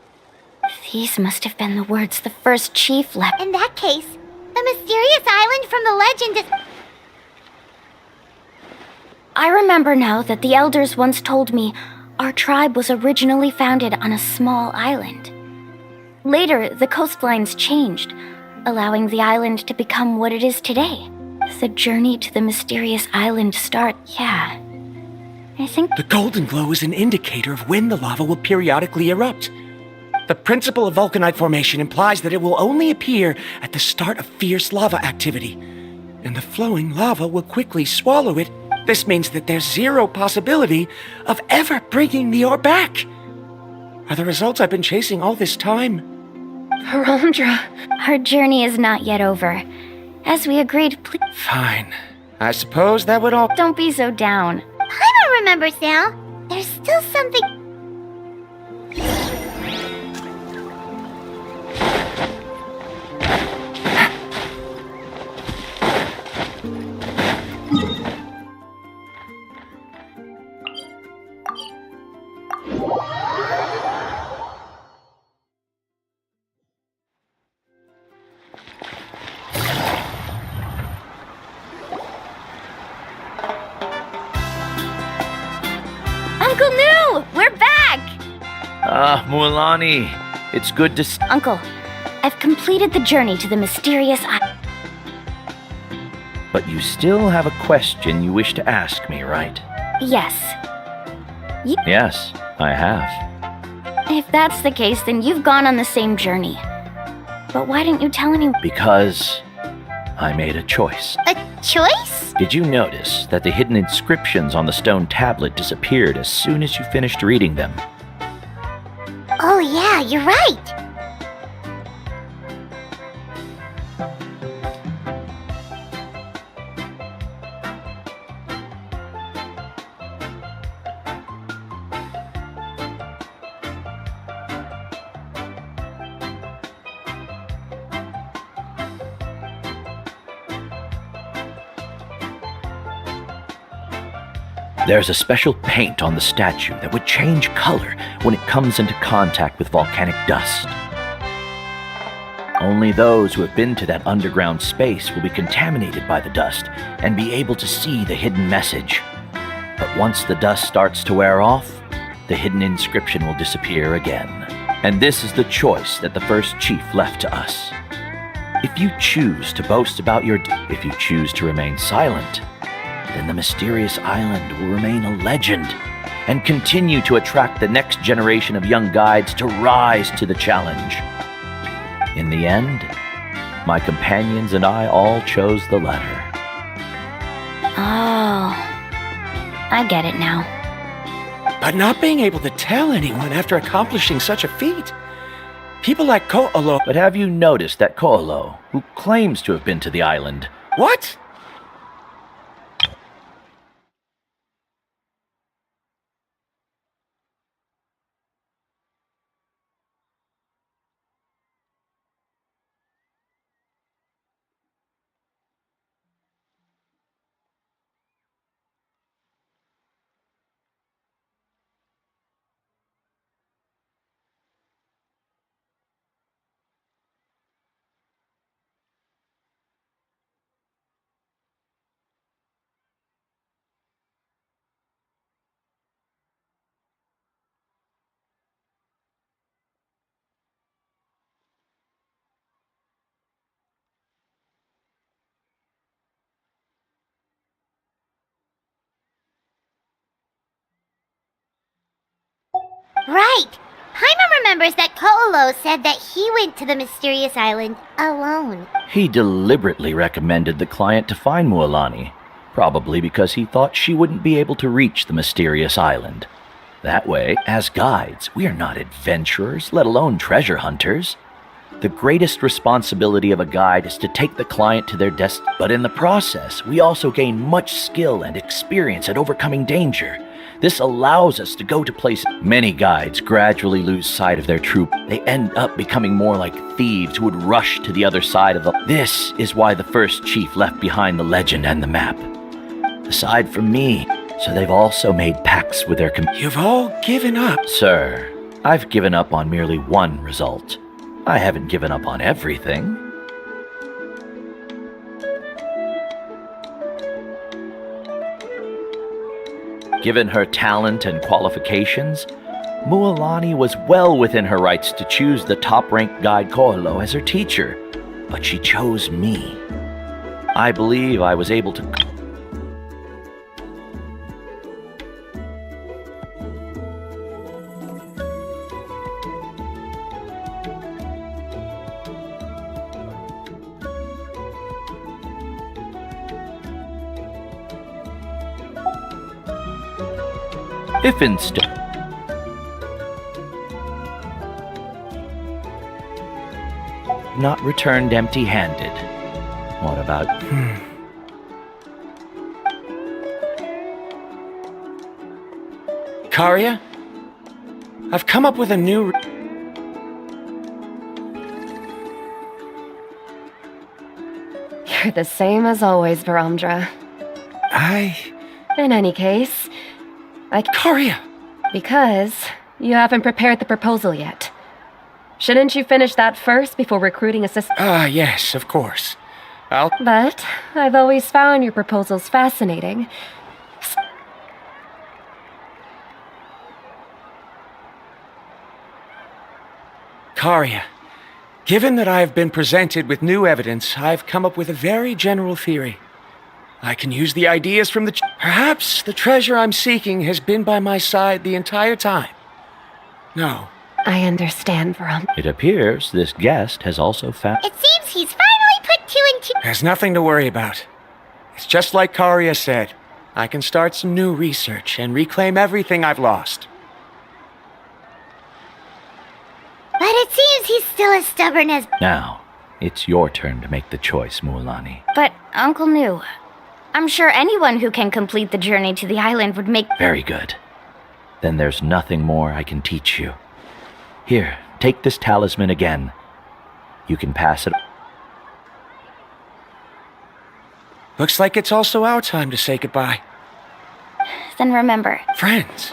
These must have been the words the first chief left.
In that case, the Mysterious Island from the legend is...
I remember now that the elders once told me our tribe was originally founded on a small island. Later, the coastlines changed, allowing the island to become what it is today. The journey to the Mysterious Island yeah. I think
the golden glow is an indicator of when the lava will periodically erupt. The principle of vulcanite formation implies that it will only appear at the start of fierce lava activity, and the flowing lava will quickly swallow it. This means that there's zero possibility of ever bringing the ore back. Are the results I've been chasing all this time?
Verondra, our journey is not yet over. As we agreed, please...
Fine. I suppose that would all...
Don't be so down.
I don't remember, Sal. There's still something...
Uncle New! We're back!
Ah, Mualani. It's good to
Uncle, I've completed the journey to the Mysterious Island.
But you still have a question you wish to ask me, right?
Yes.
Yes, I have.
If that's the case, then you've gone on the same journey. But why didn't you tell anyone?
Because I made a choice.
A choice?
Did you notice that the hidden inscriptions on the stone tablet disappeared as soon as you finished reading them?
Oh yeah, you're right.
There's a special paint on the statue that would change color when it comes into contact with volcanic dust. Only those who have been to that underground space will be contaminated by the dust and be able to see the hidden message. But once the dust starts to wear off, the hidden inscription will disappear again. And this is the choice that the first chief left to us. If you choose to boast about if you choose to remain silent, then the mysterious island will remain a legend and continue to attract the next generation of young guides to rise to the challenge. In the end, my companions and I all chose the latter.
Oh, I get it now.
But not being able to tell anyone after accomplishing such a feat. People like Ko'olo.
But have you noticed that Ko'olo, who claims to have been to the island...
What?
Right. Paimon remembers that Ko'olo said that he went to the mysterious island alone.
He deliberately recommended the client to find Mualani, probably because he thought she wouldn't be able to reach the mysterious island. That way, as guides, we are not adventurers, let alone treasure hunters. The greatest responsibility of a guide is to take the client to their destination, but in the process, we also gain much skill and experience at overcoming danger. This allows us to go to places. Many guides gradually lose sight of their troop. They end up becoming more like thieves who would rush to the other side of the... This is why the first chief left behind the legend and the map. Aside from me, so they've also made pacts with their...
You've all given up.
Sir, I've given up on merely one result. I haven't given up on everything. Given her talent and qualifications, Mualani was well within her rights to choose the top-ranked guide Ko'olo as her teacher, but she chose me. I believe I was able to... If instead... not returned empty-handed. What about...
Karia? I've come up with a new...
You're the same as always, Varamdra. In any case,
Karia!
Because you haven't prepared the proposal yet. Shouldn't you finish that first before recruiting assistants?
Yes, of course.
But I've always found your proposals fascinating.
Karia, given that I've been presented with new evidence, I've come up with a very general theory. I can use the ideas from Perhaps the treasure I'm seeking has been by my side the entire time. No.
I understand, Varam.
It appears this guest has also found...
It seems he's finally put two and two...
There's nothing to worry about.
It's just like Karia said. I can start some new research and reclaim everything I've lost.
But it seems he's still as stubborn as...
Now, it's your turn to make the choice, Mualani.
But, Uncle Nu, I'm sure anyone who can complete the journey to the island would make...
Very good. Then there's nothing more I can teach you. Here, take this talisman again. You can pass it...
Looks like it's also our time to say goodbye.
Then remember...
Friends.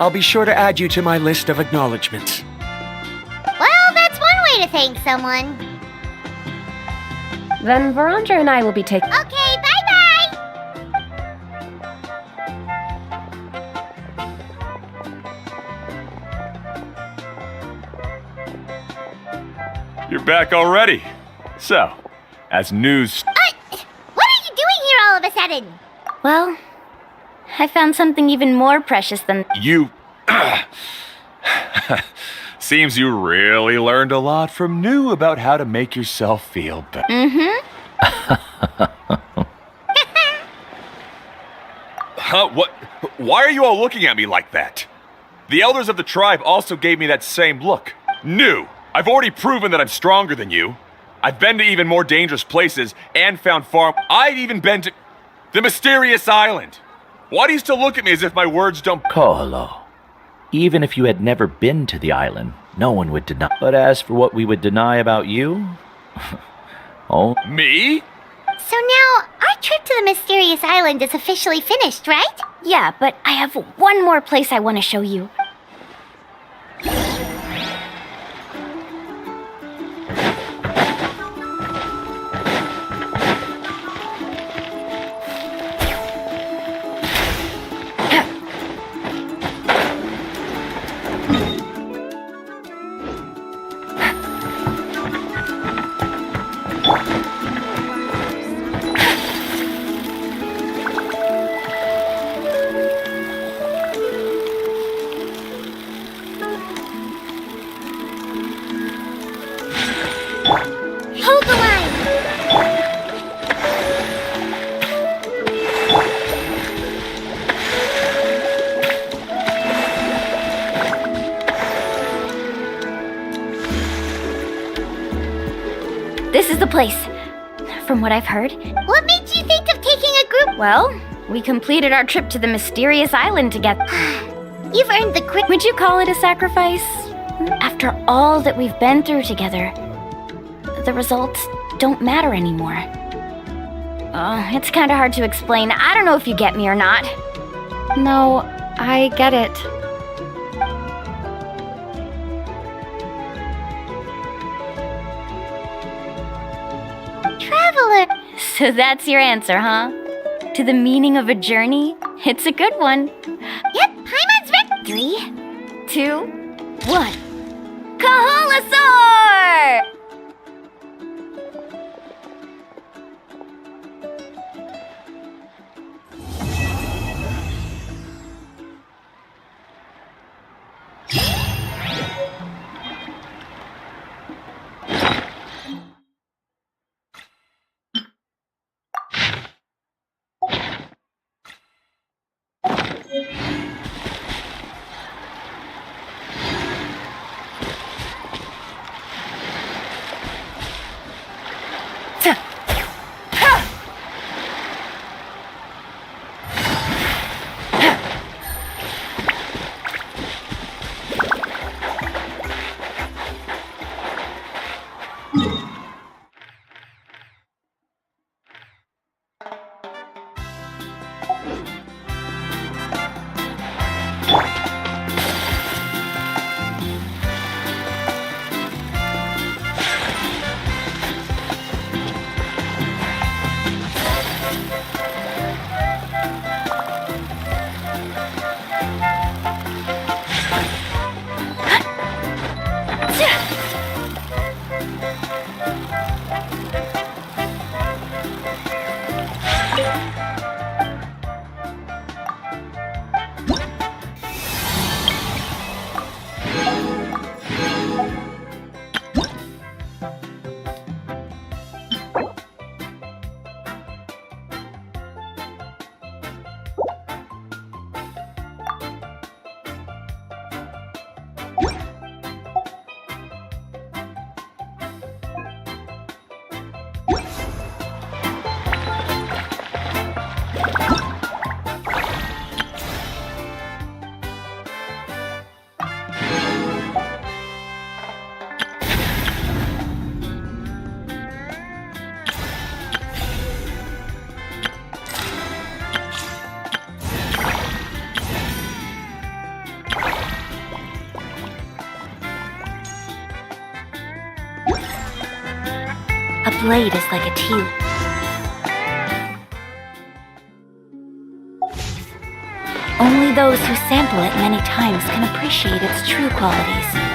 I'll be sure to add you to my list of acknowledgements.
Well, that's one way to thank someone.
Then Verandra and I will be taking...
Okay, bye-bye!
You're back already. So, as news...
What are you doing here all of a sudden?
Well, I found something even more precious than...
You... Seems you really learned a lot from New about how to make yourself feel better. Huh? What? Why are you all looking at me like that? The elders of the tribe also gave me that same look. New, I've already proven that I'm stronger than you. I've been to even more dangerous places and found far... I've even been to... the mysterious island. Why do you still look at me as if my words don't...
Koholo. Even if you had never been to the island, no one would deny. But as for what we would deny about you... oh...
Me?
So now, our trip to the mysterious island is officially finished, right?
Yeah, but I have one more place I want to show you.
Hold the line!
This is the place. From what I've heard.
What made you think of taking a group?
Well, we completed our trip to the mysterious island together.
You've earned the credit.
Would you call it a sacrifice? After all that we've been through together, the results don't matter anymore. Oh, it's kind of hard to explain. I don't know if you get me or not.
No, I get it.
Traveler!
So that's your answer, huh? To the meaning of a journey? It's a good one.
Yep, Paimon's ready.
3, 2, 1. Kaholasaur!
A blade is like a tea. Only those who sample it many times can appreciate its true qualities.